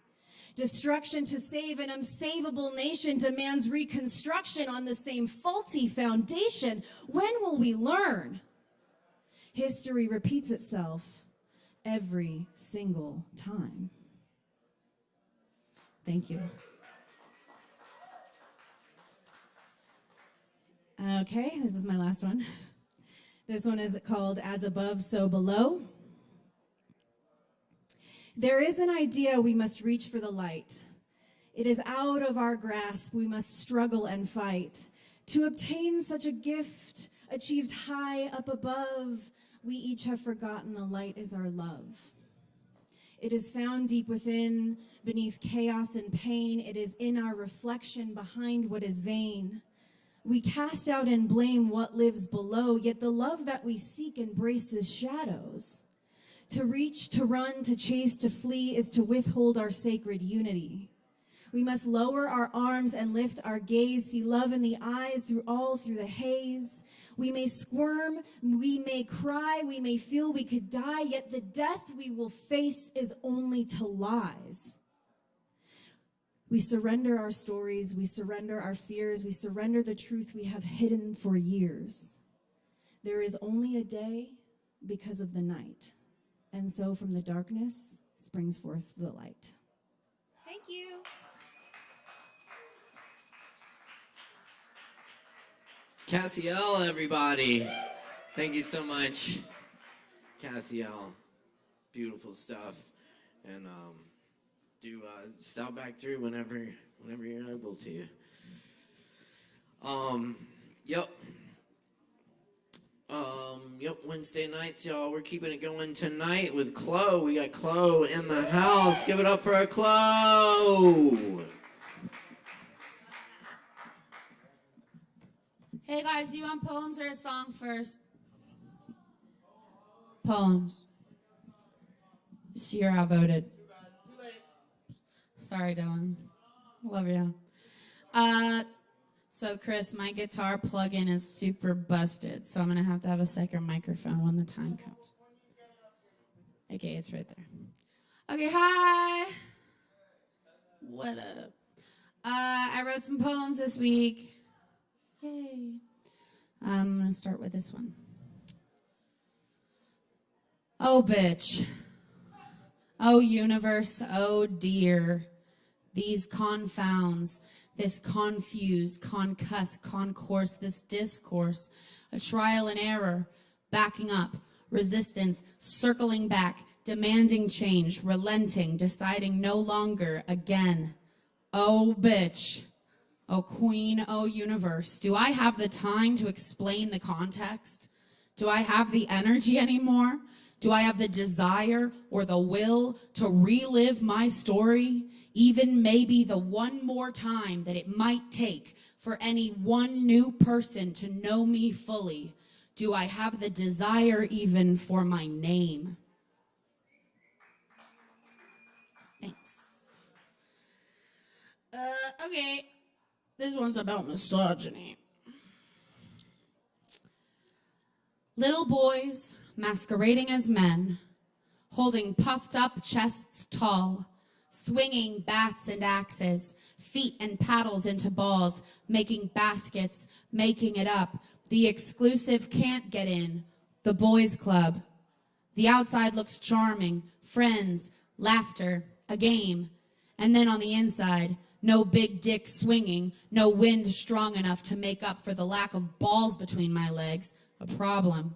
Destruction to save an unsavable nation demands reconstruction on the same faulty foundation. When will we learn? History repeats itself every single time. Thank you. Okay, this is my last one. This one is called As Above, So Below. There is an idea we must reach for the light. It is out of our grasp. We must struggle and fight. To obtain such a gift, achieved high up above, we each have forgotten the light is our love. It is found deep within, beneath chaos and pain. It is in our reflection behind what is vain. We cast out and blame what lives below, yet the love that we seek embraces shadows. To reach, to run, to chase, to flee is to withhold our sacred unity. We must lower our arms and lift our gaze, see love in the eyes through the haze. We may squirm, we may cry, we may feel we could die, yet the death we will face is only to lies. We surrender our stories, we surrender our fears, we surrender the truth we have hidden for years. There is only a day because of the night. And so from the darkness springs forth the light. Thank you. Cassielle, everybody. Thank you so much. Cassielle, beautiful stuff. And do stop back through whenever you're able to. Yep, Wednesday nights, y'all. We're keeping it going tonight with Chloe. We got Chloe in the house. Give it up for Chloe. Hey guys, do you want poems or a song first? Poems. So you're outvoted. Too late. Sorry, Dylan. Love you. So Chris, my guitar plug-in is super busted, so I'm gonna have to have a second microphone when the time comes. Okay, it's right there. Okay, hi. What up? I wrote some poems this week. Yay. I'm gonna start with this one. Oh, bitch. Oh, universe. Oh, dear. These confounds. This confused, concuss, concourse, this discourse, a trial and error, backing up, resistance, circling back, demanding change, relenting, deciding no longer, again. Oh, bitch. Oh, queen, oh, universe. Do I have the time to explain the context? Do I have the energy anymore? Do I have the desire or the will to relive my story? Even maybe the one more time that it might take for any one new person to know me fully. Do I have the desire even for my name? Thanks. Okay. This one's about misogyny. Little boys masquerading as men, holding puffed up chests tall, swinging bats and axes, feet and paddles into balls, making baskets, making it up. The exclusive can't get in, the boys' club. The outside looks charming, friends, laughter, a game, and then on the inside, no big dick swinging, no wind strong enough to make up for the lack of balls between my legs, a problem.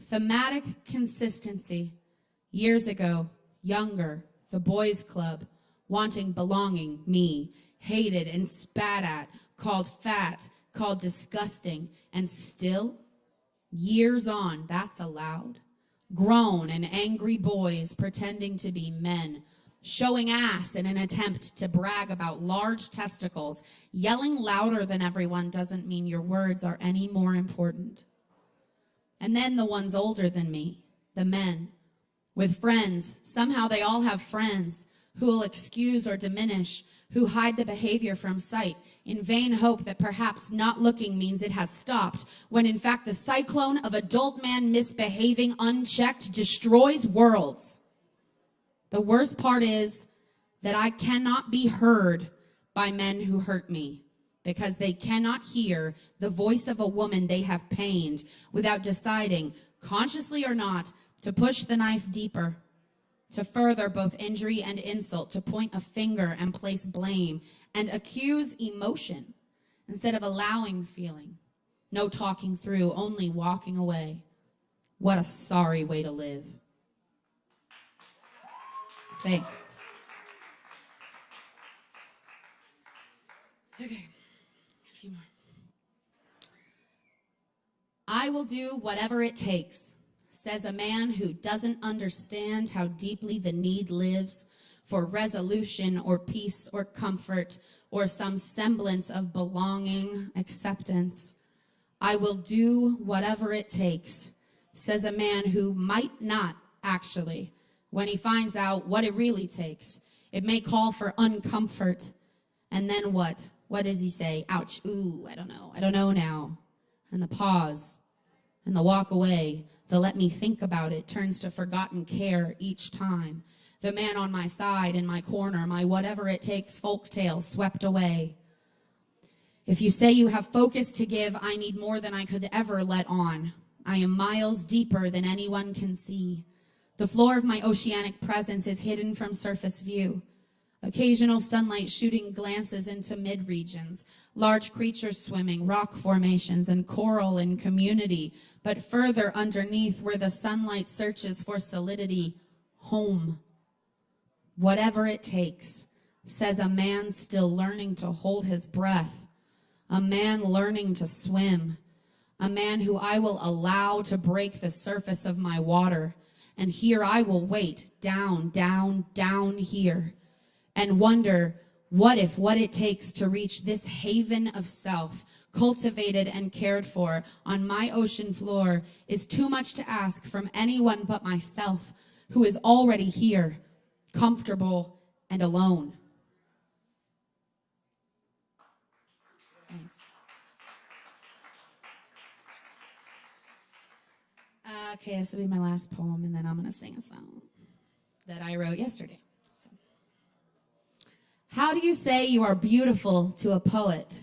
Thematic consistency. Years ago, younger, the boys' club, wanting belonging, me, hated and spat at, called fat, called disgusting, and still, years on, that's allowed. Grown and angry boys pretending to be men, showing ass in an attempt to brag about large testicles. Yelling louder than everyone doesn't mean your words are any more important. And then the ones older than me, the men, with friends. Somehow they all have friends who will excuse or diminish, who hide the behavior from sight in vain hope that perhaps not looking means it has stopped, when in fact the cyclone of adult man misbehaving unchecked destroys worlds. The worst part is that I cannot be heard by men who hurt me, because they cannot hear the voice of a woman they have pained without deciding, consciously or not, to push the knife deeper, to further both injury and insult, to point a finger and place blame, and accuse emotion instead of allowing feeling. No talking through, only walking away. What a sorry way to live. Thanks. Okay, a few more. I will do whatever it takes, says a man who doesn't understand how deeply the need lives for resolution or peace or comfort or some semblance of belonging, acceptance. I will do whatever it takes, says a man who might not actually, when he finds out what it really takes. It may call for uncomfort. And then what? What does he say? Ouch, ooh, I don't know now. And the pause, and the walk away, the let me think about it turns to forgotten care each time. The man on my side, in my corner, my whatever it takes folktale swept away. If you say you have focus to give, I need more than I could ever let on. I am miles deeper than anyone can see. The floor of my oceanic presence is hidden from surface view. Occasional sunlight shooting glances into mid-regions, large creatures swimming, rock formations, and coral in community, but further underneath where the sunlight searches for solidity, home. Whatever it takes, says a man still learning to hold his breath, a man learning to swim, a man who I will allow to break the surface of my water, and here I will wait, down, down, down here, and wonder, what if what it takes to reach this haven of self, cultivated and cared for on my ocean floor, is too much to ask from anyone but myself, who is already here, comfortable and alone. Thanks. Okay, this will be my last poem, and then I'm going to sing a song that I wrote yesterday. So. How do you say you are beautiful to a poet?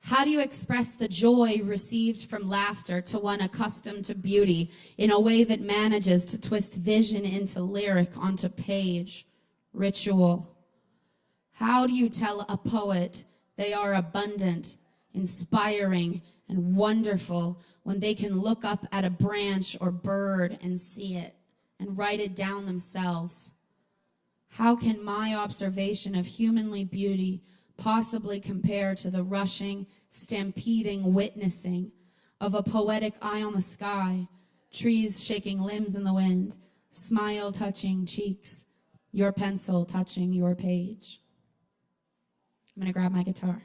How do you express the joy received from laughter to one accustomed to beauty in a way that manages to twist vision into lyric onto page, ritual? How do you tell a poet they are abundant, inspiring, and wonderful when they can look up at a branch or bird and see it and write it down themselves? How can my observation of humanly beauty possibly compare to the rushing, stampeding witnessing of a poetic eye on the sky, trees shaking limbs in the wind, smile touching cheeks, your pencil touching your page? I'm going to grab my guitar.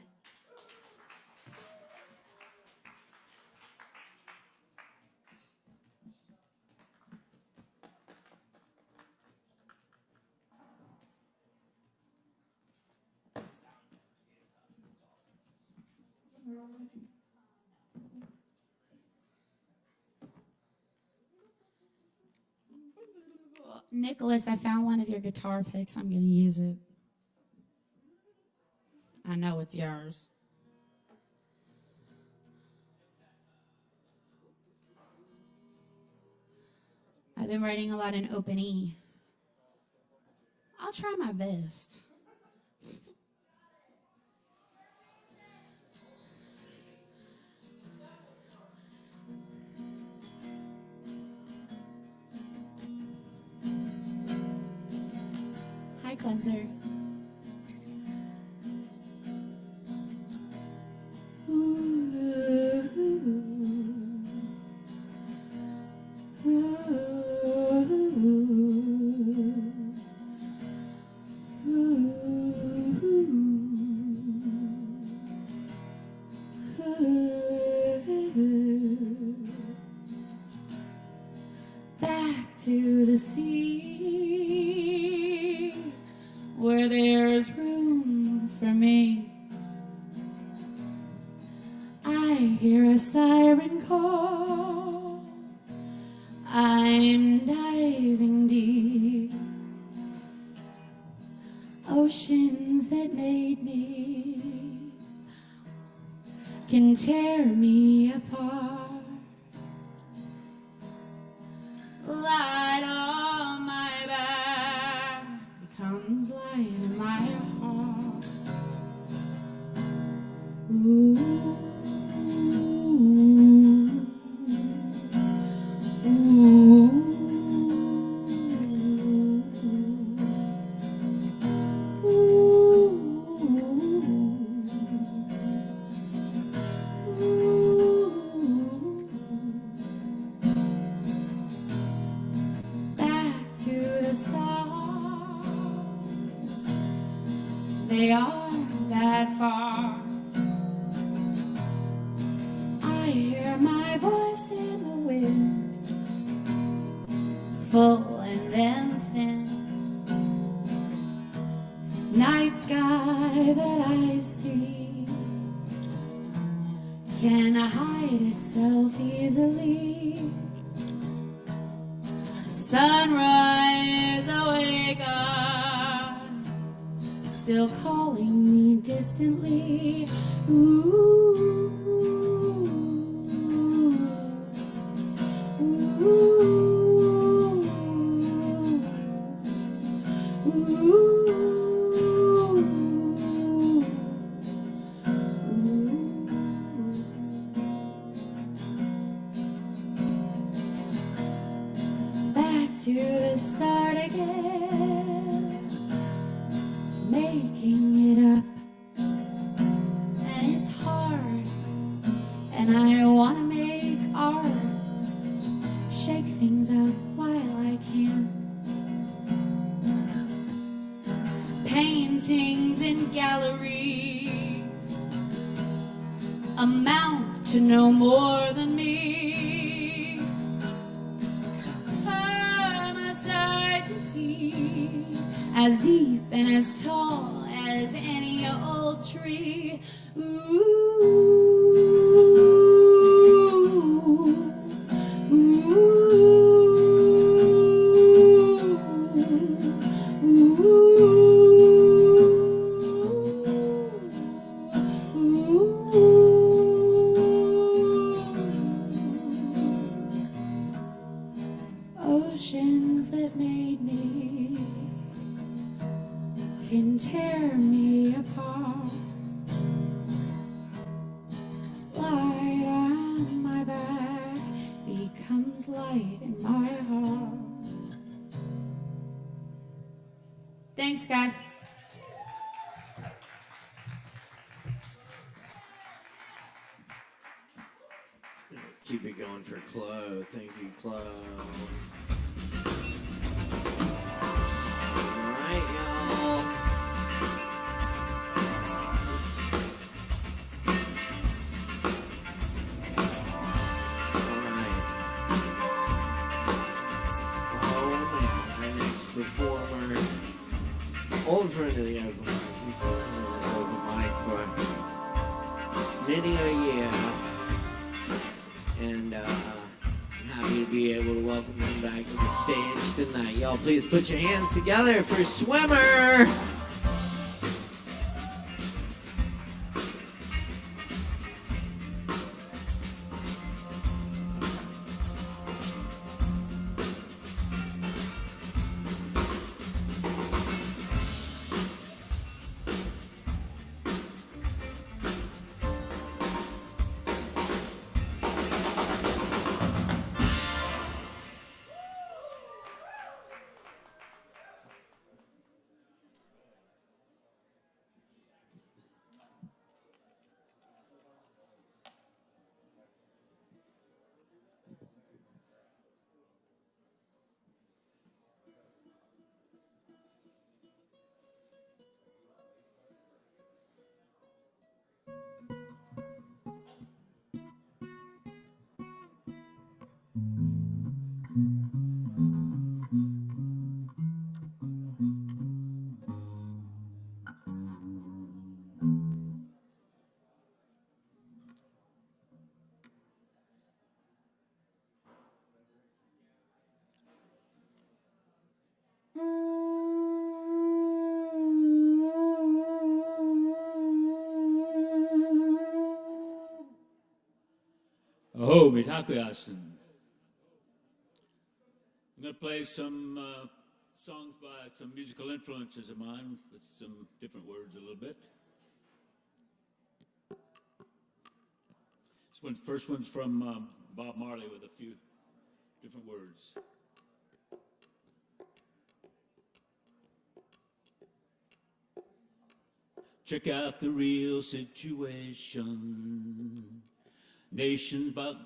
Nicholas, I found one of your guitar picks. I'm going to use it. I know it's yours. I've been writing a lot in open E. I'll try my best. Hi, cleanser. Back to the sea, where there's room for me. I hear a siren call. I'm diving deep. Oceans that made me can tear me apart. Light on my back becomes light in my heart. Ooh. They aren't that far. I hear my voice in the wind, full and then thin. Night sky that I see can hide itself easily. Sunrise awake us, still calling me distantly. Ooh, ooh, back to the start again, making it up, and it's hard, and I want to make art, shake things up while I can. Paintings in galleries amount to no more than me. I'm a sight to see, as deep and as tall as any old tree. Ooh, oceans that made me can tear me apart. Light on my back becomes light in my heart. Thanks, guys. Keep it going for Chloe. Thank you, Chloe. All right, y'all. All right. Oh, man. Our next performer, old friend of the open mic. He's been doing this open mic for many a year. And I'm happy to be able to welcome him back to the stage tonight. Y'all please put your hands together for Swimmer. Oh, mitakuyasen. I'm going to play some songs by some musical influences of mine with some different words a little bit. First one's from Bob Marley with a few different words. Check out the real situation. Nation, but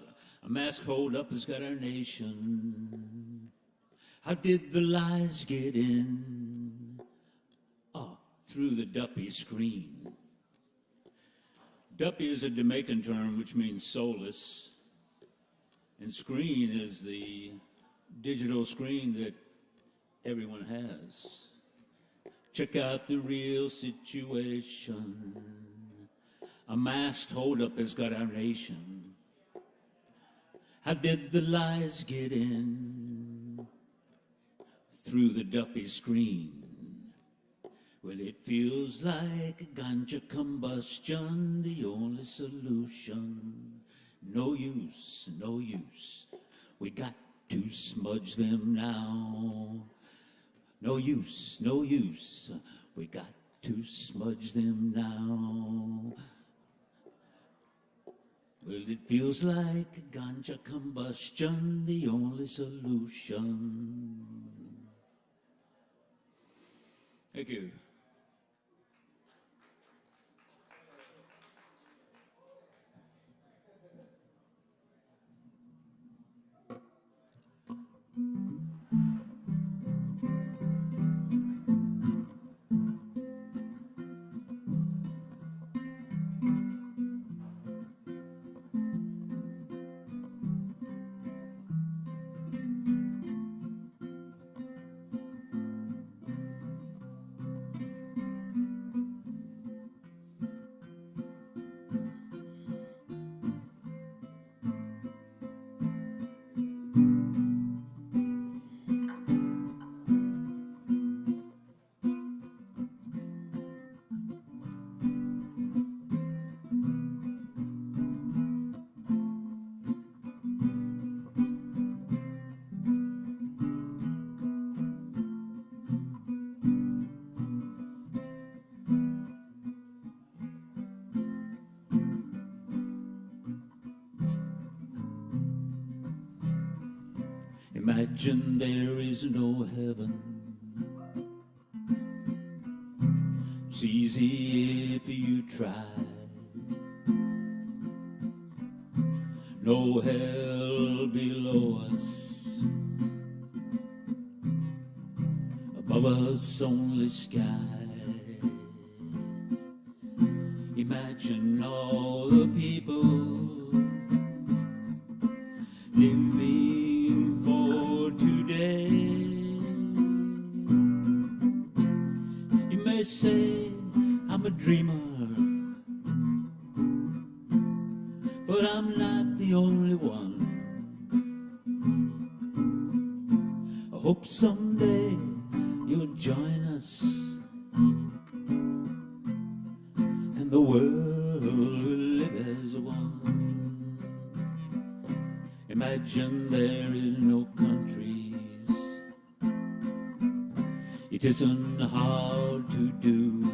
a mask hold up has got our nation. How did the lies get in? Oh, through the duppy screen. Duppy is a Jamaican term which means soulless, and screen is the digital screen that everyone has. Check out the real situation. A masked holdup has got our nation. How did the lies get in? Through the duppy screen. Well, it feels like ganja combustion, the only solution. No use, no use. We got to smudge them now. No use, no use. We got to smudge them now. Well, it feels like ganja combustion, the only solution. Thank you. Imagine there is no heaven. It's easy if you try. No hell below us. Above us only sky. Imagine all the people living for today. You may say I'm a dreamer, but I'm not the only one. I hope someday you'll join us, and the world will live as one. Imagine there is no countries. It isn't hard to do.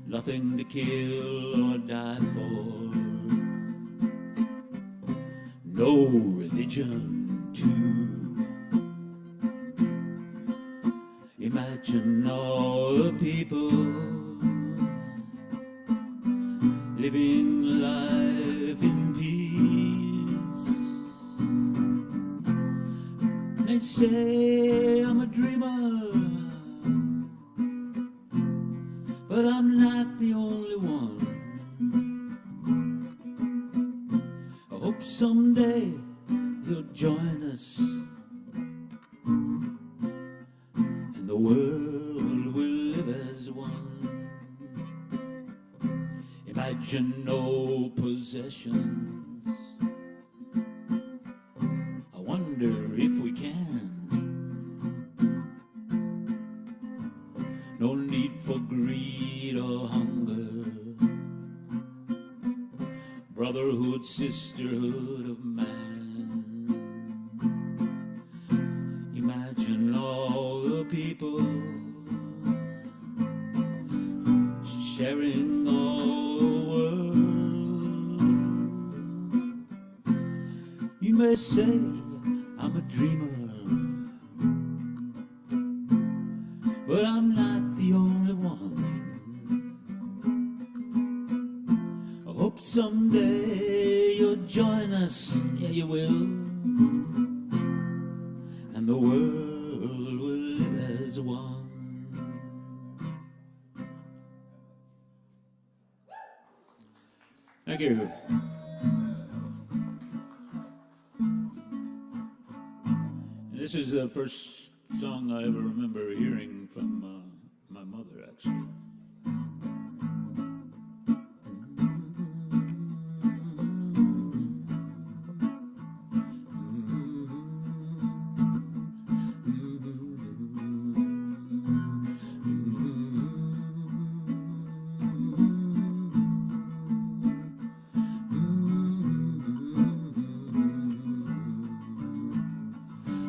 Nothing to kill or die for. No religion too. Imagine all the people living life in peace. They say I'm a dreamer, but I'm not the only one. I hope someday you'll join us, and the world will live as one. Imagine no possessions. I wonder if we can. No need for greed or hunger. brotherhood, sisterhood of man. Imagine all the people sharing all the world. You may say I'm a dreamer, but I'm not the only one. I hope someday you'll join us, yeah you will, and the world will live as one. Thank you. This is the first song I ever remember hearing from my mother, actually.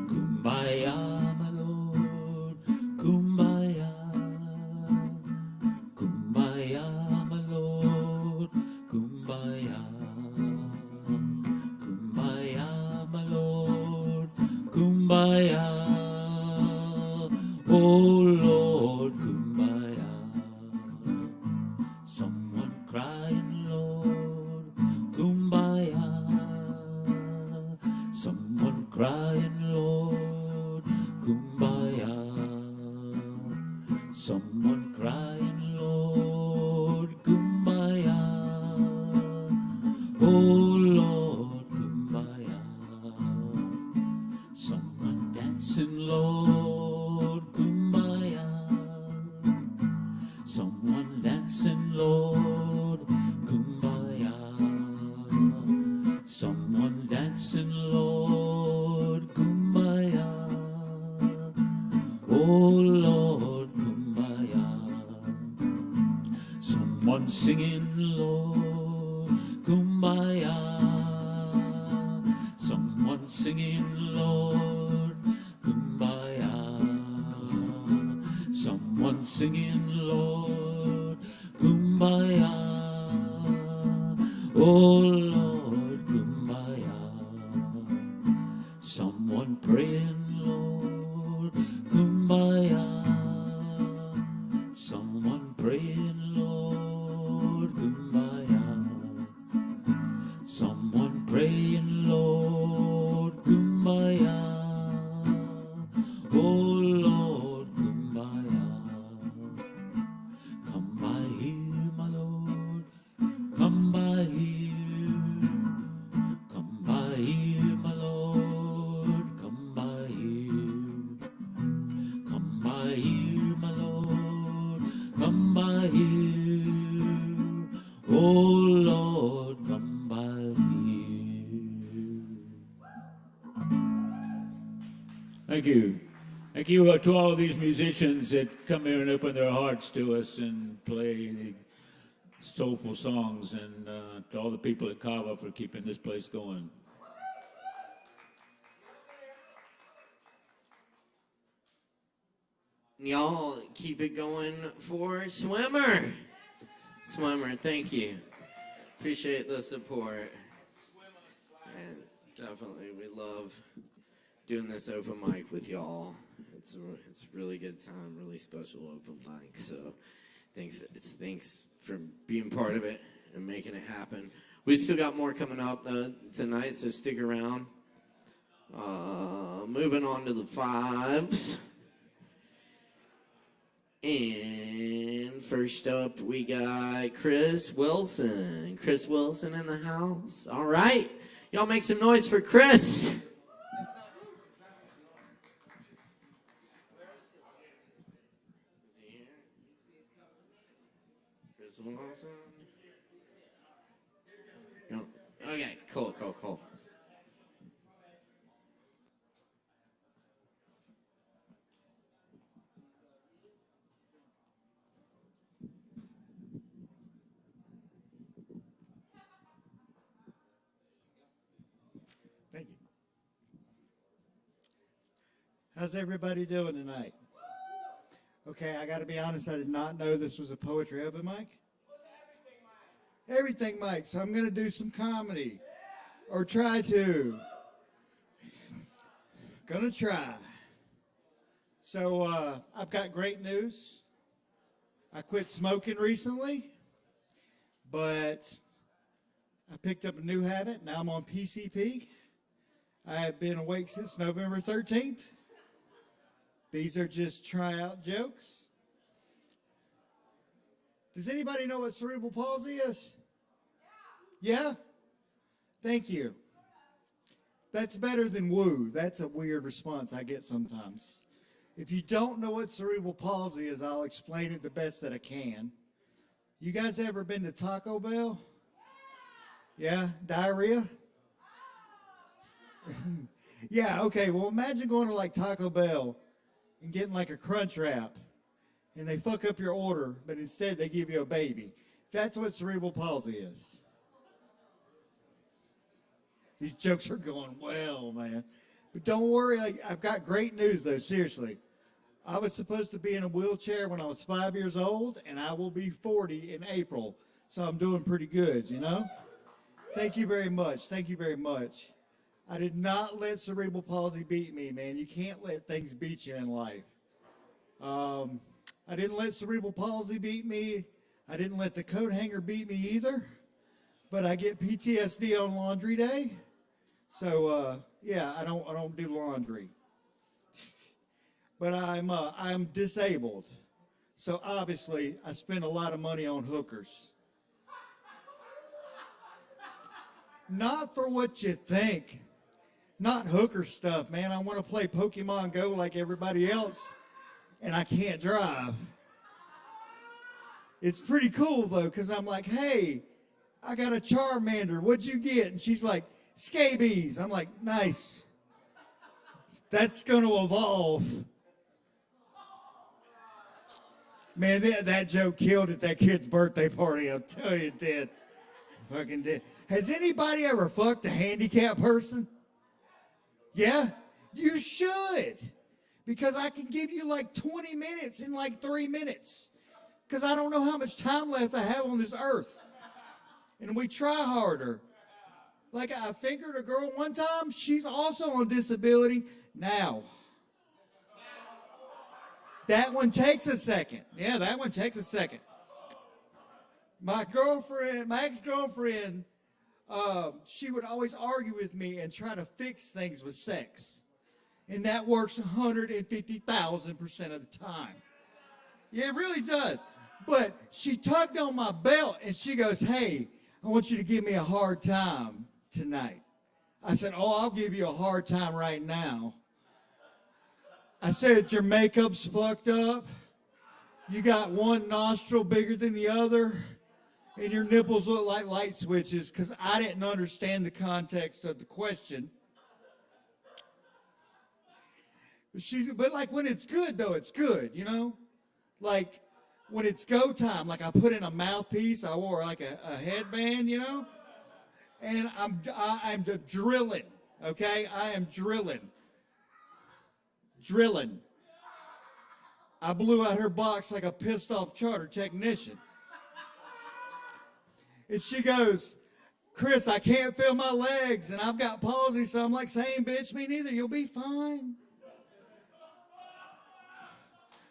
Kumbaya, my Lord, Kumbaya. Kumbaya, my Lord, Kumbaya. Kumbaya, my Lord, Kumbaya. Oh Lord, Kumbaya. Someone crying, Lord, Kumbaya. Someone crying, Lord, Kumbaya. Someone crying, Lord, Kumbaya. Oh Lord, Kumbaya. Someone dancing, Lord, Kumbaya. Someone dancing, Lord, Kumbaya. Someone dancing, Lord, Kumbaya. Oh Lord, Kumbaya. Someone singing, Lord, Kumbaya. Someone singing, Lord, Kumbaya. Someone singing, Lord, Kumbaya. Oh Lord, Kumbaya. Someone praying, Lord, Kumbaya. Someone praying, Lord, Kumbaya. Someone praying, Lord, Kumbaya. Oh Lord, Kumbaya. Come by here, my Lord, come by here. Come by here, my Lord, come by here. Come by here, my Lord, come by here. Oh Lord, come by here. Thank you. Thank you to all of these musicians that come here and open their hearts to us and play soulful songs, and to all the people at Kava for keeping this place going. Y'all keep it going for Swimmer. Swimmer, thank you. Appreciate the support. And definitely, we love doing this open mic with y'all. It's a really good time, really special open mic. So thanks for being part of it and making it happen. We still got more coming up tonight, so stick around. Moving on to the fives. And first up, we got Chris Wilson. Chris Wilson in the house. All right. Y'all make some noise for Chris. Chris Wilson. No. Okay, cool. How's everybody doing tonight? Okay, I got to be honest, I did not know this was a poetry open mic. Everything mic, so I'm going to do some comedy. Or try to. Gonna try. So I've got great news. I quit smoking recently, but I picked up a new habit. Now I'm on PCP. I have been awake since November 13th. These are just tryout jokes. Does anybody know what cerebral palsy is? Yeah? Thank you. That's better than woo. That's a weird response I get sometimes. If you don't know what cerebral palsy is, I'll explain it the best that I can. You guys ever been to Taco Bell? Yeah? Diarrhea? Yeah, okay. Well, imagine going to like Taco Bell and getting like a crunch wrap, and they fuck up your order, but instead they give you a baby. That's what cerebral palsy is. These jokes are going well, man. But don't worry, I've got great news, though, seriously. I was supposed to be in a wheelchair when I was 5 years old, and I will be 40 in April. So I'm doing pretty good, you know? Thank you very much. Thank you very much. I did not let cerebral palsy beat me, man. You can't let things beat you in life. I didn't let cerebral palsy beat me. I didn't let the coat hanger beat me either. But I get PTSD on laundry day. So, yeah, I don't do laundry. But I'm disabled. So obviously, I spend a lot of money on hookers. Not for what you think. Not hooker stuff, man. I want to play Pokemon Go like everybody else, and I can't drive. It's pretty cool, though, because I'm like, hey, I got a Charmander. What'd you get? And she's like, scabies. I'm like, nice. That's going to evolve. Man, that joke killed at that kid's birthday party. I'll tell you it did. Fucking did. Has anybody ever fucked a handicapped person? Yeah? You should. Because I can give you like 20 minutes in like 3 minutes. Because I don't know how much time left I have on this earth. And we try harder. Like I fingered a girl one time. She's also on disability now. That one takes a second. Yeah, that one takes a second. My ex-girlfriend, she would always argue with me and try to fix things with sex. And that works 150,000% of the time. Yeah, it really does. But she tugged on my belt and she goes, hey, I want you to give me a hard time tonight. I said, oh, I'll give you a hard time right now. I said, your makeup's fucked up. You got one nostril bigger than the other. And your nipples look like light switches, because I didn't understand the context of the question. But like when it's good, though, it's good, you know? Like when it's go time, like I put in a mouthpiece, I wore like a headband, you know? And I'm drilling, okay? I am drilling. Drilling. I blew out her box like a pissed off charter technician. And she goes, Chris, I can't feel my legs and I've got palsy. So I'm like, same bitch, me neither. You'll be fine.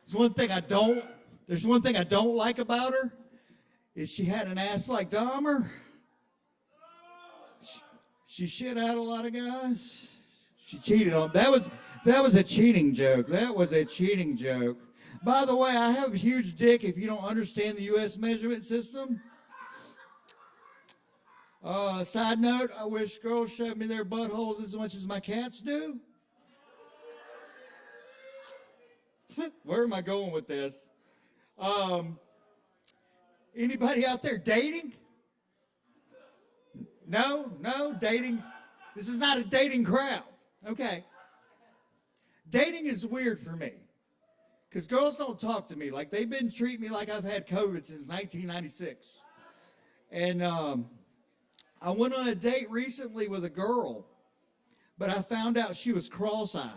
There's one thing I don't like about her is she had an ass like Dahmer. She shit out a lot of guys. She cheated on them. That was a cheating joke. That was a cheating joke. By the way, I have a huge dick if you don't understand the U.S. measurement system. Side note, I wish girls showed me their buttholes as much as my cats do. Where am I going with this? Anybody out there dating? No, dating. This is not a dating crowd. Okay. Dating is weird for me. Because girls don't talk to me. Like, they've been treating me like I've had COVID since 1996. And I went on a date recently with a girl, but I found out she was cross-eyed.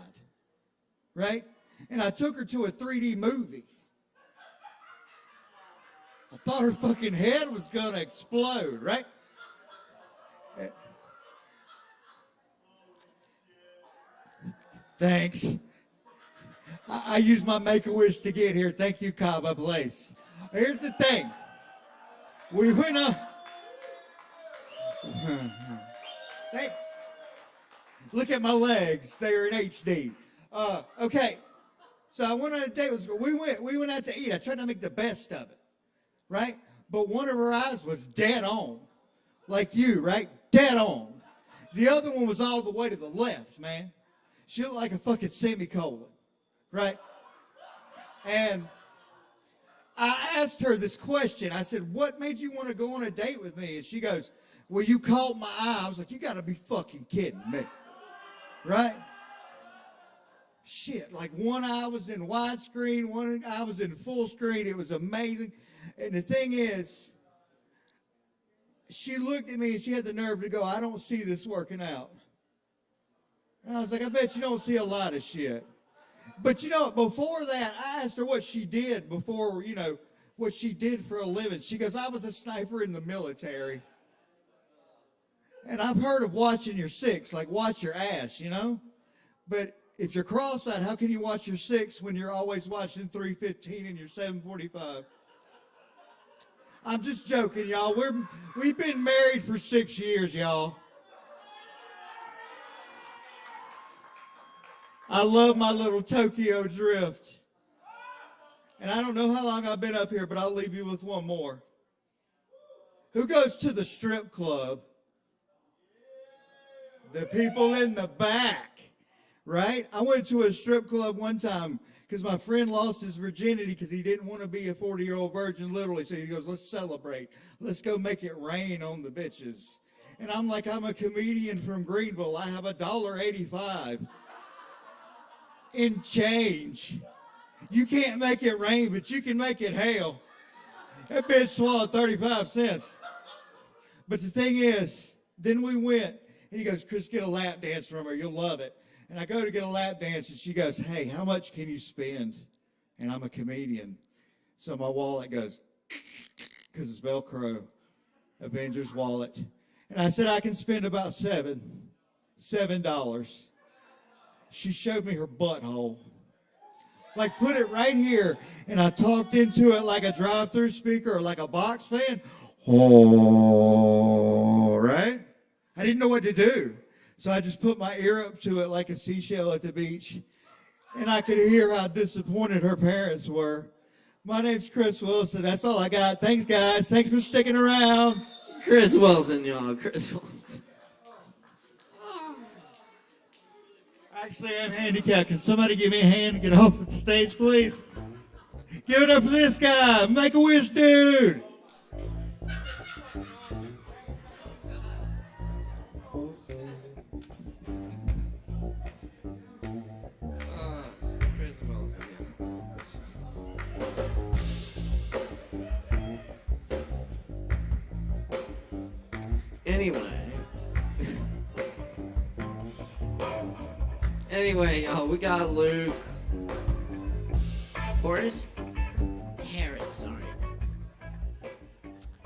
right? And I took her to a 3D movie. I thought her fucking head was gonna explode, right? Thanks. I used my Make-A-Wish to get here. Thank you, Kava Place. Here's the thing. We went on. Thanks. Look at my legs. They're in HD. Okay. So I went on a date. We went out to eat. I tried to make the best of it, right? But one of her eyes was dead on. Like you, right? Dead on. The other one was all the way to the left, man. She looked like a fucking semicolon, right? And I asked her this question. I said, what made you want to go on a date with me? And she goes, well, you caught my eye. I was like, you got to be fucking kidding me, right? Shit, like one eye was in widescreen, one eye was in full screen. It was amazing. And the thing is, she looked at me and she had the nerve to go, I don't see this working out. And I was like, I bet you don't see a lot of shit. But you know, before that, I asked her what she did before, you know, what she did for a living. She goes, I was a sniper in the military. And I've heard of watching your six, like watch your ass, you know? But if you're cross-eyed, how can you watch your six when you're always watching 315 and your 745? I'm just joking, y'all. We've been married for 6 years, y'all. I love my little Tokyo drift. And I don't know how long I've been up here, but I'll leave you with one more. Who goes to the strip club? The people in the back, right? I went to a strip club one time because my friend lost his virginity because he didn't want to be a 40-year-old virgin, literally. So he goes, let's celebrate. Let's go make it rain on the bitches. And I'm like, I'm a comedian from Greenville. I have $1.85 in change. You can't make it rain, but you can make it hail. That bitch swallowed 35 cents. But the thing is, then we went, and he goes, Chris, get a lap dance from her. You'll love it. And I go to get a lap dance, and she goes, hey, how much can you spend? And I'm a comedian. So my wallet goes, because it's Velcro, Avengers wallet. And I said, I can spend about $7. She showed me her butthole. Like, put it right here. And I talked into it like a drive-through speaker or like a box fan. Oh, right? I didn't know what to do. So I just put my ear up to it like a seashell at the beach. And I could hear how disappointed her parents were. My name's Chris Wilson. That's all I got. Thanks, guys. Thanks for sticking around. Chris Wilson, y'all. Chris Wilson. Actually, I'm handicapped. Can somebody give me a hand to get off the stage, please? Give it up for this guy. Make-A-Wish dude. Chris Wilson. Anyway, y'all, we got Luke. Harris, sorry.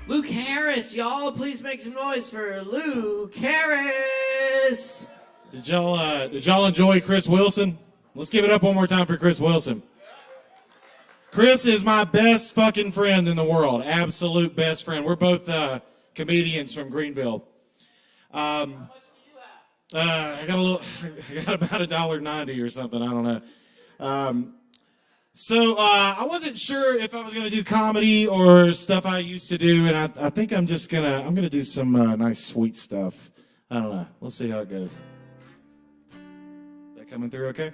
Luke Harris, y'all, please make some noise for Luke Harris. Did y'all enjoy Chris Wilson? Let's give it up one more time for Chris Wilson. Chris is my best fucking friend in the world. Absolute best friend. We're both comedians from Greenville. I got about $1.90 or something. I don't know. So I wasn't sure if I was going to do comedy or stuff I used to do, and I think I'm gonna do some nice sweet stuff. I don't know. Let's see how it goes. Is that coming through okay?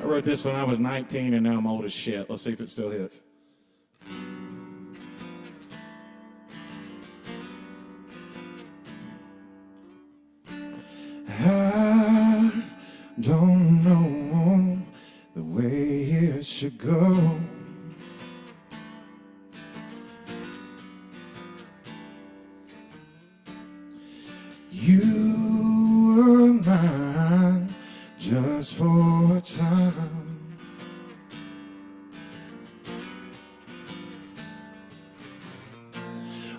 I wrote this when I was 19, and now I'm old as shit. Let's see if it still hits. I don't know the way it should go. You were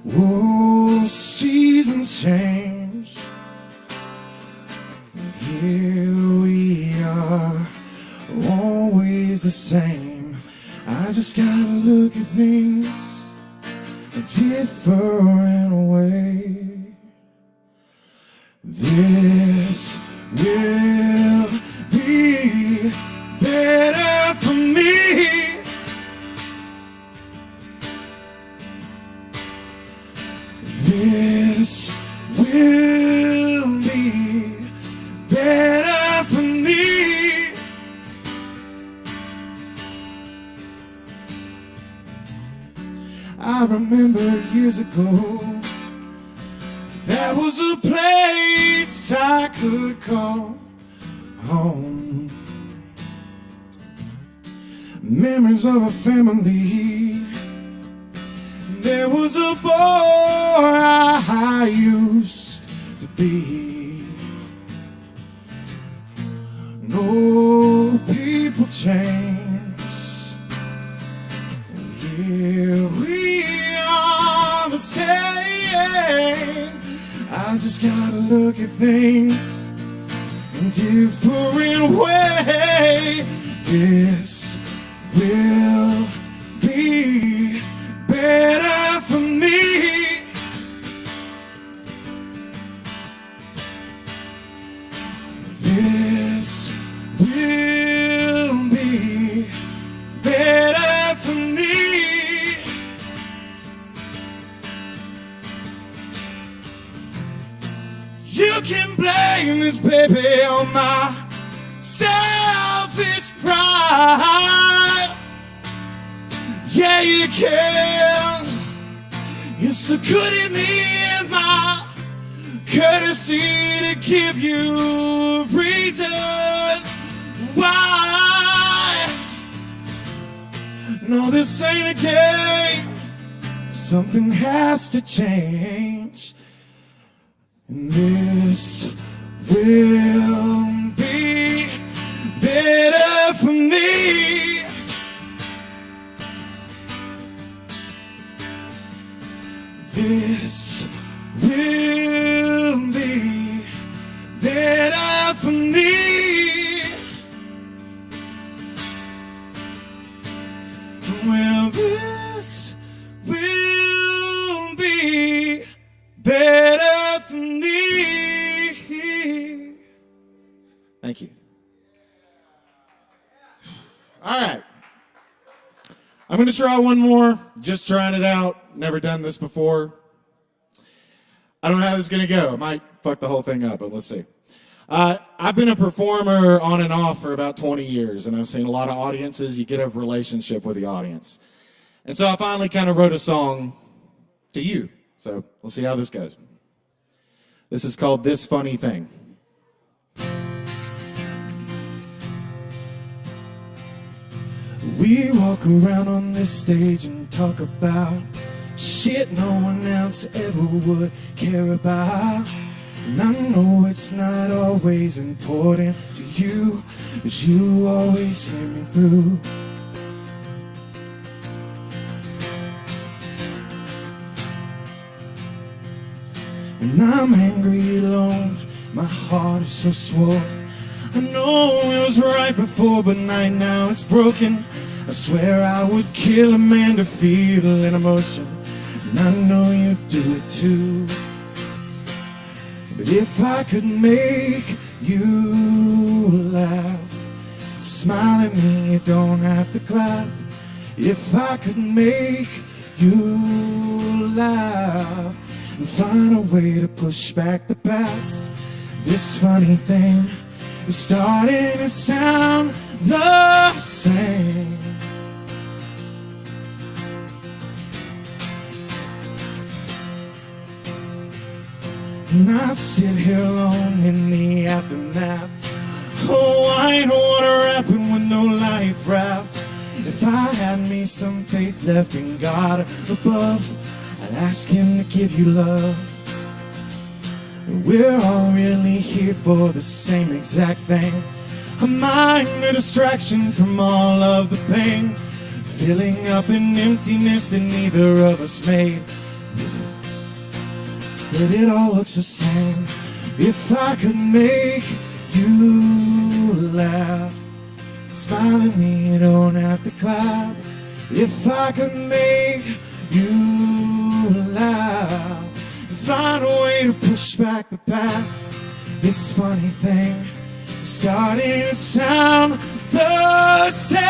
Whoa, seasons change. And here we are, always the same. I just gotta look at things a different way. This will be better for me. This will be better for me. I remember years ago, there was a place I could call home. Memories of a family. There was a boy I used to be. No, people change. And here we are, the same. I just gotta look at things in a different way. This will be better for me. This will be better for me. You can blame this baby on my selfish pride. Yeah, you can. It's the good in me and my courtesy to give you a reason why. No, this ain't a game. Something has to change. And this will be better for me. This will be better for me. Well, this will be better for me. Thank you. All right. I'm going to try one more. Just trying it out. Never done this before. I don't know how this is going to go. I might fuck the whole thing up, but let's see. I've been a performer on and off for about 20 years, and I've seen a lot of audiences. You get a relationship with the audience. And so I finally kind of wrote a song to you. So we'll see how this goes. This is called This Funny Thing. We walk around on this stage and talk about shit no one else ever would care about. And I know it's not always important to you, but you always hear me through. And I'm angry alone, my heart is so swollen. I know it was right before, but now it's broken. I swear I would kill a man to feel an emotion, and I know you do it too. But if I could make you laugh, smile at me, you don't have to clap. If I could make you laugh and find a way to push back the past, this funny thing is starting to sound the same. And I sit here alone in the aftermath. Oh, I don't want to rapping with no life raft. If I had me some faith left in God above, I'd ask him to give you love. We're all really here for the same exact thing. A minor distraction from all of the pain, filling up an emptiness that neither of us made. but it all looks the same. If I could make you laugh, smile at me, you don't have to clap. If I could make you laugh, find a way to push back the past. This funny thing is starting to sound the same.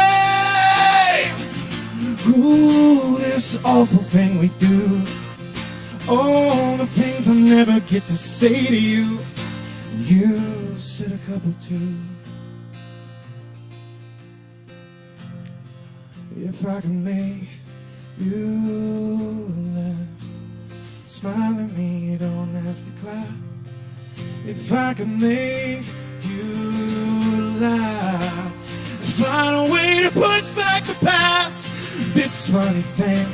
Ooh, this awful thing we do, all the things I never get to say to you. You said a couple too. If I can make you laugh, smile at me, you don't have to clap. If I can make you laugh, find a way to push back the past. This funny thing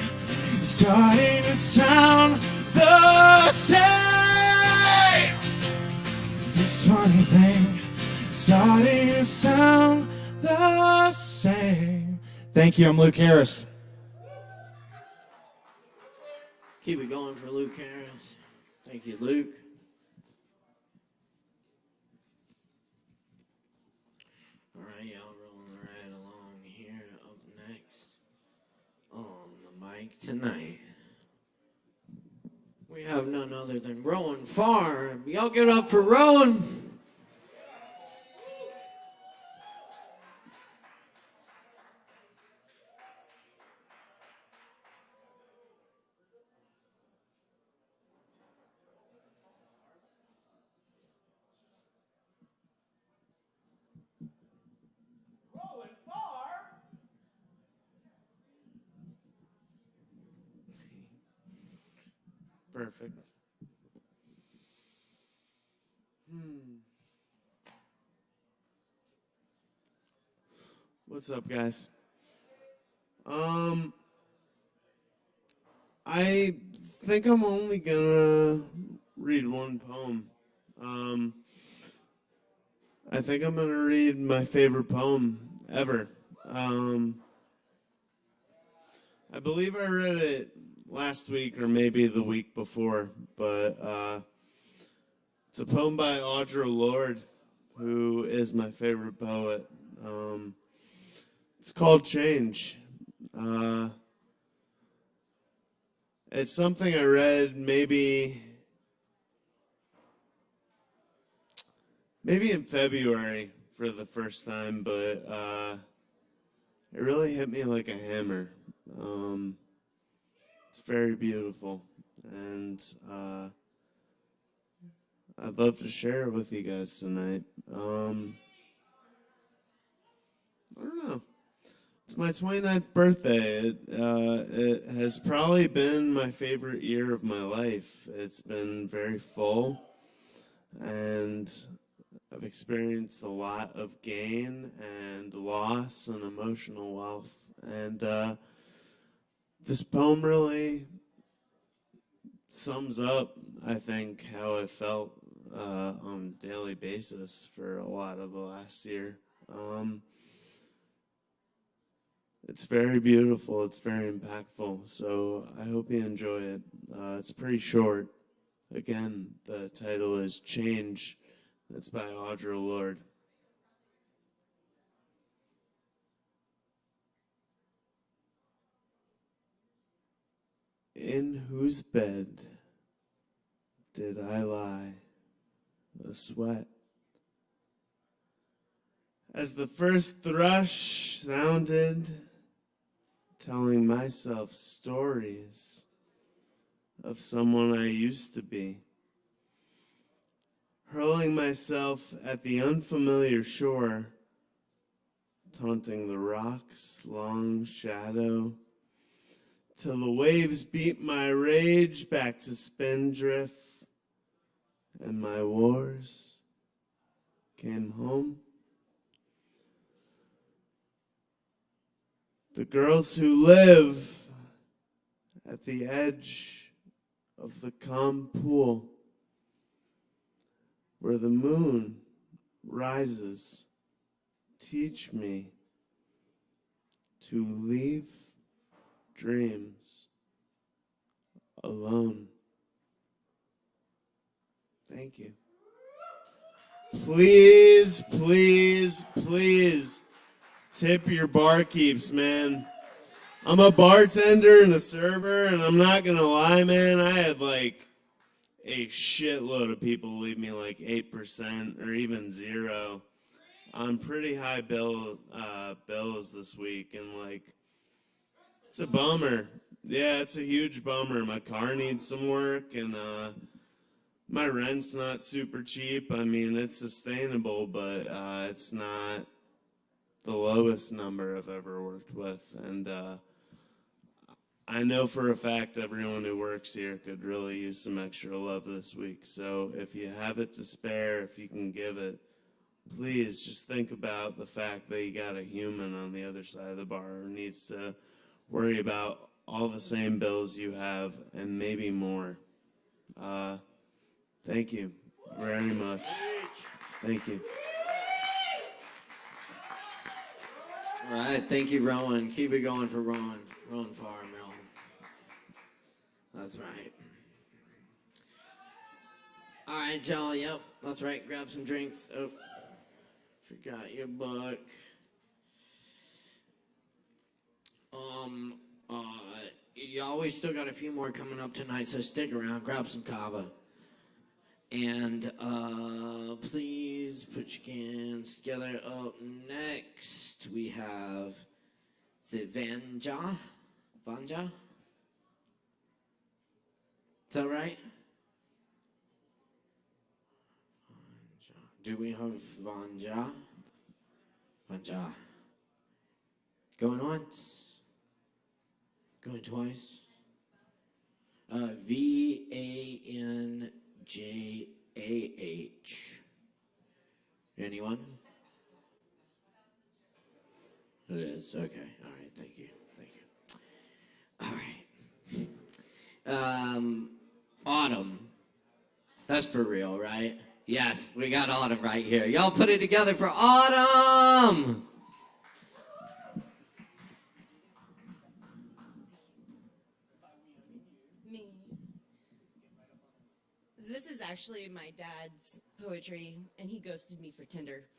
is starting to sound the same. This funny thing is starting to sound the same. Thank you, I'm Luke Harris. Keep it going for Luke Harris. Thank you, Luke. All right, y'all rolling right along here. Up next on the mic tonight, we have none other than Rowan Farr. Y'all get up for Rowan. Perfect. What's up, guys? I think I'm only gonna read one poem. I think I'm gonna read my favorite poem ever. I believe I read it last week or maybe the week before, but it's a poem by Audre Lorde, who is my favorite poet. It's called Change. It's something I read maybe in February for the first time, but it really hit me like a hammer. It's very beautiful, and I'd love to share it with you guys tonight. I don't know. It's my 29th birthday. It has probably been my favorite year of my life. It's been very full, and I've experienced a lot of gain and loss and emotional wealth. And this poem really sums up, I think, how I felt on a daily basis for a lot of the last year. It's very beautiful. It's very impactful. So I hope you enjoy it. It's pretty short. Again, the title is Change. It's by Audre Lorde. In whose bed did I lie, the sweat? As the first thrush sounded, telling myself stories of someone I used to be, hurling myself at the unfamiliar shore, taunting the rock's long shadow, till the waves beat my rage back to spindrift, and my wars came home. The girls who live at the edge of the calm pool where the moon rises teach me to leave dreams alone. Thank you. Please, please, please tip your barkeeps, man. I'm a bartender and a server, and I'm not gonna lie, man. I had like a shitload of people leave me like 8% or even 0 on pretty high bills this week, and like it's a bummer. Yeah, it's a huge bummer. My car needs some work, and my rent's not super cheap. I mean, it's sustainable, but it's not the lowest number I've ever worked with, and I know for a fact everyone who works here could really use some extra love this week. So if you have it to spare, if you can give it, please just think about the fact that you got a human on the other side of the bar who needs to worry about all the same bills you have and maybe more. Thank you very much. Thank you. All right, thank you, Rowan. Keep it going for Rowan. Rowan Farmill. That's right. All right, y'all. Yep, that's right. Grab some drinks. Oh, forgot your book. Y'all, we still got a few more coming up tonight, so stick around. Grab some Kava. And please put your cans together. Up next, we have, is it Vanja? Vanja? Is that right? Do we have Vanja? Vanja. Going once. Going twice. Vanjah. Anyone? It is. Okay. All right. Thank you. Thank you. All right. Autumn. That's for real, right? Yes, we got Autumn right here. Y'all put it together for Autumn! Me. This is actually my dad's poetry, and he ghosted me for Tinder.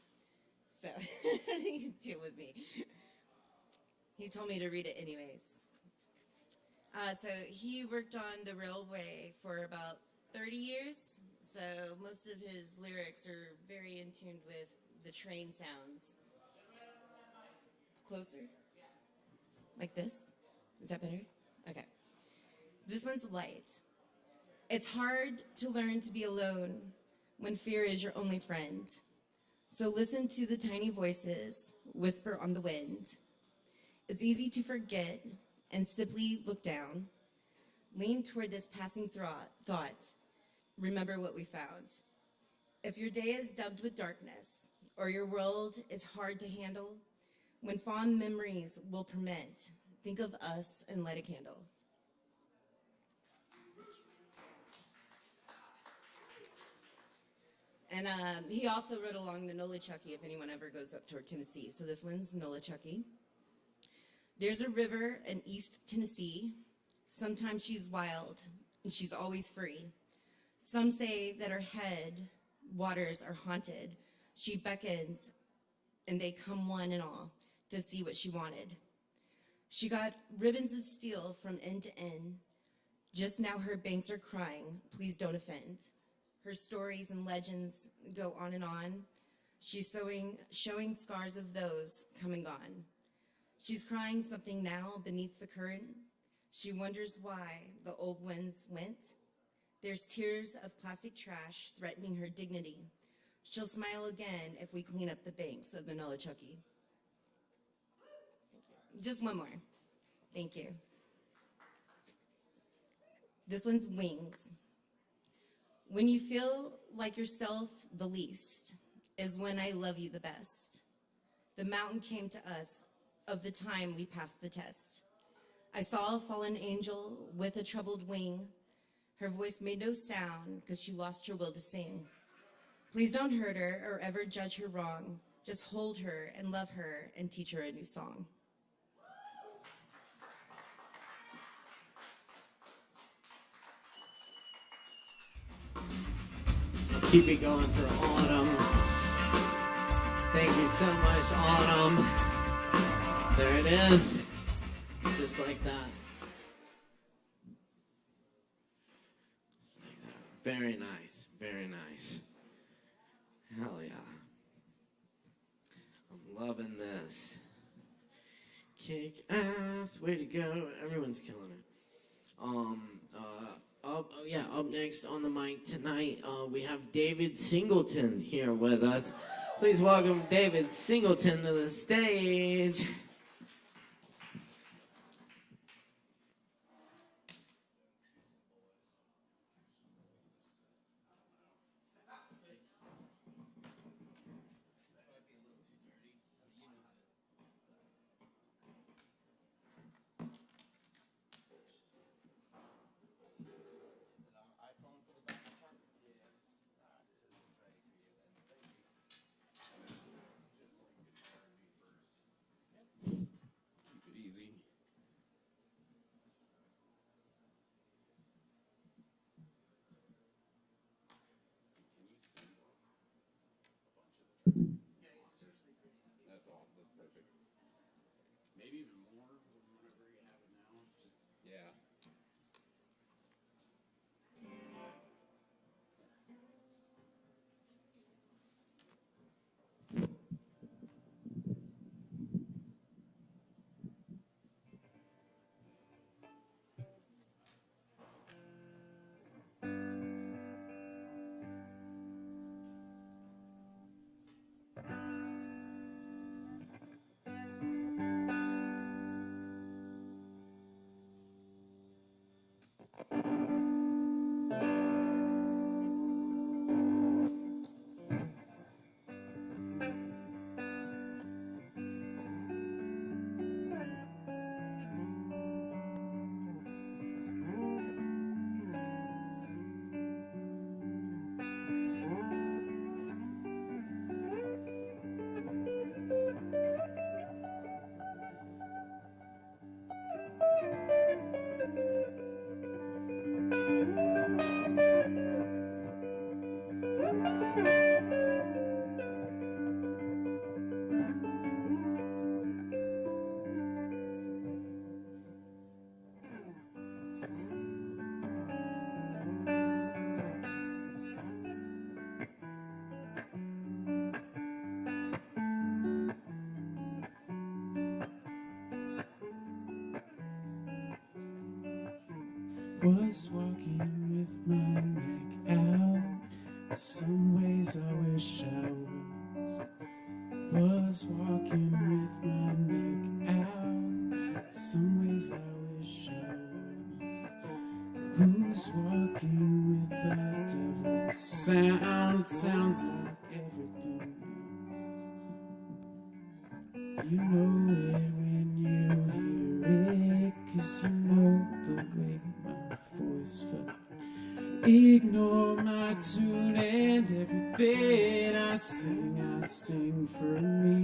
So, deal with me. He told me to read it anyways. So he worked on the railway for about 30 years. So most of his lyrics are very in tune with the train sounds. Closer? Like this? Is that better? Okay. This one's light. It's hard to learn to be alone when fear is your only friend. So listen to the tiny voices whisper on the wind. It's easy to forget and simply look down. Lean toward this passing thought. Remember what we found. If your day is dubbed with darkness, or your world is hard to handle, when fond memories will permit, think of us and light a candle. And he also wrote along the Nolichucky if anyone ever goes up toward Tennessee. So this one's Nolichucky. There's a river in East Tennessee. Sometimes she's wild, and she's always free. Some say that her head waters are haunted. She beckons, and they come one and all to see what she wanted. She got ribbons of steel from end to end. Just now her banks are crying, please don't offend. Her stories and legends go on and on. She's showing scars of those come and gone. She's crying something now beneath the current. She wonders why the old ones went. There's tears of plastic trash threatening her dignity. She'll smile again if we clean up the banks of the Nolichucky. Just one more. Thank you. This one's Wings. When you feel like yourself the least is when I love you the best. The mountain came to us of the time we passed the test. I saw a fallen angel with a troubled wing. Her voice made no sound because she lost her will to sing. Please don't hurt her or ever judge her wrong. Just hold her and love her and teach her a new song. Keep it going for Autumn. Thank you so much, Autumn. There it is. Just like that. Just like that. Very nice. Very nice. Hell yeah. I'm loving this. Kick ass. Way to go. Everyone's killing it. Up next on the mic tonight, we have David Singleton here with us. Please welcome David Singleton to the stage. Was walking with my neck out. Some ways I wish I was walking with my neck out. Some ways I wish I was. Who's walking with the devil? Sound, it sounds like everything else. You know it when you hear it, 'cause you know the way my voice felt. Ignore my tune and everything I sing for me.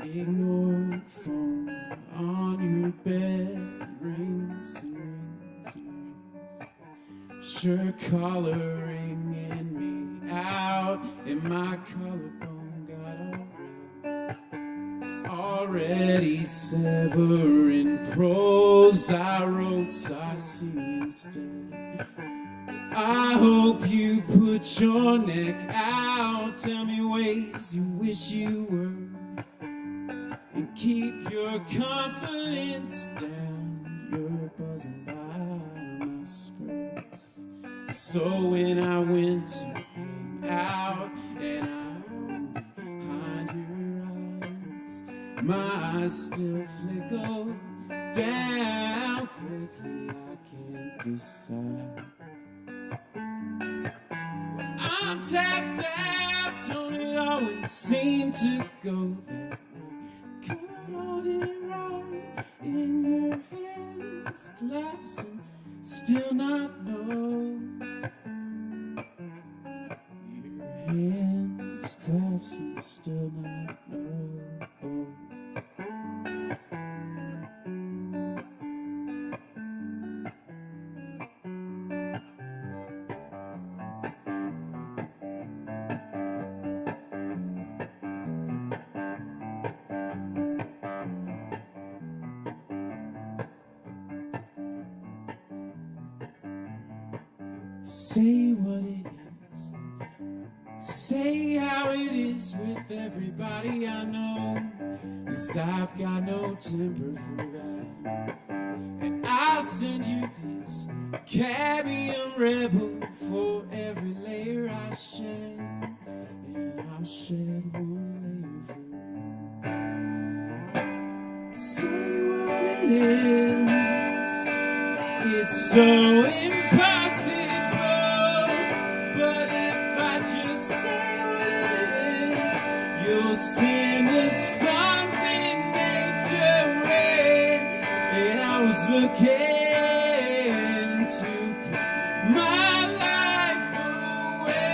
Ignore the phone on your bed, rings and rings and rings. Sure, coloring in me out, and my collarbone got all red. Already severing prose I wrote, so I sing instead. I hope you put your neck out. Tell me ways you wish you were, and keep your confidence down. You're buzzing by my spurs. So when I went to hang out and I hung behind your eyes, my eyes still flicker down quickly. I can't decide. I'm tapped out, don't it always seem to go that way? Could hold it right in your hands, collapsing, still not know. Your hands collapsing, still not know. Say what it is. Say how it is with everybody I know. 'Cause I've got no temper for that. And I'll send you this cadmium rebel for every layer I shed. And I'll shed one layer for you. Say what it is. It's so impossible. But if I just say what it is, you'll send a song in nature rain. And I was looking to clear my life away.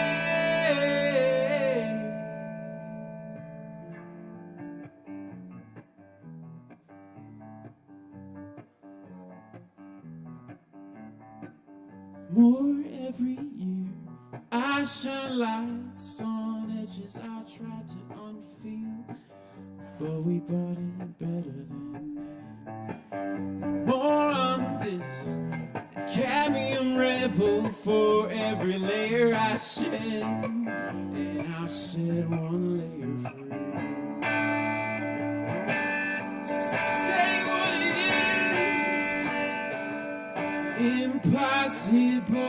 More every year, I shine lights on edges I tried to unfeel, but we bought it better than that. More on this cadmium revel for every layer I shed, and I'll shed one layer for you. Say what it is. Impossible.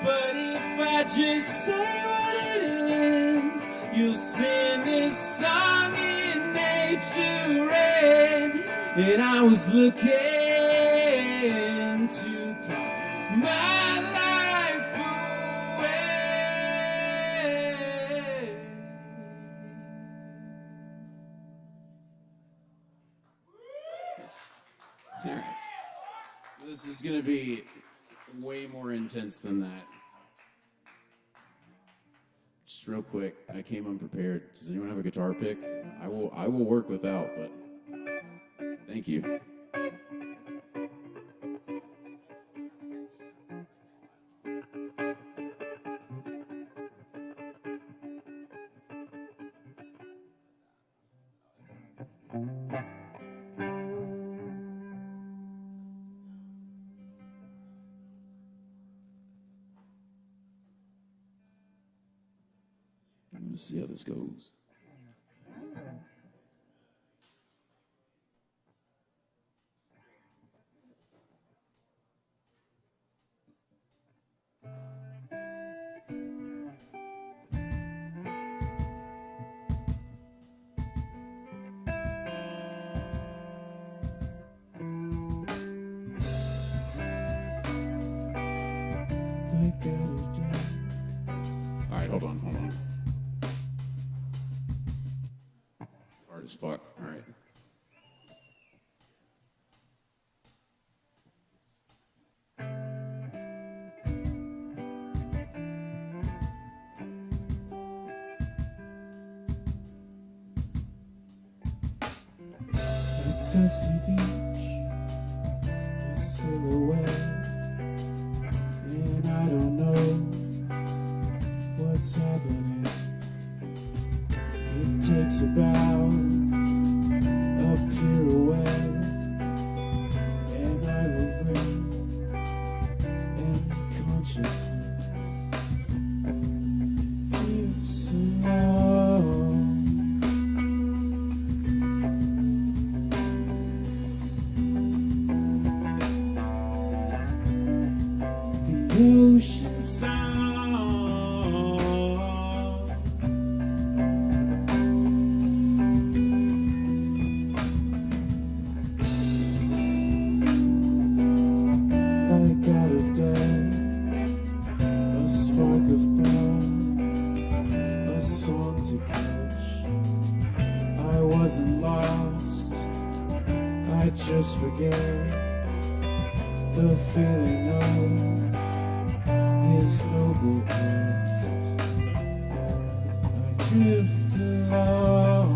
But if I just say what it is, you'll sing this song in nature rain. And I was looking to call my life away. All right. This is going to be way more intense than that. Just real quick, I came unprepared. Does anyone have a guitar pick? I will work without, but thank you. Let's see how this goes. All right, hold on. Hard as fuck. All right. A dusty beach, a silhouette, and I don't know what's happening. It takes about a pirouette, and I will reign in consciousness. Drifts along. The ocean sound. Like out of death, a spark of thought, a song to catch. I wasn't lost, I just forget the feeling of his noble quest. I drift along.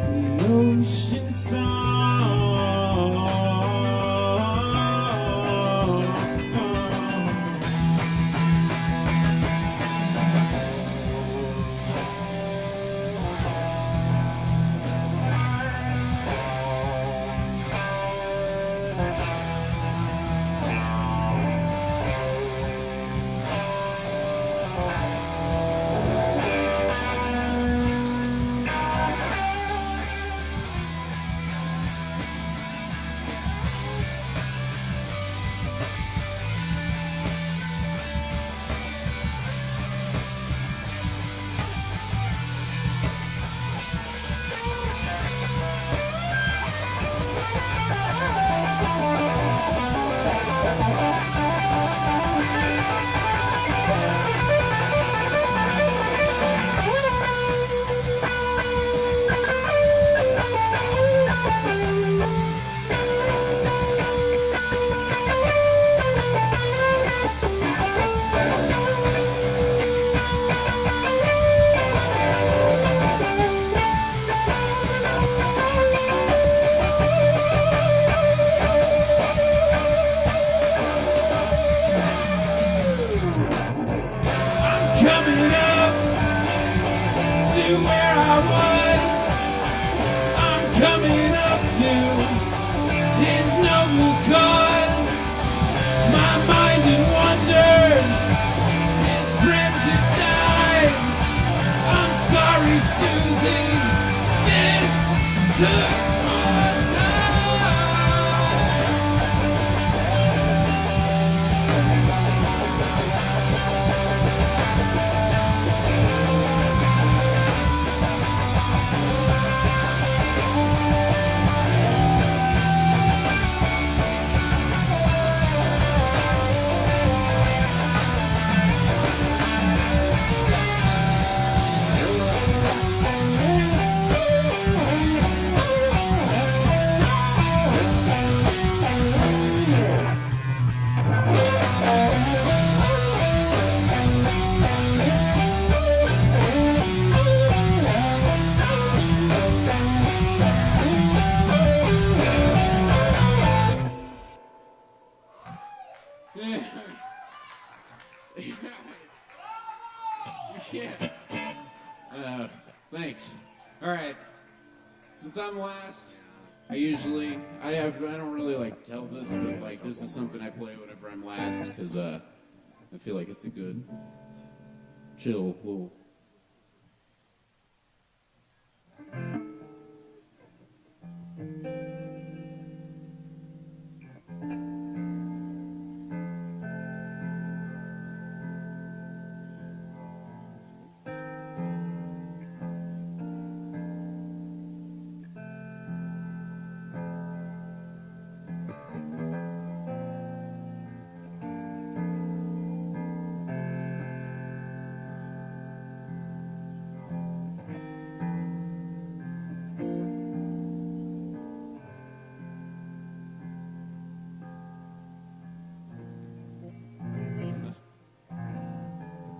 The ocean song. coming up to where I was. I'm coming up to his noble cause. My mind in wonder, his friends had died. I'm sorry, Susie, this took more time. Yeah. Thanks. All right. Since I'm last, I don't really like tell this, but like this is something I play whenever I'm last because I feel like it's a good, chill little.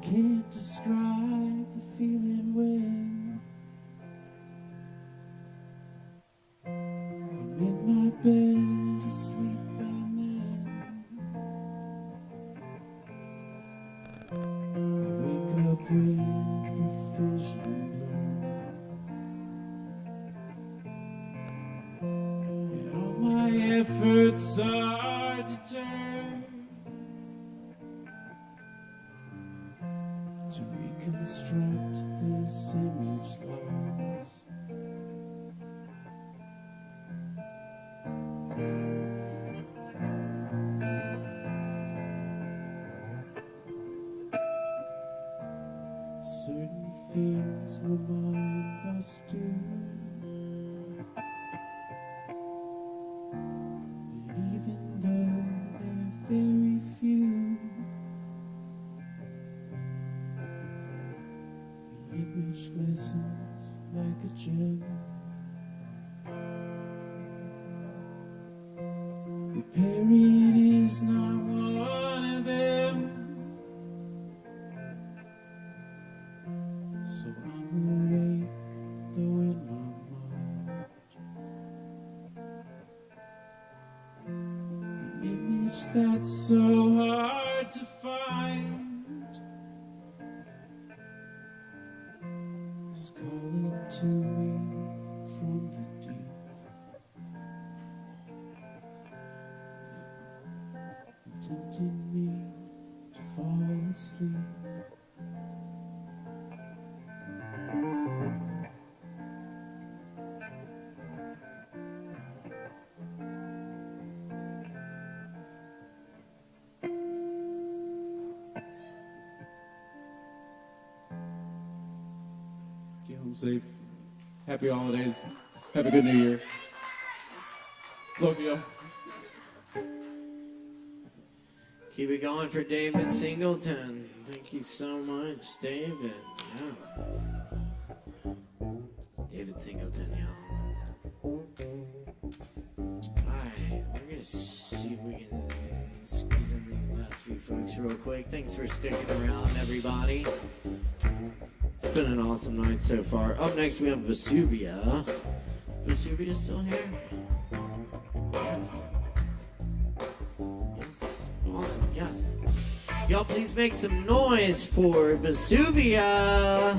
Can't describe the feeling when I'm in my bed asleep and then I wake up with a vision blur, and all my efforts are deterred to reconstruct this image lost. Certain things my mind must do, and even though they're very few, image glistens like a gem. Repairing is not one of them, so I'm awake though in my mind. The image that's so hard to find is calling to me from the deep, tempting me to fall asleep. Get home safe. Happy holidays. Have a good New Year. Love you. Keep it going for David Singleton. Thank you so much, David. Yeah. David Singleton, y'all. Alright, we're gonna see if we can squeeze in these last few folks real quick. Thanks for sticking around, everybody. It's been an awesome night so far. Up next, we have Vesuvia. Vesuvia still here? Yeah. Yes. Awesome. Yes. Y'all please make some noise for Vesuvia.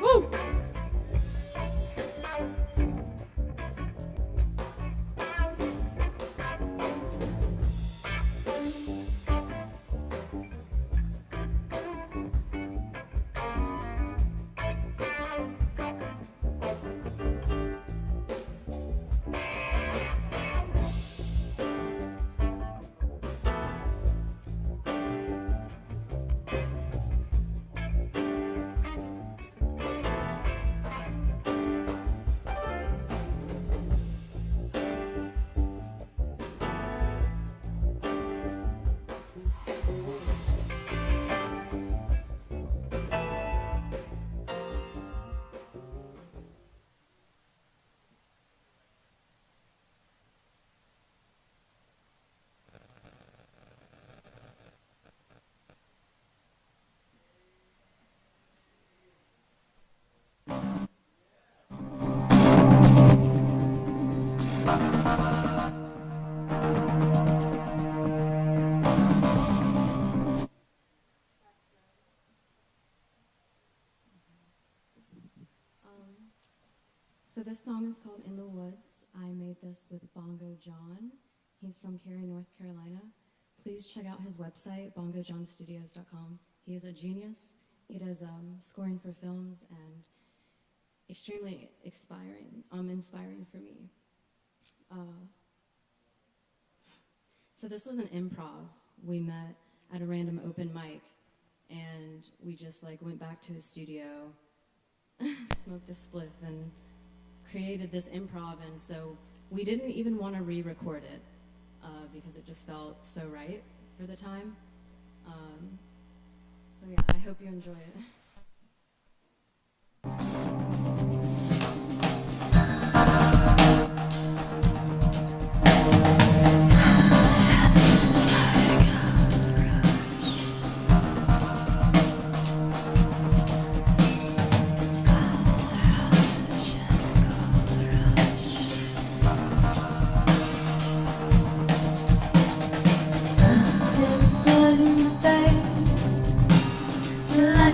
Woo! So this song is called In the Woods. I made this with Bongo John. He's from Cary, North Carolina. Please check out his website, bongojohnstudios.com. He is a genius. He does scoring for films and extremely inspiring for me. So this was an improv. We met at a random open mic, and we just like went back to his studio, smoked a spliff, and created this improv. And so we didn't even want to re-record it because it just felt so right for the time. So yeah, I hope you enjoy it. Till I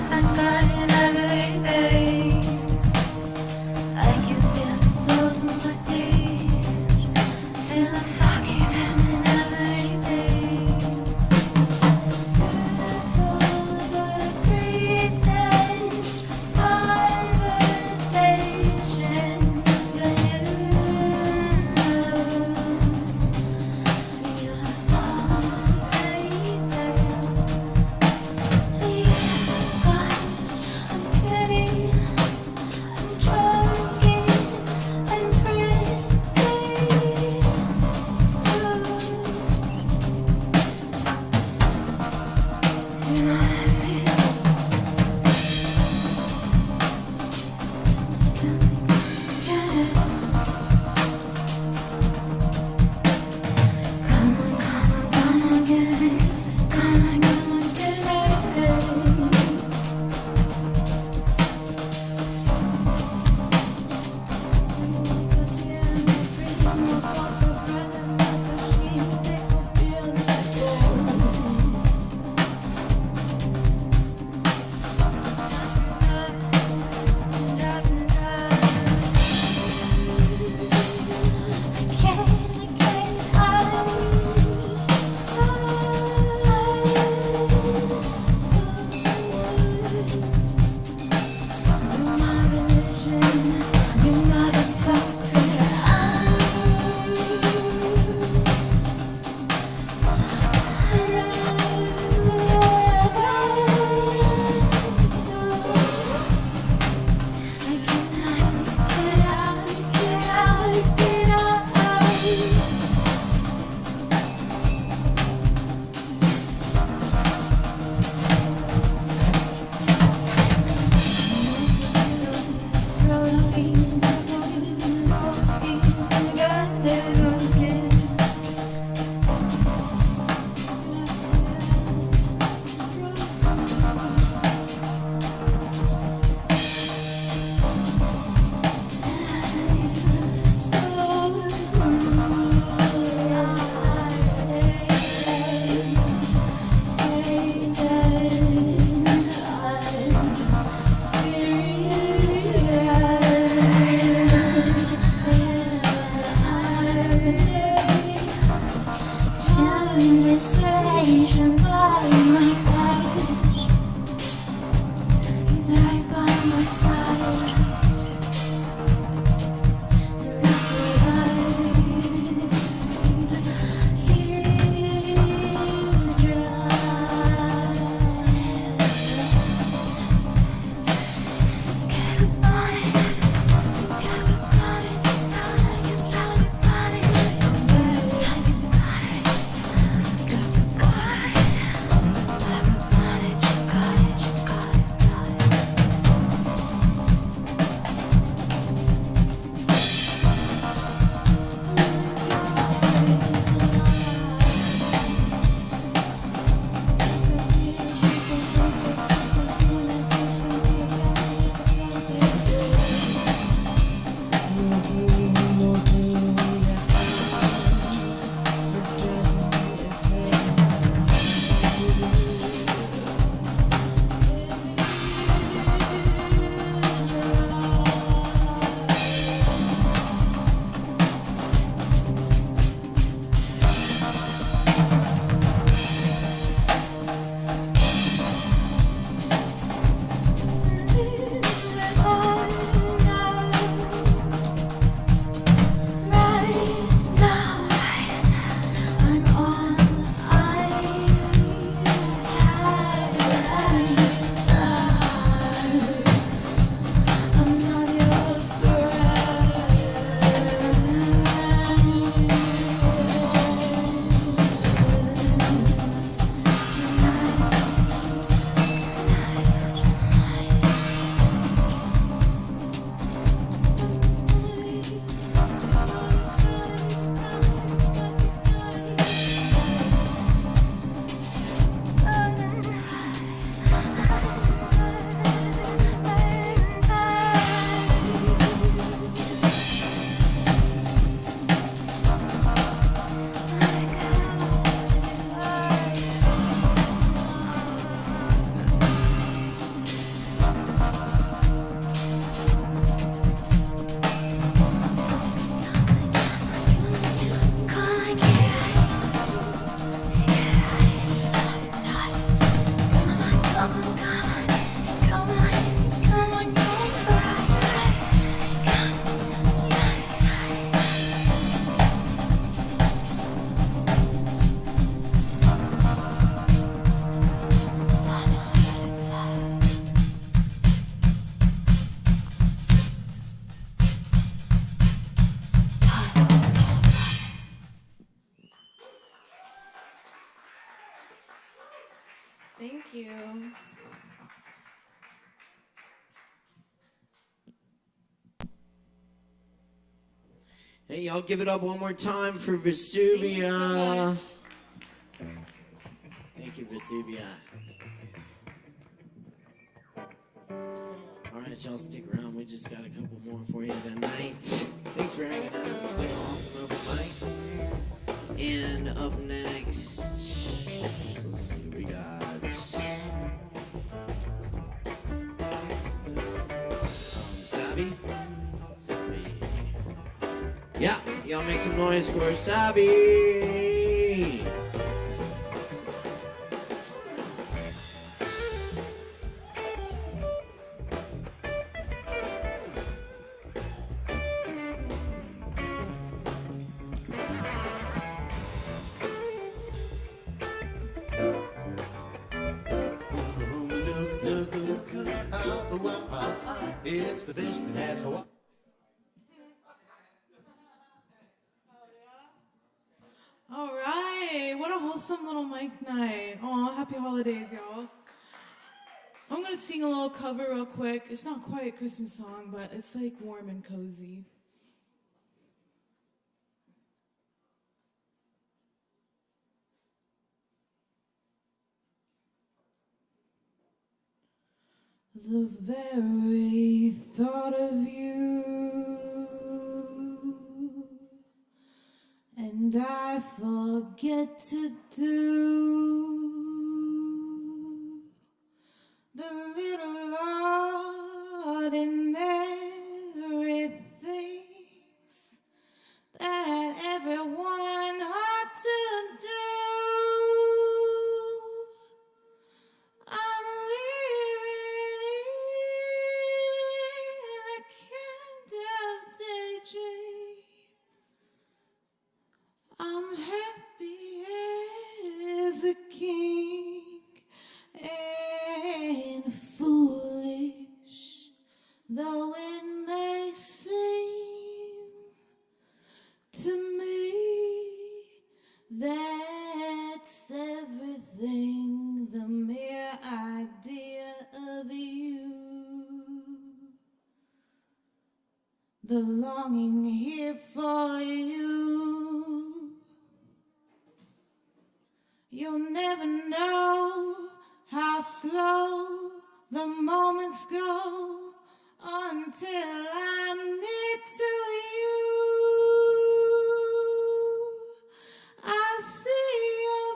Hey, y'all give it up one more time for Vesuvia. Thank you, Vesuvia. All right, y'all stick around. We just got a couple more for you tonight. Thanks for hanging out. It's been awesome open mic. And up next, let's see what we got. Savvy? Yeah, y'all make some noise for Savvy. It's the fish that has Hawaii. All right, what a wholesome little mic night. Aw, happy holidays, y'all. I'm gonna sing a little cover real quick. It's not quite a Christmas song, but it's like warm and cozy. The very thought of you, and I forget to do the little ordinary things that everyone ought to do. I'm living in a kind of daydream. I'm happy as a king and foolish, though it may seem to me. That's everything, the mere idea of you. The longing here for you. You'll never know how slow the moments go until I'm near to you. I see your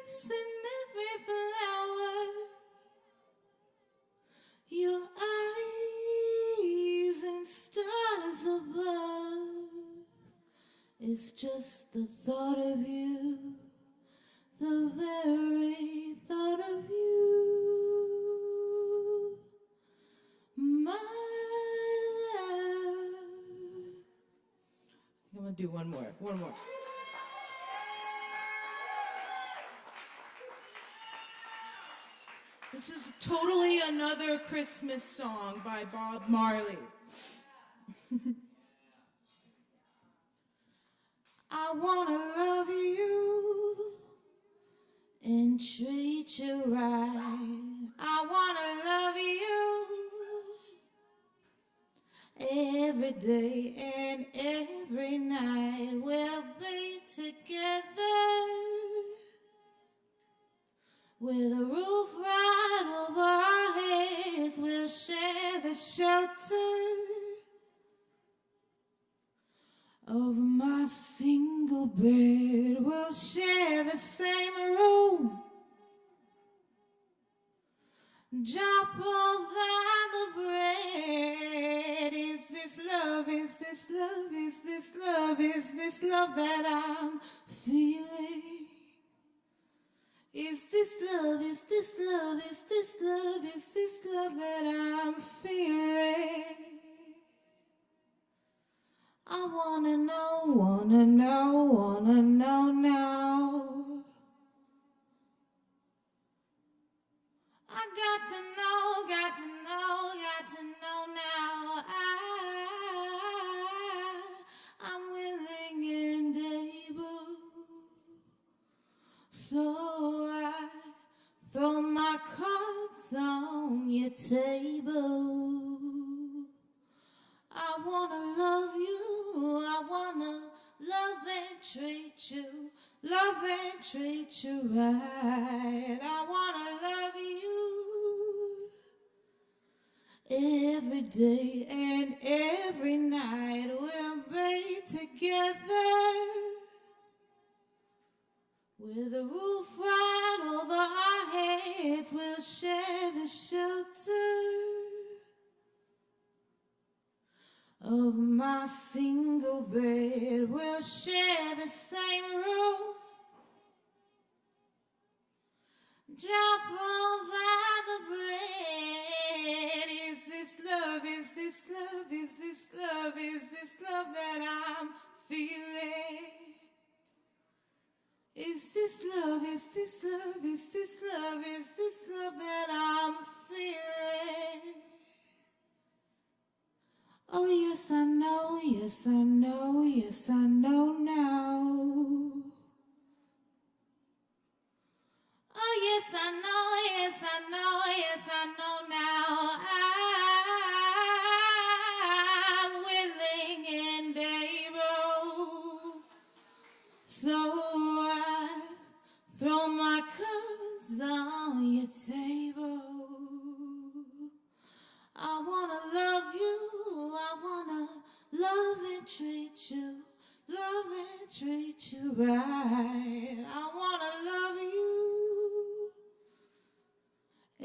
face in every flower. Your eyes and stars above. It's just the thought of you, the very thought of you, my love. I'm gonna do one more. This is totally another Christmas song by Bob Marley. I wanna love you and treat you right. I wanna love you every day and every night. We'll be together with a roof right over our heads. We'll share the shelter of my single bed. We'll share the same room. Jah provide the bread. Is this love? Is this love? Is this love? Is this love that I'm feeling? Is this love? Is this love? Is this love? Is this love that I'm feeling? I wanna know now. I got to know now. I'm willing and able. So I throw my cards on your table. I wanna love love and treat you right. I wanna love you every day and every night. We'll be together with a roof right over our heads. We'll share the shelter of my single bed. We'll share the same room. Just provide the bread. Is this love? Is this love? Is this love? Is this love that I'm feeling? Is this love? Is this love? Is this love? Is this love that I'm feeling? Oh yes, I know, yes, I know, yes, I know now. Oh yes, I know, yes, I know, yes, I know now. I'm willing and able. So I throw my cards on your table. I wanna love you, I wanna love and treat you, love and treat you right. I wanna love you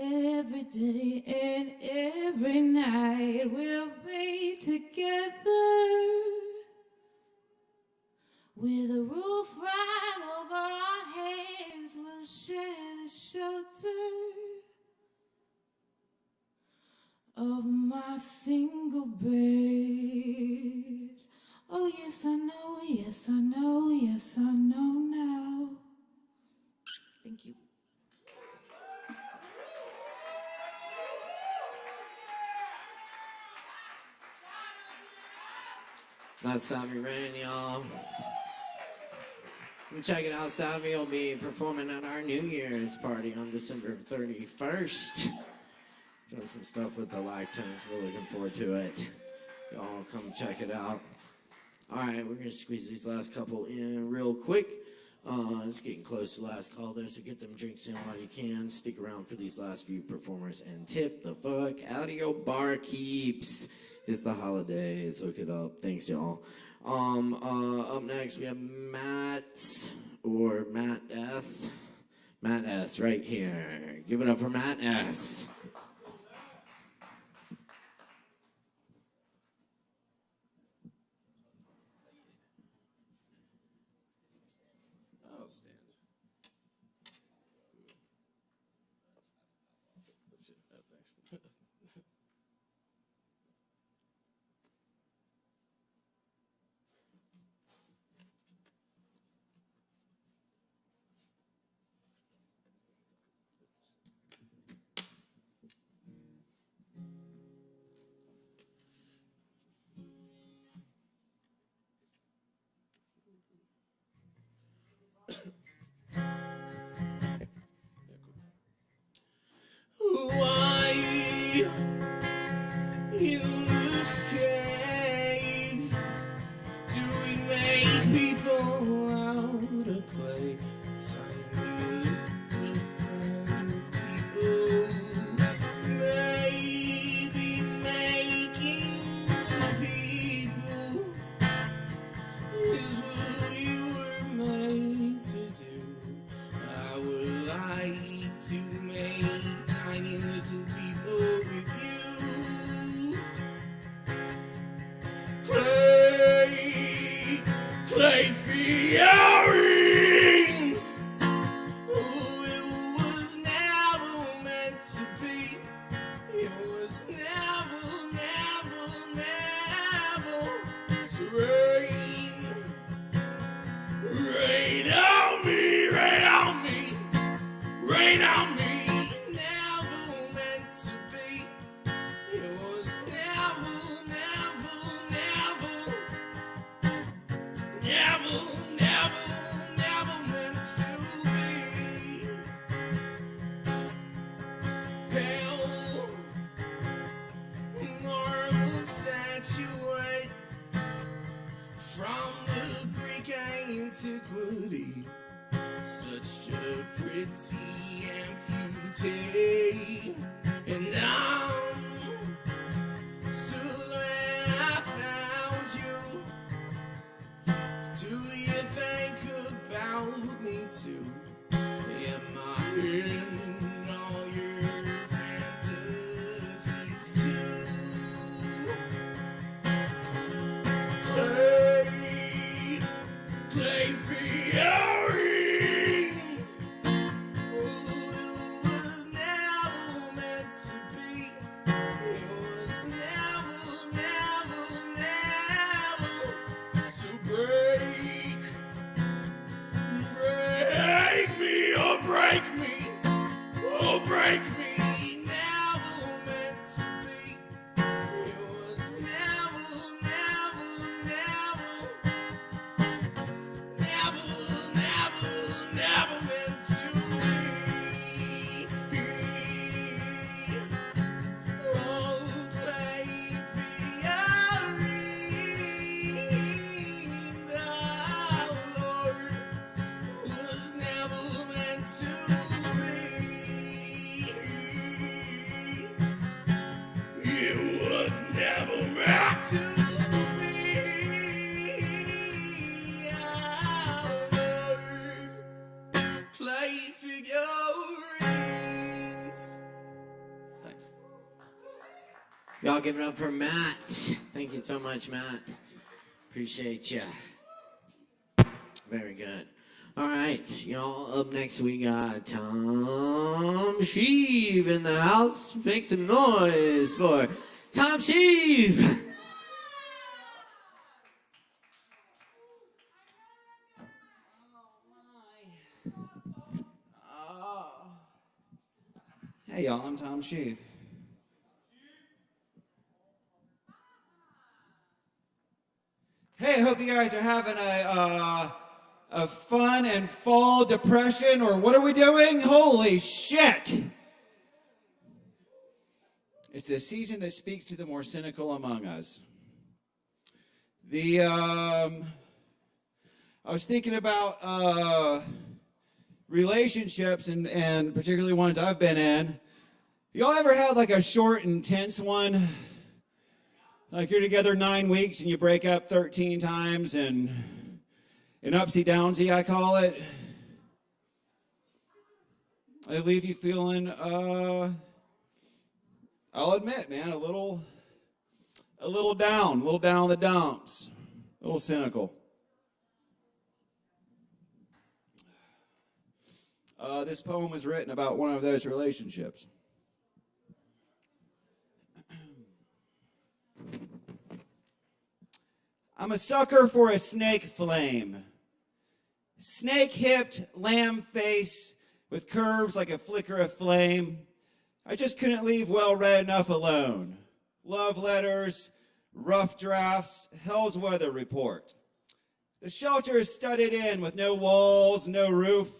every day and every night. We'll be together with a roof right over our heads. We'll share the shelter of my single bed. Oh yes, I know, yes, I know, yes, I know now. Thank you. That's Savvy Rain, y'all. Come check it out. Savvy will be performing at our New Year's party on December 31st. Doing some stuff with the Lactons. We're looking forward to it. Y'all come check it out. All right, we're going to squeeze these last couple in real quick. It's getting close to last call there, so get them drinks in while you can. Stick around for these last few performers and tip the fuck out of your barkeeps. It's the holidays. Hook it up. Thanks, y'all. Up next, we have Matt S. Matt S. right here. Give it up for Matt S. I'll stand. Thanks. Why in the cave do we make people out of clay? Tiny people, maybe making people is what you were made to do. I would like to make tiny little people with you. Clay figurines. Oh, it was never meant to be. It was never, never, never to rain. Rain on me, rain on me, rain on me. Never meant to be. It was never, never, never, never, never, never meant to be. Pale marble statuette from the Greek antiquity. never meant to play figurines. Thanks. Y'all give it up for Matt. Thank you so much, Matt. Appreciate ya. Very good. All right, y'all. Up next, we got Tom Sheave in the house. Make some noise for Tom Sheave. Hey y'all, I'm Tom Sheave. Hey, I hope you guys are having a fun and fall depression, or what are we doing? Holy shit! It's a season that speaks to the more cynical among us. I was thinking about relationships and particularly ones I've been in. Y'all ever had like a short, intense one? Like you're together 9 weeks and you break up 13 times and an upsy downsy, I call it. They leave you feeling, I'll admit, man, a little down in the dumps, a little cynical. This poem was written about one of those relationships. I'm a sucker for a snake flame. Snake-hipped lamb face with curves like a flicker of flame. I just couldn't leave well-read enough alone. Love letters, rough drafts, hell's weather report. The shelter is studded in with no walls, no roof.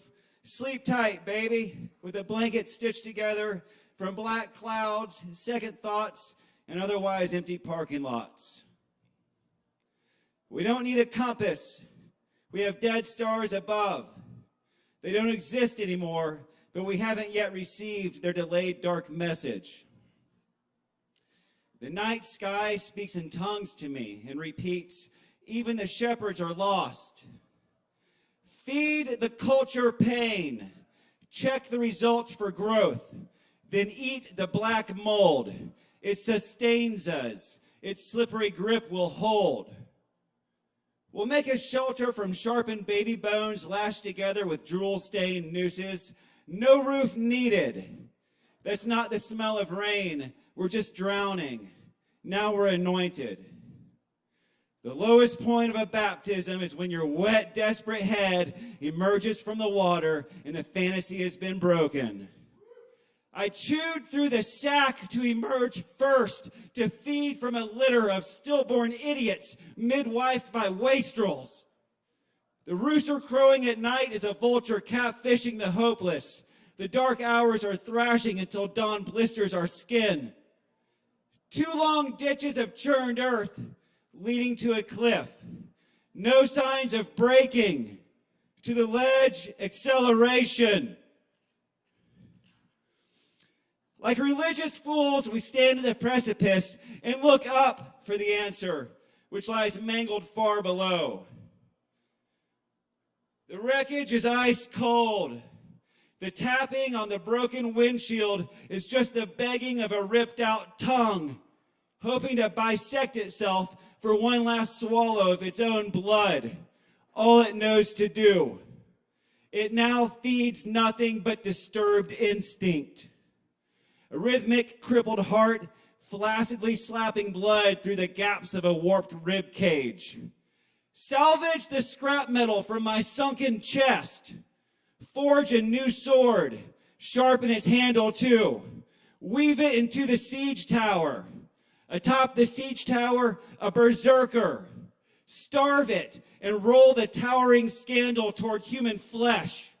Sleep tight, baby, with a blanket stitched together from black clouds, second thoughts, and otherwise empty parking lots. We don't need a compass. We have dead stars above. They don't exist anymore, but we haven't yet received their delayed dark message. The night sky speaks in tongues to me and repeats, even the shepherds are lost. Feed the culture pain. Check the results for growth. Then eat the black mold. It sustains us. Its slippery grip will hold. We'll make a shelter from sharpened baby bones lashed together with drool-stained nooses. No roof needed. That's not the smell of rain. We're just drowning. Now we're anointed. The lowest point of a baptism is when your wet, desperate head emerges from the water and the fantasy has been broken. I chewed through the sack to emerge first, to feed from a litter of stillborn idiots midwifed by wastrels. The rooster crowing at night is a vulture catfishing the hopeless. The dark hours are thrashing until dawn blisters our skin. 2 long ditches of churned earth leading to a cliff. No signs of breaking. To the ledge, acceleration. Like religious fools, we stand at the precipice and look up for the answer, which lies mangled far below. The wreckage is ice cold. The tapping on the broken windshield is just the begging of a ripped out tongue, hoping to bisect itself for one last swallow of its own blood, all it knows to do. It now feeds nothing but disturbed instinct. A rhythmic, crippled heart, flaccidly slapping blood through the gaps of a warped rib cage. Salvage the scrap metal from my sunken chest. Forge a new sword, sharpen its handle too. Weave it into the siege tower. Atop the siege tower, a berserker. Starve it and roll the towering scandal toward human flesh.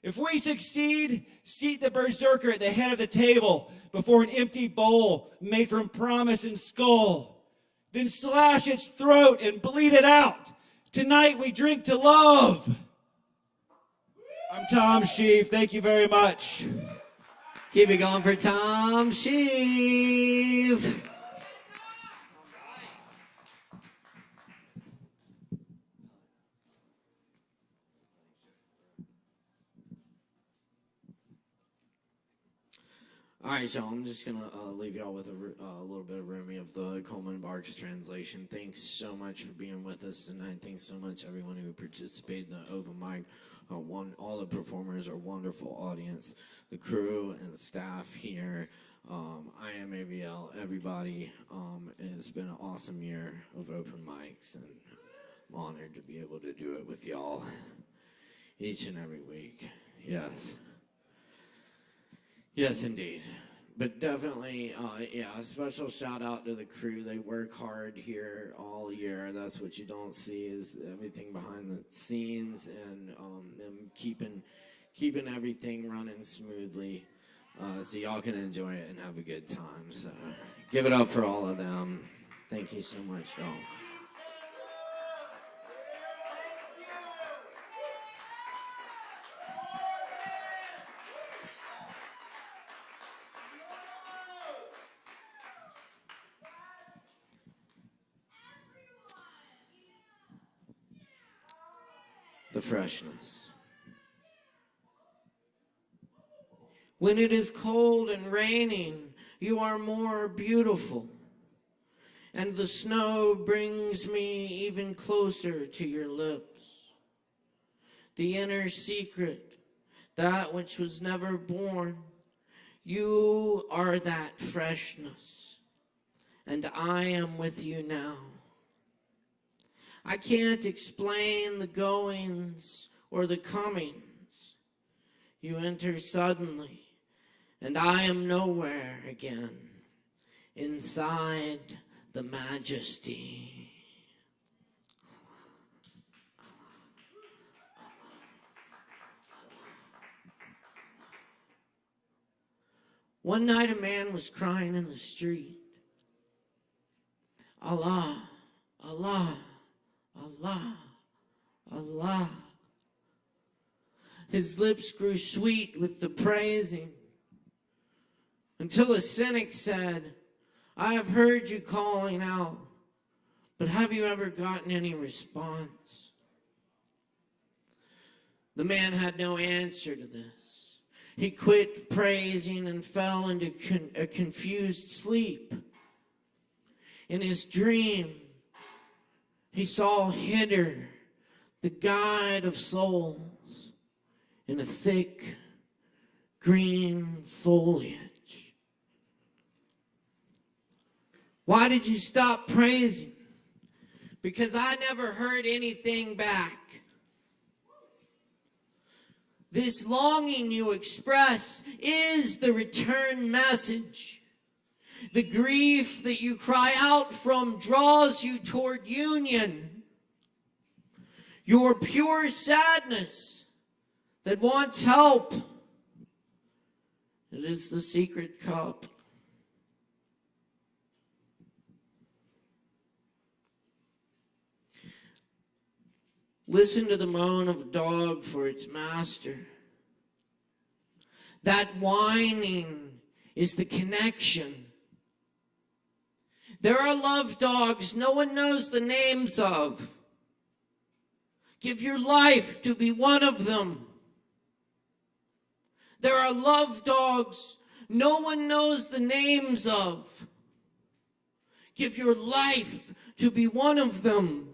If we succeed, seat the berserker at the head of the table before an empty bowl made from promise and skull. Then slash its throat and bleed it out. Tonight we drink to love. I'm Tom Sheave. Thank you very much. Keep it going for Tom Sheave. All right, so I'm just going to leave y'all with a little bit of Rumi of the Coleman Barks translation. Thanks so much for being with us tonight. Thanks so much, everyone who participated in the open mic. All the performers, our wonderful audience, the crew and the staff here. I am AVL, everybody. It's been an awesome year of open mics, and I'm honored to be able to do it with y'all each and every week. Yes. Yes, indeed. But definitely, a special shout out to the crew. They work hard here all year. That's what you don't see is everything behind the scenes and them keeping everything running smoothly so y'all can enjoy it and have a good time. So give it up for all of them. Thank you so much, y'all. The freshness. When it is cold and raining, you are more beautiful. And the snow brings me even closer to your lips. The inner secret, that which was never born, you are that freshness. And I am with you now. I can't explain the goings or the comings. You enter suddenly, and I am nowhere again, inside the majesty. One night a man was crying in the street. Allah, Allah, Allah, Allah. His lips grew sweet with the praising, until a cynic said, I have heard you calling out, but have you ever gotten any response? The man had no answer to this. He quit praising and fell into a confused sleep. In his dream, he saw Hitter, the guide of souls, in a thick green foliage. Why did you stop praising? Because I never heard anything back. This longing you express is the return message. The grief that you cry out from draws you toward union. Your pure sadness that wants help. It is the secret cup. Listen to the moan of a dog for its master. That whining is the connection. There are love dogs no one knows the names of. Give your life to be one of them. There are love dogs no one knows the names of. Give your life to be one of them.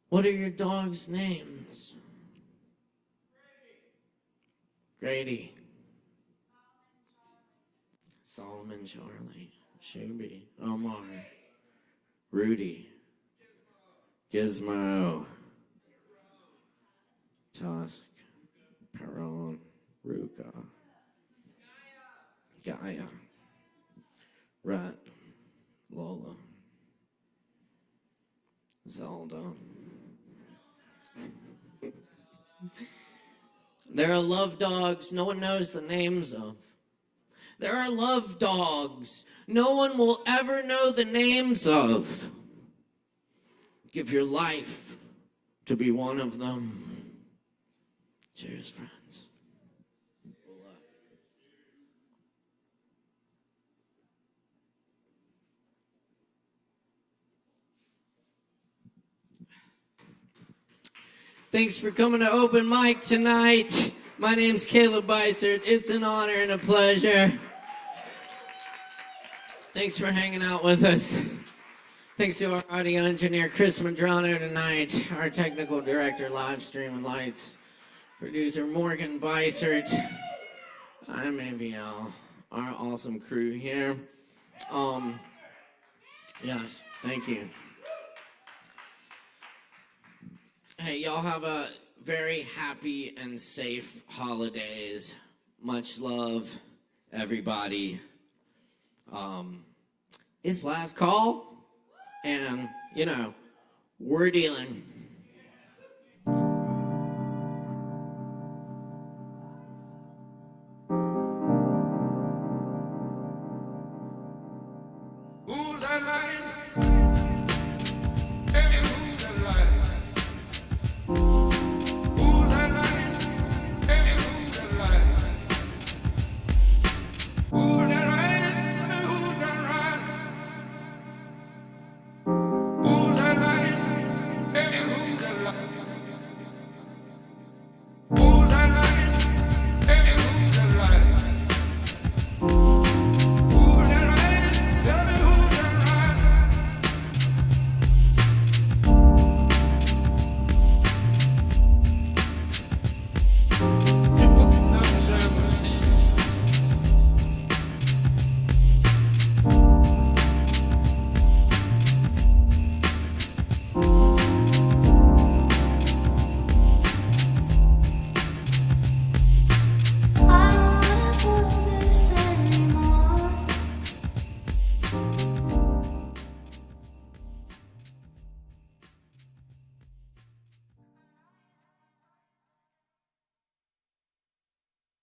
What are your dog's names? Grady. Solomon, Charlie, Shuby, Omar, Rudy, Gizmo, Tusk, Perron, Ruka, Gaia, Rhett, Lola, Zelda. There are love dogs no one knows the names of. There are love dogs no one will ever know the names of. Give your life to be one of them. Cheers, friends. Thanks for coming to open mic tonight. My name's Caleb Beissert. It's an honor and a pleasure. Thanks for hanging out with us. Thanks to our audio engineer, Chris Medrano, tonight. Our technical director, Livestream and Lights. Producer, Morgan Beissert. I'm ASHEViLLE. Our awesome crew here. Yes, thank you. Hey, y'all have a very happy and safe holidays. Much love, everybody. It's last call, and, you know, we're dealing.